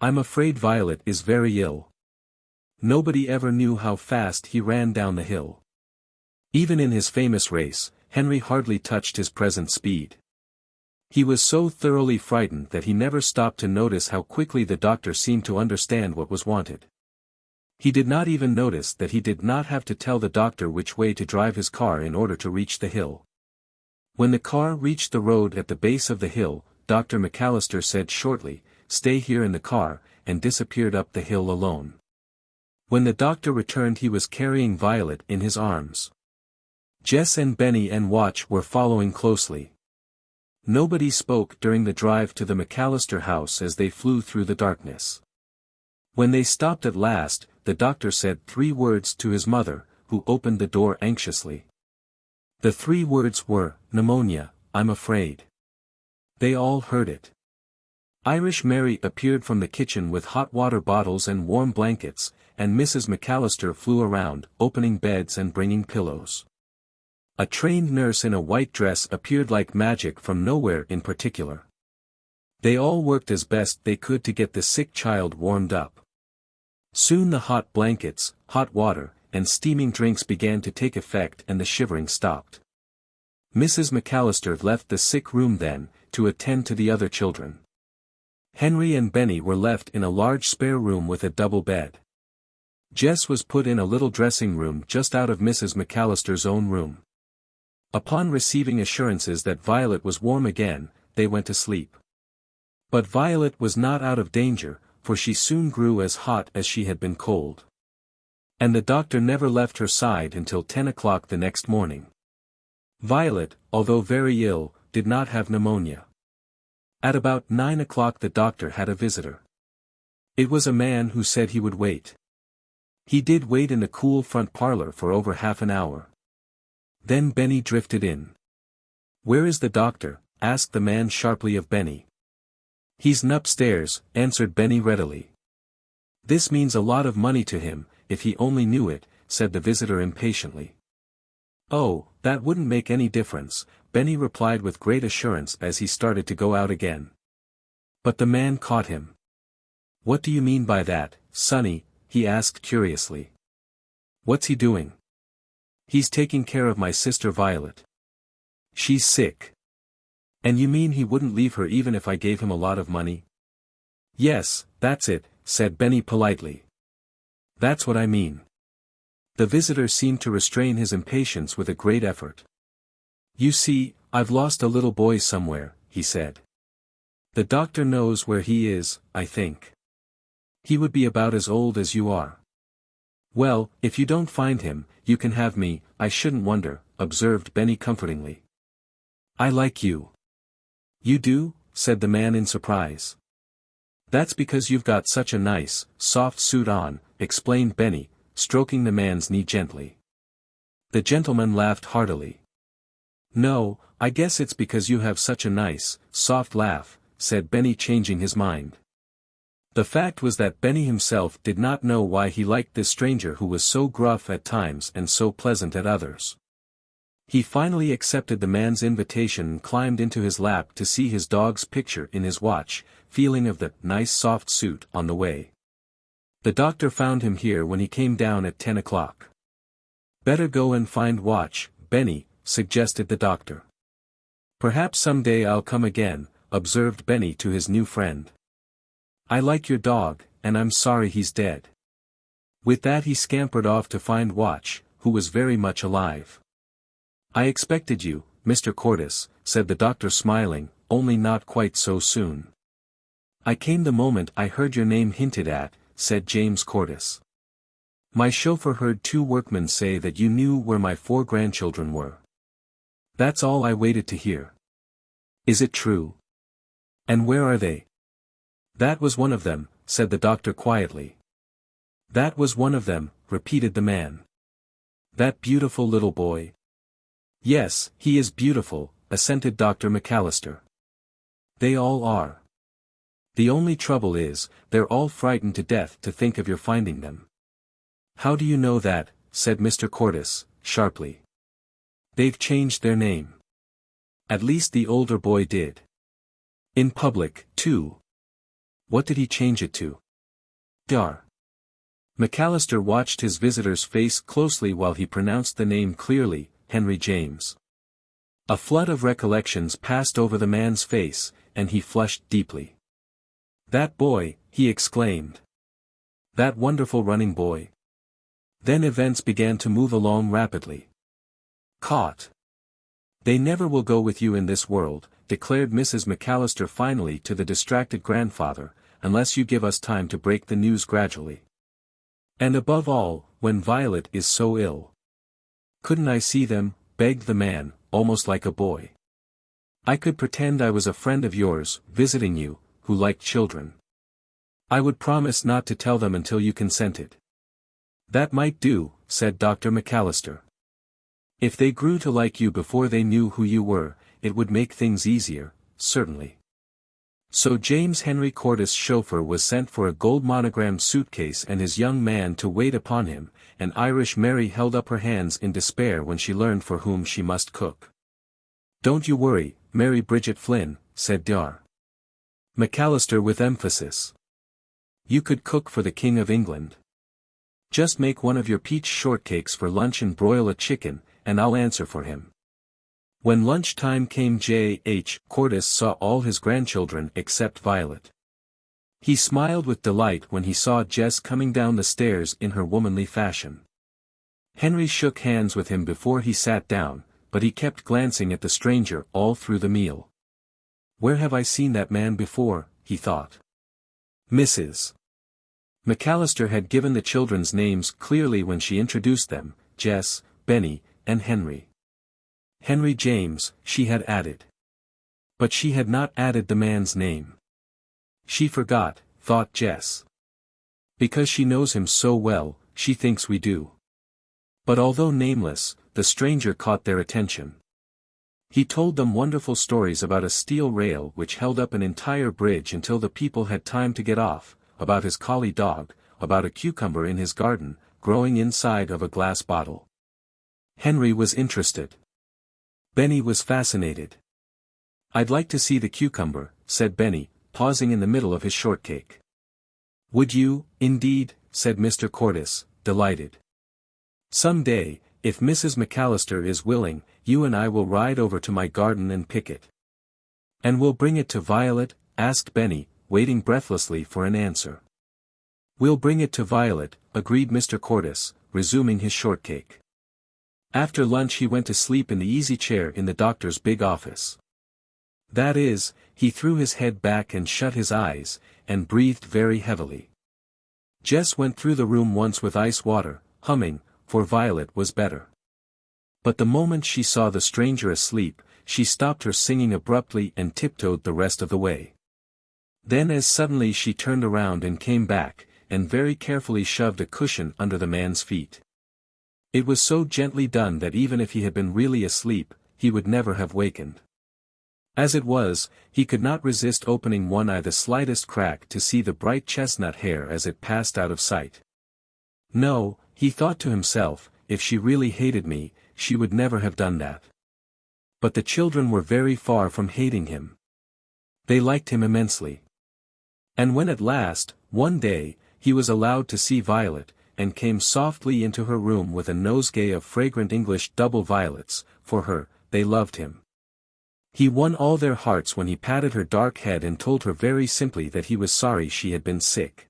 "I'm afraid Violet is very ill." Nobody ever knew how fast he ran down the hill. Even in his famous race, Henry hardly touched his present speed. He was so thoroughly frightened that he never stopped to notice how quickly the doctor seemed to understand what was wanted. He did not even notice that he did not have to tell the doctor which way to drive his car in order to reach the hill. When the car reached the road at the base of the hill, Dr. McAllister said shortly, "Stay here in the car," and disappeared up the hill alone. When the doctor returned he was carrying Violet in his arms. Jess and Benny and Watch were following closely. Nobody spoke during the drive to the McAllister house as they flew through the darkness. When they stopped at last, the doctor said 3 words to his mother, who opened the door anxiously. The 3 words were, "Pneumonia, I'm afraid." They all heard it. Irish Mary appeared from the kitchen with hot water bottles and warm blankets, and Mrs. McAllister flew around, opening beds and bringing pillows. A trained nurse in a white dress appeared like magic from nowhere in particular. They all worked as best they could to get the sick child warmed up. Soon the hot blankets, hot water, and steaming drinks began to take effect and the shivering stopped. Mrs. McAllister left the sick room then, to attend to the other children. Henry and Benny were left in a large spare room with a double bed. Jess was put in a little dressing room just out of Mrs. McAllister's own room. Upon receiving assurances that Violet was warm again, they went to sleep. But Violet was not out of danger, for she soon grew as hot as she had been cold. And the doctor never left her side until 10 o'clock the next morning. Violet, although very ill, did not have pneumonia. At about 9 o'clock the doctor had a visitor. It was a man who said he would wait. He did wait in the cool front parlor for over half an hour. Then Benny drifted in. "Where is the doctor?" asked the man sharply of Benny. "He's upstairs," answered Benny readily. "This means a lot of money to him, if he only knew it," said the visitor impatiently. "Oh, that wouldn't make any difference," Benny replied with great assurance as he started to go out again. But the man caught him. "What do you mean by that, Sonny?" he asked curiously. "What's he doing?" "He's taking care of my sister Violet. She's sick." "And you mean he wouldn't leave her even if I gave him a lot of money?" "Yes, that's it," said Benny politely. "That's what I mean." The visitor seemed to restrain his impatience with a great effort. "You see, I've lost a little boy somewhere," he said. "The doctor knows where he is, I think. He would be about as old as you are." "Well, if you don't find him, you can have me, I shouldn't wonder," observed Benny comfortingly. "I like you." "You do?" said the man in surprise. That's because you've got such a nice, soft suit on, explained Benny, stroking the man's knee gently. The gentleman laughed heartily. No, I guess it's because you have such a nice, soft laugh, said Benny, changing his mind. The fact was that Benny himself did not know why he liked this stranger who was so gruff at times and so pleasant at others. He finally accepted the man's invitation and climbed into his lap to see his dog's picture in his watch, feeling of the nice soft suit on the way. The doctor found him here when he came down at 10 o'clock. Better go and find watch, Benny, suggested the doctor. Perhaps someday I'll come again, observed Benny to his new friend. I like your dog, and I'm sorry he's dead. With that he scampered off to find watch, who was very much alive. I expected you, Mr. Cordis, said the doctor smiling, only not quite so soon. I came the moment I heard your name hinted at, said James Cordis. My chauffeur heard 2 workmen say that you knew where my 4 grandchildren were. That's all I waited to hear. Is it true? And where are they? That was one of them, said the doctor quietly. That was one of them, repeated the man. That beautiful little boy? Yes, he is beautiful, assented Dr. McAllister. They all are. The only trouble is, they're all frightened to death to think of your finding them. How do you know that? Said Mr. Cordis, sharply. They've changed their name. At least the older boy did. In public, too. What did he change it to? Dar. McAllister watched his visitor's face closely while he pronounced the name clearly, Henry James. A flood of recollections passed over the man's face, and he flushed deeply. That boy, he exclaimed. That wonderful running boy. Then events began to move along rapidly. Caught. They never will go with you in this world, declared Mrs. McAllister finally to the distracted grandfather, unless you give us time to break the news gradually. And above all, when Violet is so ill. Couldn't I see them? Begged the man, almost like a boy. I could pretend I was a friend of yours, visiting you, who liked children. I would promise not to tell them until you consented. That might do, said Dr. McAllister. If they grew to like you before they knew who you were, it would make things easier, certainly. So James Henry Cordis' chauffeur was sent for a gold monogrammed suitcase and his young man to wait upon him, and Irish Mary held up her hands in despair when she learned for whom she must cook. Don't you worry, Mary Bridget Flynn, said Dr. McAllister with emphasis. You could cook for the King of England. Just make one of your peach shortcakes for lunch and broil a chicken, and I'll answer for him. When lunchtime came, J.H. Cordis saw all his grandchildren except Violet. He smiled with delight when he saw Jess coming down the stairs in her womanly fashion. Henry shook hands with him before he sat down, but he kept glancing at the stranger all through the meal. Where have I seen that man before, he thought. Mrs. McAllister had given the children's names clearly when she introduced them, Jess, Benny, and Henry. Henry James, she had added. But she had not added the man's name. She forgot, thought Jess. Because she knows him so well, she thinks we do. But although nameless, the stranger caught their attention. He told them wonderful stories about a steel rail which held up an entire bridge until the people had time to get off, about his collie dog, about a cucumber in his garden, growing inside of a glass bottle. Henry was interested. Benny was fascinated. I'd like to see the cucumber, said Benny, pausing in the middle of his shortcake. Would you, indeed, said Mr. Cordis, delighted. Some day, if Mrs. McAllister is willing, you and I will ride over to my garden and pick it. And we'll bring it to Violet? Asked Benny, waiting breathlessly for an answer. We'll bring it to Violet, agreed Mr. Cordis, resuming his shortcake. After lunch he went to sleep in the easy chair in the doctor's big office. That is, he threw his head back and shut his eyes, and breathed very heavily. Jess went through the room once with ice water, humming, for Violet was better. But the moment she saw the stranger asleep, she stopped her singing abruptly and tiptoed the rest of the way. Then as suddenly she turned around and came back, and very carefully shoved a cushion under the man's feet. It was so gently done that even if he had been really asleep, he would never have wakened. As it was, he could not resist opening one eye the slightest crack to see the bright chestnut hair as it passed out of sight. No, he thought to himself, if she really hated me, she would never have done that. But the children were very far from hating him. They liked him immensely. And when at last, one day, he was allowed to see Violet, and came softly into her room with a nosegay of fragrant English double violets, for her, they loved him. He won all their hearts when he patted her dark head and told her very simply that he was sorry she had been sick.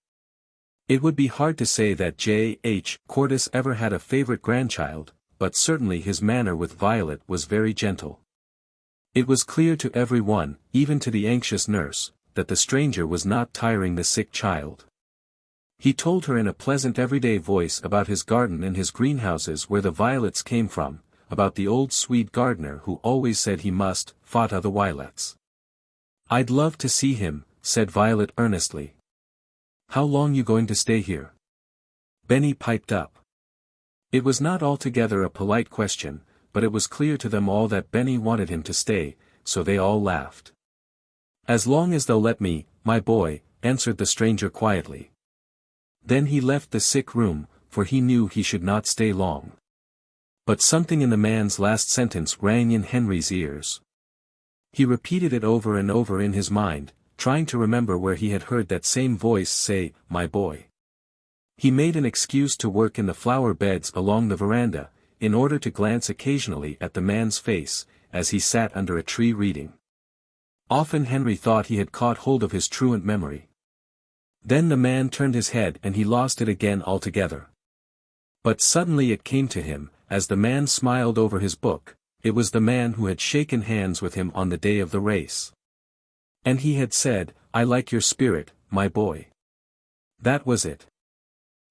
It would be hard to say that J.H. Cordis ever had a favorite grandchild, but certainly his manner with Violet was very gentle. It was clear to every one, even to the anxious nurse, that the stranger was not tiring the sick child. He told her in a pleasant everyday voice about his garden and his greenhouses where the violets came from, about the old Swede gardener who always said he must fota the violets. "I'd love to see him," said Violet earnestly. "How long you going to stay here?" Benny piped up. It was not altogether a polite question, but it was clear to them all that Benny wanted him to stay, so they all laughed. "As long as they'll let me, my boy," answered the stranger quietly. Then he left the sick room, for he knew he should not stay long. But something in the man's last sentence rang in Henry's ears. He repeated it over and over in his mind, trying to remember where he had heard that same voice say, "my boy." He made an excuse to work in the flower beds along the veranda, in order to glance occasionally at the man's face, as he sat under a tree reading. Often Henry thought he had caught hold of his truant memory. Then the man turned his head and he lost it again altogether. But suddenly it came to him, as the man smiled over his book, it was the man who had shaken hands with him on the day of the race. And he had said, "I like your spirit, my boy." That was it.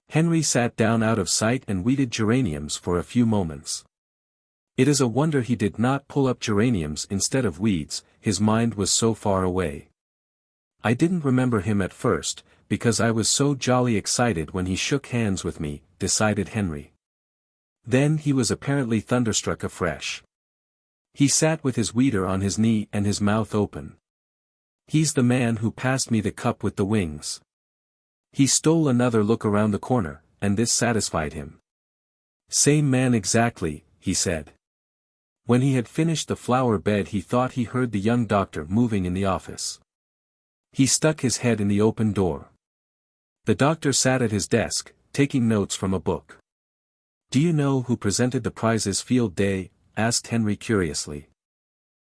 Henry sat down out of sight and weeded geraniums for a few moments. It is a wonder he did not pull up geraniums instead of weeds, his mind was so far away. "I didn't remember him at first, because I was so jolly excited when he shook hands with me," decided Henry. Then he was apparently thunderstruck afresh. He sat with his weeder on his knee and his mouth open. "He's the man who passed me the cup with the wings." He stole another look around the corner, and this satisfied him. "Same man exactly," he said. When he had finished the flower bed he thought he heard the young doctor moving in the office. He stuck his head in the open door. The doctor sat at his desk, taking notes from a book. "Do you know who presented the prizes field day?" asked Henry curiously.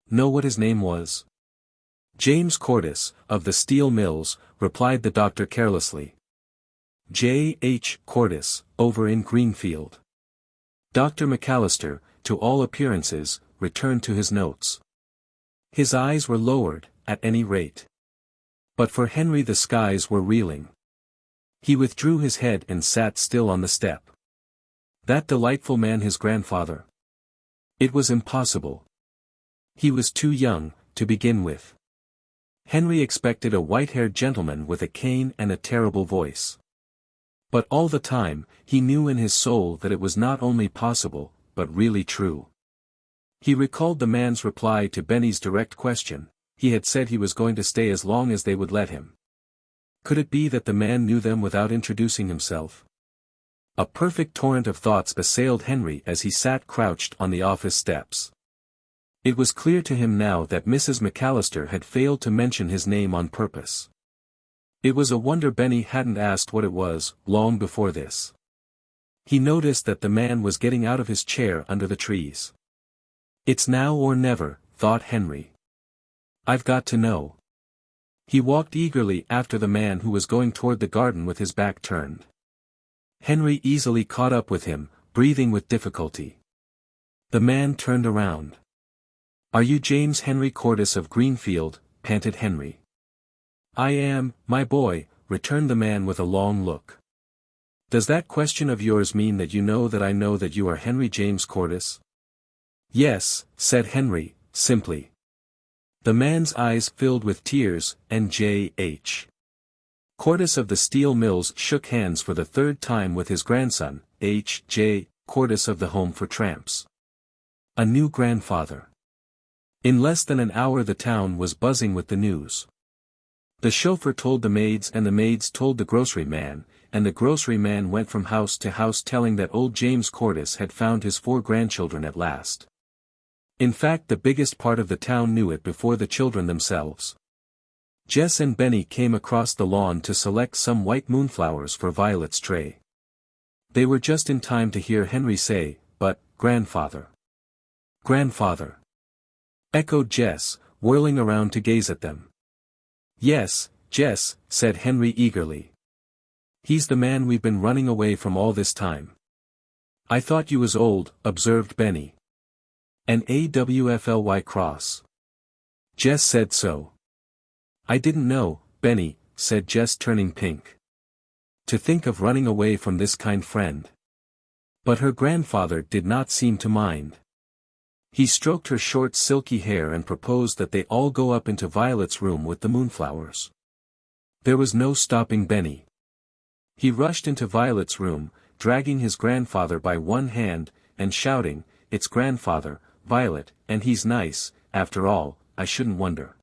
"Know what his name was?" "James Cordis, of the steel mills," replied the doctor carelessly. "J.H. Cordis, over in Greenfield." Dr. McAllister, to all appearances, returned to his notes. His eyes were lowered, at any rate. But for Henry the skies were reeling. He withdrew his head and sat still on the step. That delightful man his grandfather? It was impossible. He was too young, to begin with. Henry expected a white-haired gentleman with a cane and a terrible voice. But all the time, he knew in his soul that it was not only possible, but really true. He recalled the man's reply to Benny's direct question. He had said he was going to stay as long as they would let him. Could it be that the man knew them without introducing himself? A perfect torrent of thoughts assailed Henry as he sat crouched on the office steps. It was clear to him now that Mrs. McAllister had failed to mention his name on purpose. It was a wonder Benny hadn't asked what it was, long before this. He noticed that the man was getting out of his chair under the trees. "It's now or never," thought Henry. "I've got to know." He walked eagerly after the man who was going toward the garden with his back turned. Henry easily caught up with him, breathing with difficulty. The man turned around. "Are you James Henry Cordis of Greenfield?" panted Henry. "I am, my boy," returned the man with a long look. "Does that question of yours mean that you know that I know that you are Henry James Cordis?" "Yes," said Henry, simply. The man's eyes filled with tears, and J.H. Cordes of the steel mills shook hands for the third time with his grandson, H.J. Cordes of the Home for Tramps. A new grandfather. In less than an hour the town was buzzing with the news. The chauffeur told the maids and the maids told the grocery man, and the grocery man went from house to house telling that old James Cordes had found his 4 grandchildren at last. In fact, the biggest part of the town knew it before the children themselves. Jess and Benny came across the lawn to select some white moonflowers for Violet's tray. They were just in time to hear Henry say, "But, grandfather." "Grandfather?" echoed Jess, whirling around to gaze at them. "Yes, Jess," said Henry eagerly. "He's the man we've been running away from all this time." "I thought you was old," observed Benny. "An AWFLY cross." Jess said so. "I didn't know, Benny," said Jess turning pink. "To think of running away from this kind friend." But her grandfather did not seem to mind. He stroked her short silky hair and proposed that they all go up into Violet's room with the moonflowers. There was no stopping Benny. He rushed into Violet's room, dragging his grandfather by one hand, and shouting, "It's grandfather, Violet, and he's nice, after all, I shouldn't wonder."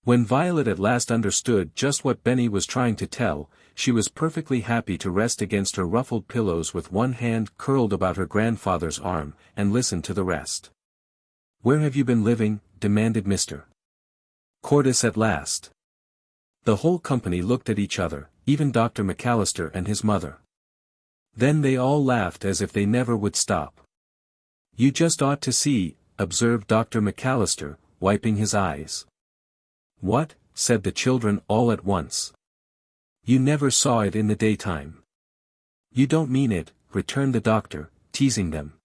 When Violet at last understood just what Benny was trying to tell, she was perfectly happy to rest against her ruffled pillows with one hand curled about her grandfather's arm, and listen to the rest. "Where have you been living?" demanded Mr. Cordes at last. The whole company looked at each other, even Dr. McAllister and his mother. Then they all laughed as if they never would stop. "You just ought to see," observed Dr. McAllister, wiping his eyes. "What?" said the children all at once. "You never saw it in the daytime." "You don't mean it," returned the doctor, teasing them.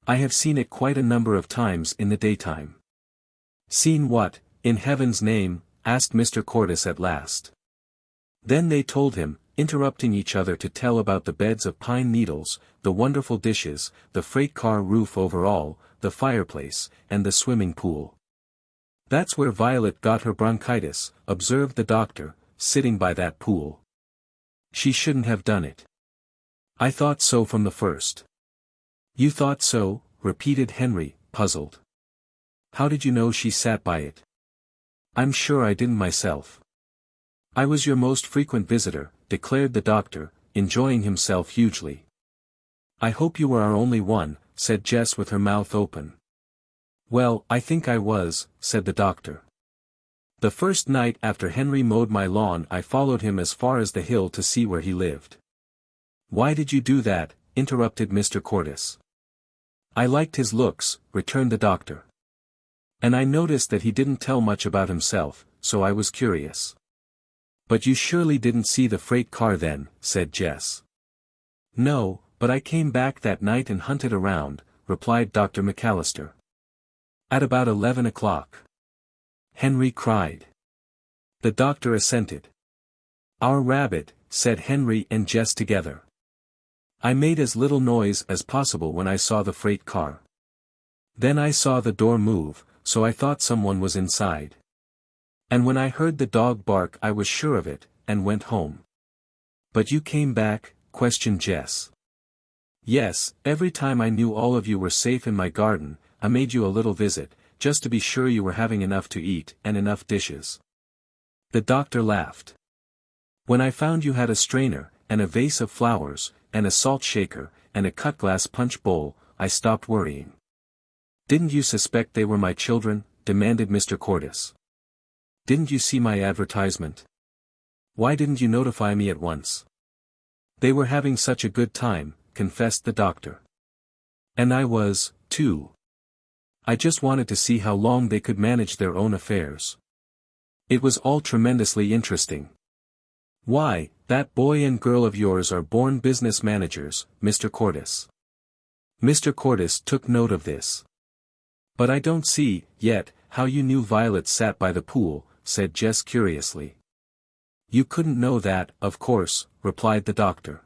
"I have seen it quite a number of times in the daytime." "Seen what, in heaven's name?" asked Mr. Cordes at last. Then they told him, interrupting each other to tell about the beds of pine needles, the wonderful dishes, the freight car roof over all, the fireplace, and the swimming pool. "That's where Violet got her bronchitis," observed the doctor, "sitting by that pool. She shouldn't have done it." "I thought so from the first." "You thought so?" repeated Henry, puzzled. "How did you know she sat by it?" "I'm sure I didn't myself." "I was your most frequent visitor," declared the doctor, enjoying himself hugely. "I hope you were our only one," said Jess with her mouth open. "Well, I think I was," said the doctor. "The first night after Henry mowed my lawn I followed him as far as the hill to see where he lived." "Why did you do that?" interrupted Mr. Cordes. "I liked his looks," returned the doctor. "And I noticed that he didn't tell much about himself, so I was curious." "But you surely didn't see the freight car then," said Jess. "No, but I came back that night and hunted around," replied Dr. McAllister. "At about 11 o'clock. Henry cried. The doctor assented. "Our rabbit," said Henry and Jess together. "I made as little noise as possible when I saw the freight car. Then I saw the door move, so I thought someone was inside. And when I heard the dog bark I was sure of it, and went home." "But you came back?" questioned Jess. "Yes, every time I knew all of you were safe in my garden, I made you a little visit, just to be sure you were having enough to eat and enough dishes." The doctor laughed. "When I found you had a strainer, and a vase of flowers, and a salt shaker, and a cut-glass punch bowl, I stopped worrying." "Didn't you suspect they were my children?" demanded Mr. Cordes. "Didn't you see my advertisement? Why didn't you notify me at once?" "They were having such a good time," confessed the doctor. "And I was, too. I just wanted to see how long they could manage their own affairs. It was all tremendously interesting." "Why, that boy and girl of yours are born business managers, Mr. Cordes." Mr. Cordes took note of this. "But I don't see, yet, how you knew Violet sat by the pool," said Jess curiously. "You couldn't know that, of course," replied the doctor.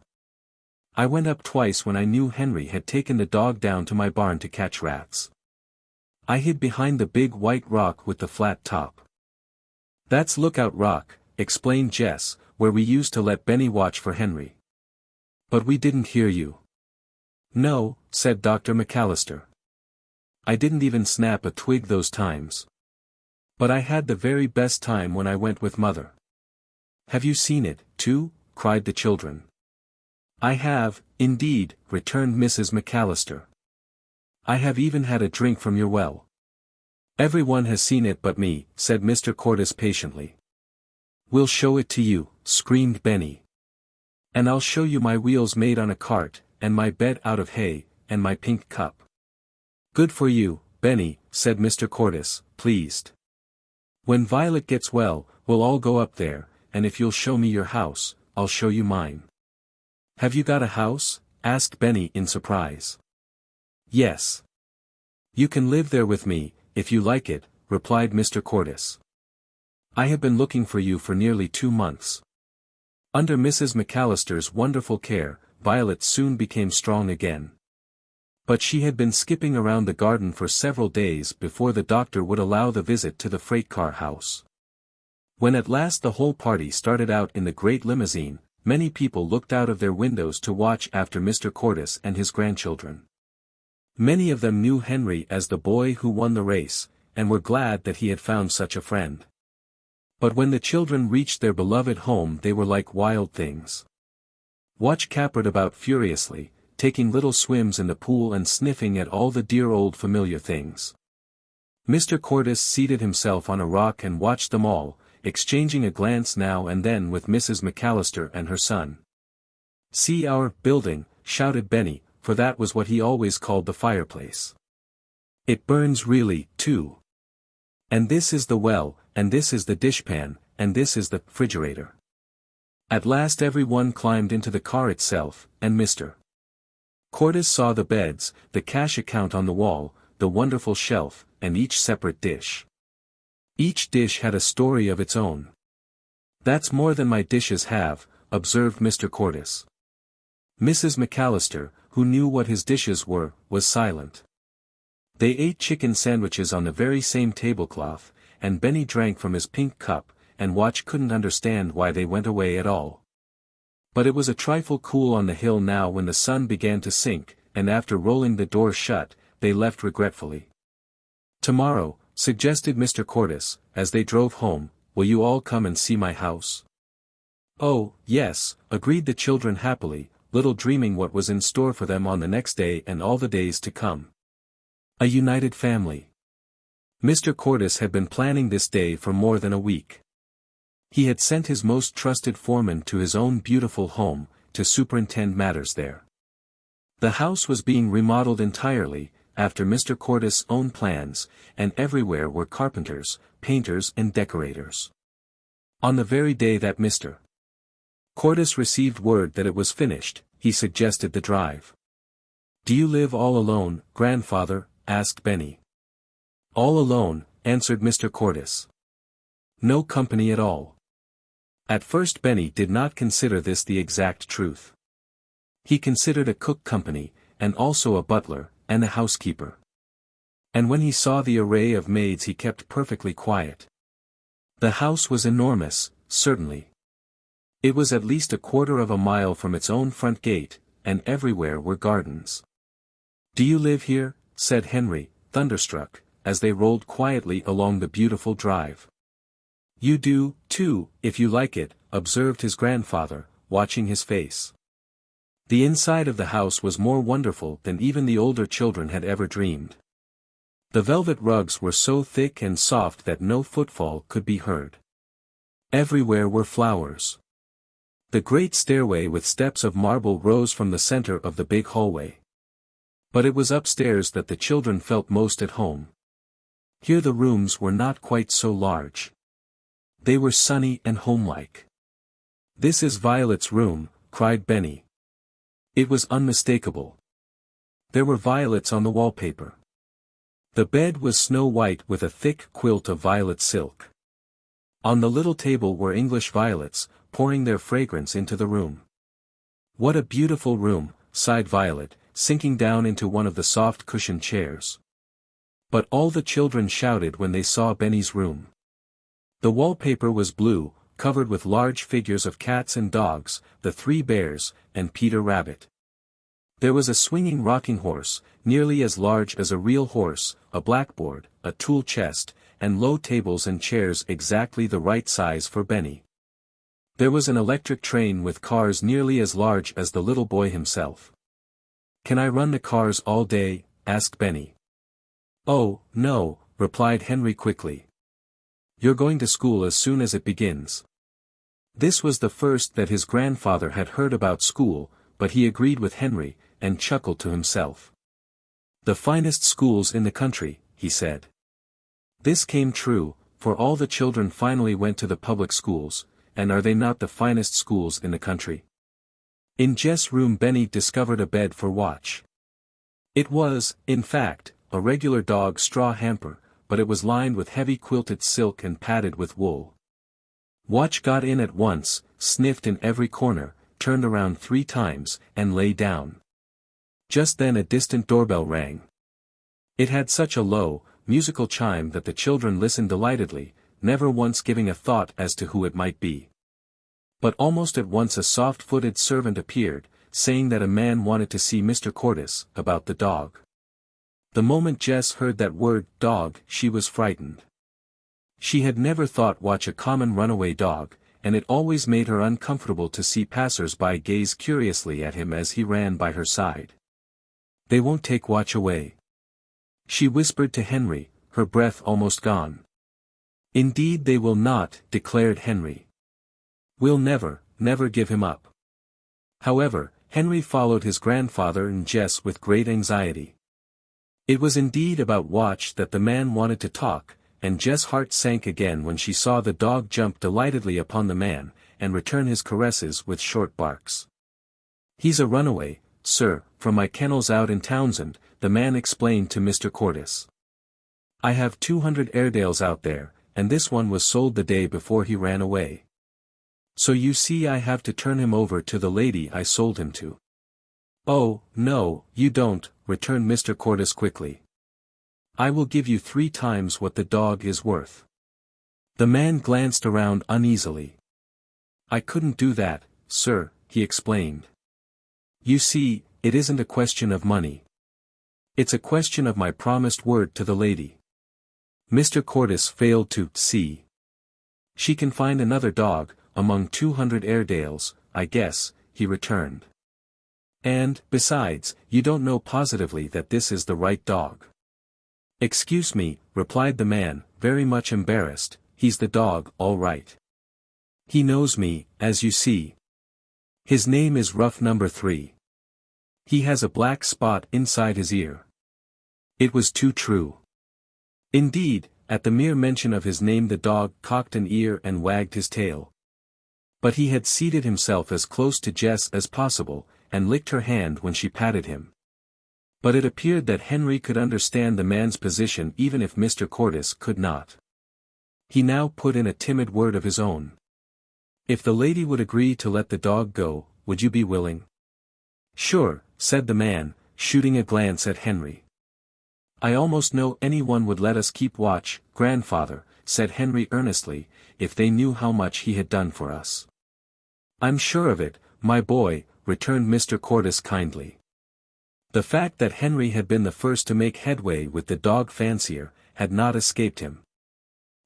"I went up twice when I knew Henry had taken the dog down to my barn to catch rats. I hid behind the big white rock with the flat top. That's Lookout Rock, explained Jess, where we used to let Benny watch for Henry. But we didn't hear you. No, said Dr. McAllister. I didn't even snap a twig those times. But I had the very best time when I went with Mother. Have you seen it, too? Cried the children. I have, indeed, returned Mrs. McAllister. I have even had a drink from your well. Everyone has seen it but me, said Mr. Cordes patiently. We'll show it to you, screamed Benny. And I'll show you my wheels made on a cart, and my bed out of hay, and my pink cup. Good for you, Benny, said Mr. Cordes, pleased. When Violet gets well, we'll all go up there, and if you'll show me your house, I'll show you mine. Have you got a house? Asked Benny in surprise. Yes. You can live there with me, if you like it, replied Mr. Cordes. I have been looking for you for nearly 2 months. Under Mrs. McAllister's wonderful care, Violet soon became strong again. But she had been skipping around the garden for several days before the doctor would allow the visit to the freight car house. When at last the whole party started out in the great limousine, many people looked out of their windows to watch after Mr. Cordes and his grandchildren. Many of them knew Henry as the boy who won the race, and were glad that he had found such a friend. But when the children reached their beloved home they were like wild things. Watch capered about furiously, taking little swims in the pool and sniffing at all the dear old familiar things. Mr. Cordes seated himself on a rock and watched them all, exchanging a glance now and then with Mrs. McAllister and her son. See our building, shouted Benny, for that was what he always called the fireplace. It burns really, too. And this is the well, and this is the dishpan, and this is the refrigerator. At last everyone climbed into the car itself, and Mr. Cordes saw the beds, the cash account on the wall, the wonderful shelf, and each separate dish. Each dish had a story of its own. That's more than my dishes have, observed Mr. Cordes. Mrs. McAllister, who knew what his dishes were, was silent. They ate chicken sandwiches on the very same tablecloth, and Benny drank from his pink cup, and Watch couldn't understand why they went away at all. But it was a trifle cool on the hill now when the sun began to sink, and after rolling the door shut, they left regretfully. Tomorrow, suggested Mr. Cordes, as they drove home, will you all come and see my house? Oh, yes, agreed the children happily, little dreaming what was in store for them on the next day and all the days to come. A united family. Mr. Cordes had been planning this day for more than a week. He had sent his most trusted foreman to his own beautiful home, to superintend matters there. The house was being remodeled entirely, after Mr. Cordes' own plans, and everywhere were carpenters, painters and decorators. On the very day that Mr. Cordes received word that it was finished, he suggested the drive. Do you live all alone, grandfather? Asked Benny. All alone, answered Mr. Cordes. No company at all. At first Benny did not consider this the exact truth. He considered a cook company, and also a butler, and a housekeeper. And when he saw the array of maids he kept perfectly quiet. The house was enormous, certainly. It was at least 1/4 of a mile from its own front gate, and everywhere were gardens. Do you live here? Said Henry, thunderstruck, as they rolled quietly along the beautiful drive. You do, too, if you like it, observed his grandfather, watching his face. The inside of the house was more wonderful than even the older children had ever dreamed. The velvet rugs were so thick and soft that no footfall could be heard. Everywhere were flowers. The great stairway with steps of marble rose from the center of the big hallway. But it was upstairs that the children felt most at home. Here the rooms were not quite so large. They were sunny and homelike. This is Violet's room, cried Benny. It was unmistakable. There were violets on the wallpaper. The bed was snow white with a thick quilt of violet silk. On the little table were English violets, pouring their fragrance into the room. What a beautiful room, sighed Violet, sinking down into one of the soft cushioned chairs. But all the children shouted when they saw Benny's room. The wallpaper was blue, covered with large figures of cats and dogs, the 3 bears, and Peter Rabbit. There was a swinging rocking horse, nearly as large as a real horse, a blackboard, a tool chest, and low tables and chairs exactly the right size for Benny. There was an electric train with cars nearly as large as the little boy himself. "Can I run the cars all day?" asked Benny. "Oh, no," replied Henry quickly. "You're going to school as soon as it begins." This was the first that his grandfather had heard about school, but he agreed with Henry, and chuckled to himself. "The finest schools in the country," he said. This came true, for all the children finally went to the public schools, and are they not the finest schools in the country? In Jess' room Benny discovered a bed for Watch. It was, in fact, a regular dog straw hamper, but it was lined with heavy quilted silk and padded with wool. Watch got in at once, sniffed in every corner, turned around 3 times, and lay down. Just then a distant doorbell rang. It had such a low, musical chime that the children listened delightedly, never once giving a thought as to who it might be. But almost at once a soft-footed servant appeared, saying that a man wanted to see Mr. Cordis, about the dog. The moment Jess heard that word, dog, she was frightened. She had never thought Watch a common runaway dog, and it always made her uncomfortable to see passers-by gaze curiously at him as he ran by her side. "They won't take Watch away," she whispered to Henry, her breath almost gone. "Indeed they will not," declared Henry. "We'll never, never give him up." However, Henry followed his grandfather and Jess with great anxiety. It was indeed about Watch that the man wanted to talk, and Jess' heart sank again when she saw the dog jump delightedly upon the man, and return his caresses with short barks. "He's a runaway, sir, from my kennels out in Townsend," the man explained to Mr. Cordis. "I have 200 Airedales out there, and this one was sold the day before he ran away. So you see I have to turn him over to the lady I sold him to." "Oh, no, you don't," returned Mr. Cordis quickly. "I will give you 3 times what the dog is worth." The man glanced around uneasily. "I couldn't do that, sir," he explained. "You see, it isn't a question of money. It's a question of my promised word to the lady." Mr. Cordis failed to see. "She can find another dog, among 200 Airedales, I guess," he returned. "And, besides, you don't know positively that this is the right dog." "Excuse me," replied the man, very much embarrassed, "he's the dog, all right. He knows me, as you see. His name is Rough Number 3. He has a black spot inside his ear." It was too true. Indeed, at the mere mention of his name the dog cocked an ear and wagged his tail. But he had seated himself as close to Jess as possible, and licked her hand when she patted him. But it appeared that Henry could understand the man's position even if Mr. Cordis could not. He now put in a timid word of his own. "If the lady would agree to let the dog go, would you be willing?" "Sure," said the man, shooting a glance at Henry. "I almost know anyone would let us keep Watch, grandfather," said Henry earnestly, "if they knew how much he had done for us." "I'm sure of it, my boy," returned Mr. Cordis kindly. The fact that Henry had been the first to make headway with the dog fancier, had not escaped him.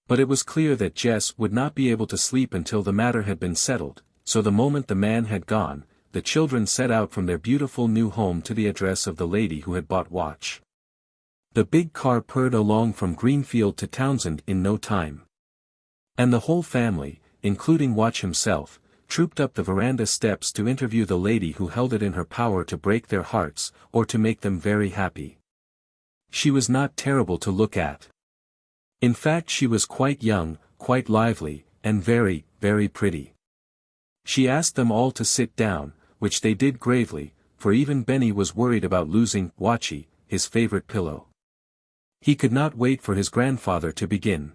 But it was clear that Jess would not be able to sleep until the matter had been settled, so the moment the man had gone, the children set out from their beautiful new home to the address of the lady who had bought Watch. The big car purred along from Greenfield to Townsend in no time. And the whole family, including Watch himself, trooped up the veranda steps to interview the lady who held it in her power to break their hearts, or to make them very happy. She was not terrible to look at. In fact she was quite young, quite lively, and very, very pretty. She asked them all to sit down, which they did gravely, for even Benny was worried about losing Watchy, his favorite pillow. He could not wait for his grandfather to begin.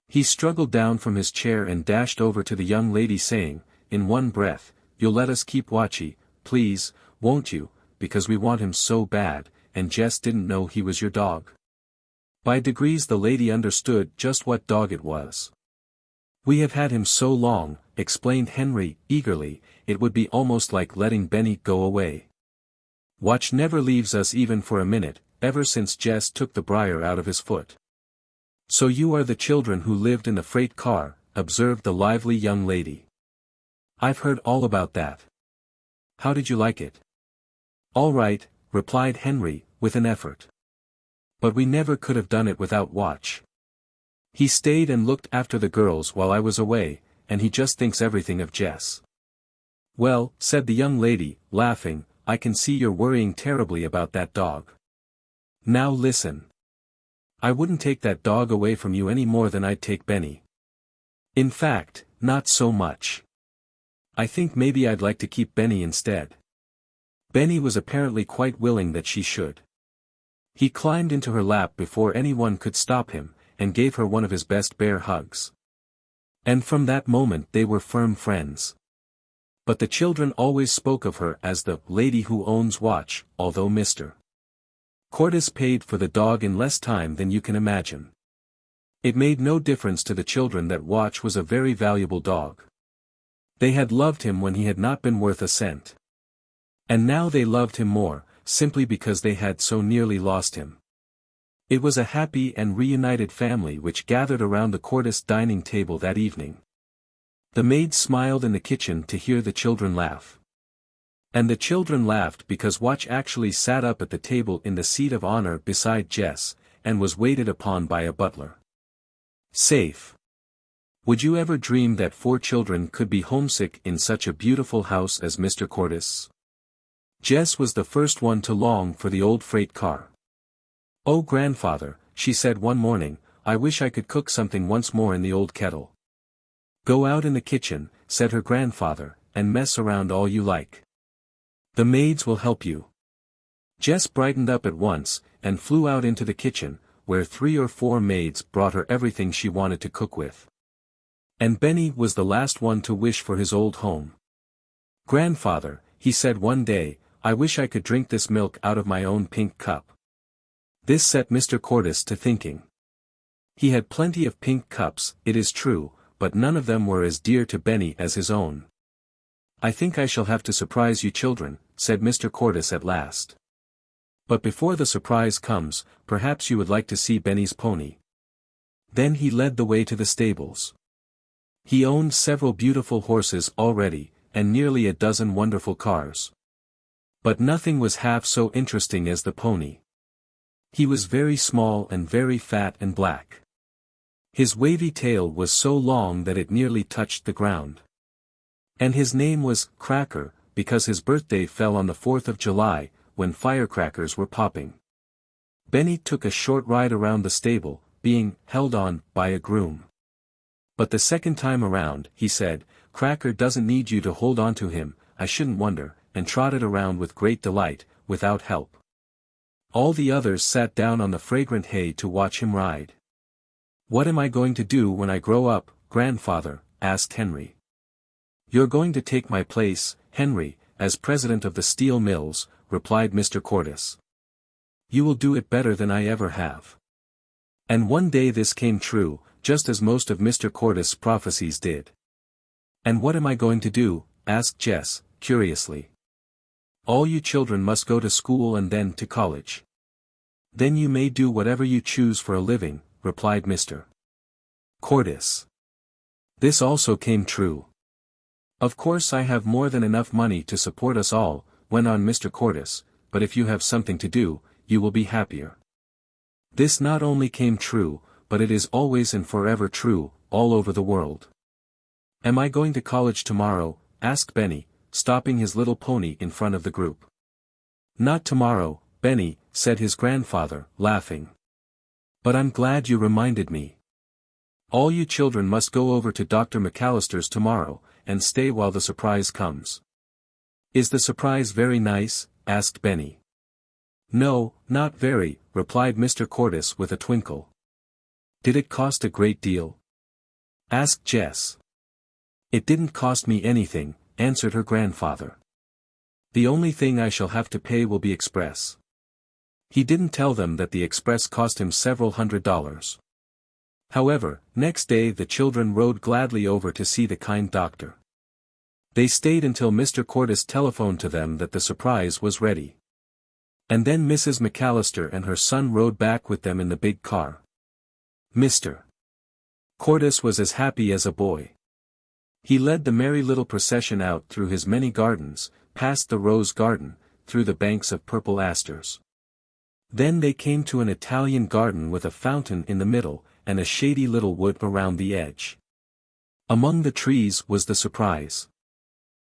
He struggled down from his chair and dashed over to the young lady saying, in one breath, "You'll let us keep Watchy, please, won't you, because we want him so bad, and Jess didn't know he was your dog." By degrees the lady understood just what dog it was. "We have had him so long," explained Henry, eagerly, "it would be almost like letting Benny go away. Watch never leaves us even for a minute, ever since Jess took the briar out of his foot." "So you are the children who lived in the freight car," observed the lively young lady. "I've heard all about that. How did you like it?" "All right," replied Henry, with an effort. "But we never could have done it without Watch. He stayed and looked after the girls while I was away, and he just thinks everything of Jess." "Well," said the young lady, laughing, "I can see you're worrying terribly about that dog. Now listen. I wouldn't take that dog away from you any more than I'd take Benny. In fact, not so much. I think maybe I'd like to keep Benny instead." Benny was apparently quite willing that she should. He climbed into her lap before anyone could stop him, and gave her one of his best bear hugs. And from that moment they were firm friends. But the children always spoke of her as the lady who owns Watch, although Mr. Cordis paid for the dog in less time than you can imagine. It made no difference to the children that Watch was a very valuable dog. They had loved him when he had not been worth a cent. And now they loved him more, simply because they had so nearly lost him. It was a happy and reunited family which gathered around the Cordis dining table that evening. The maid smiled in the kitchen to hear the children laugh. And the children laughed because Watch actually sat up at the table in the seat of honor beside Jess, and was waited upon by a butler. Safe. Would you ever dream that 4 children could be homesick in such a beautiful house as Mr. Cordis? Jess was the first one to long for the old freight car. "Oh grandfather," she said one morning, "I wish I could cook something once more in the old kettle." "Go out in the kitchen," said her grandfather, "and mess around all you like. The maids will help you." Jess brightened up at once, and flew out into the kitchen, where 3 or 4 maids brought her everything she wanted to cook with. And Benny was the last one to wish for his old home. "Grandfather," he said one day, "I wish I could drink this milk out of my own pink cup." This set Mr. Cordis to thinking. He had plenty of pink cups, it is true, but none of them were as dear to Benny as his own. "I think I shall have to surprise you children," said Mr. Cordis at last. "But before the surprise comes, perhaps you would like to see Benny's pony." Then he led the way to the stables. He owned several beautiful horses already, and nearly a dozen wonderful cars. But nothing was half so interesting as the pony. He was very small and very fat and black. His wavy tail was so long that it nearly touched the ground. And his name was Cracker, because his birthday fell on the 4th of July, when firecrackers were popping. Benny took a short ride around the stable, being held on by a groom. But the second time around, he said, "Cracker doesn't need you to hold on to him, I shouldn't wonder," and trotted around with great delight, without help. All the others sat down on the fragrant hay to watch him ride. "What am I going to do when I grow up, grandfather?" asked Henry. "You're going to take my place, Henry, as president of the steel mills," replied Mr. Cordis. "You will do it better than I ever have." And one day this came true, just as most of Mr. Cordis' prophecies did. "And what am I going to do?" asked Jess, curiously. "All you children must go to school and then to college. Then you may do whatever you choose for a living," replied Mr. Cordis. This also came true. "Of course I have more than enough money to support us all," went on Mr. Cordis, "but if you have something to do, you will be happier." This not only came true, but it is always and forever true, all over the world. "Am I going to college tomorrow?" asked Benny, stopping his little pony in front of the group. "Not tomorrow, Benny," said his grandfather, laughing. "But I'm glad you reminded me. All you children must go over to Dr. McAllister's tomorrow, and stay while the surprise comes." "Is the surprise very nice?" asked Benny. "No, not very," replied Mr. Cordis with a twinkle. "Did it cost a great deal?" asked Jess. "It didn't cost me anything," answered her grandfather. "The only thing I shall have to pay will be express." He didn't tell them that the express cost him several $100s. However, next day the children rode gladly over to see the kind doctor. They stayed until Mr. Cordes telephoned to them that the surprise was ready. And then Mrs. McAllister and her son rode back with them in the big car. Mr. Cordes was as happy as a boy. He led the merry little procession out through his many gardens, past the rose garden, through the banks of purple asters. Then they came to an Italian garden with a fountain in the middle, and a shady little wood around the edge. Among the trees was the surprise.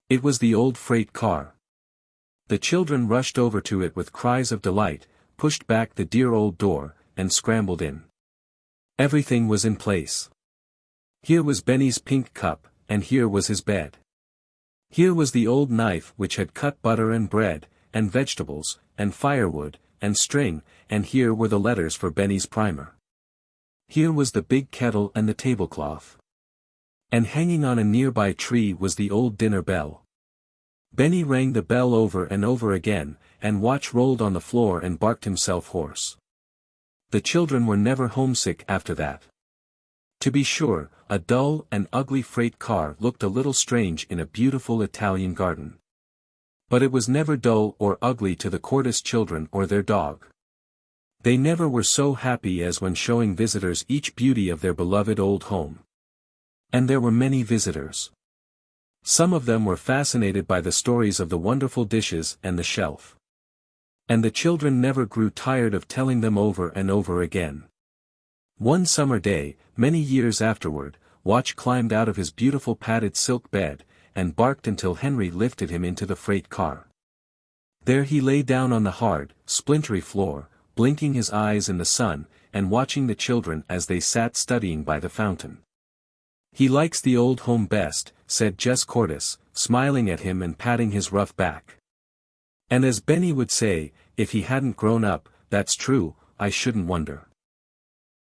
It was the old freight car. The children rushed over to it with cries of delight, pushed back the dear old door, and scrambled in. Everything was in place. Here was Benny's pink cup, and here was his bed. Here was the old knife which had cut butter and bread, and vegetables, and firewood, and string, and here were the letters for Benny's primer. Here was the big kettle and the tablecloth. And hanging on a nearby tree was the old dinner bell. Benny rang the bell over and over again, and Watch rolled on the floor and barked himself hoarse. The children were never homesick after that. To be sure, a dull and ugly freight car looked a little strange in a beautiful Italian garden. But it was never dull or ugly to the Cordes children or their dog. They never were so happy as when showing visitors each beauty of their beloved old home. And there were many visitors. Some of them were fascinated by the stories of the wonderful dishes and the shelf. And the children never grew tired of telling them over and over again. One summer day, many years afterward, Watch climbed out of his beautiful padded silk bed, and barked until Henry lifted him into the freight car. There he lay down on the hard, splintery floor, blinking his eyes in the sun, and watching the children as they sat studying by the fountain. "He likes the old home best," said Jess Cordes, smiling at him and patting his rough back. "And as Benny would say, if he hadn't grown up, that's true, I shouldn't wonder."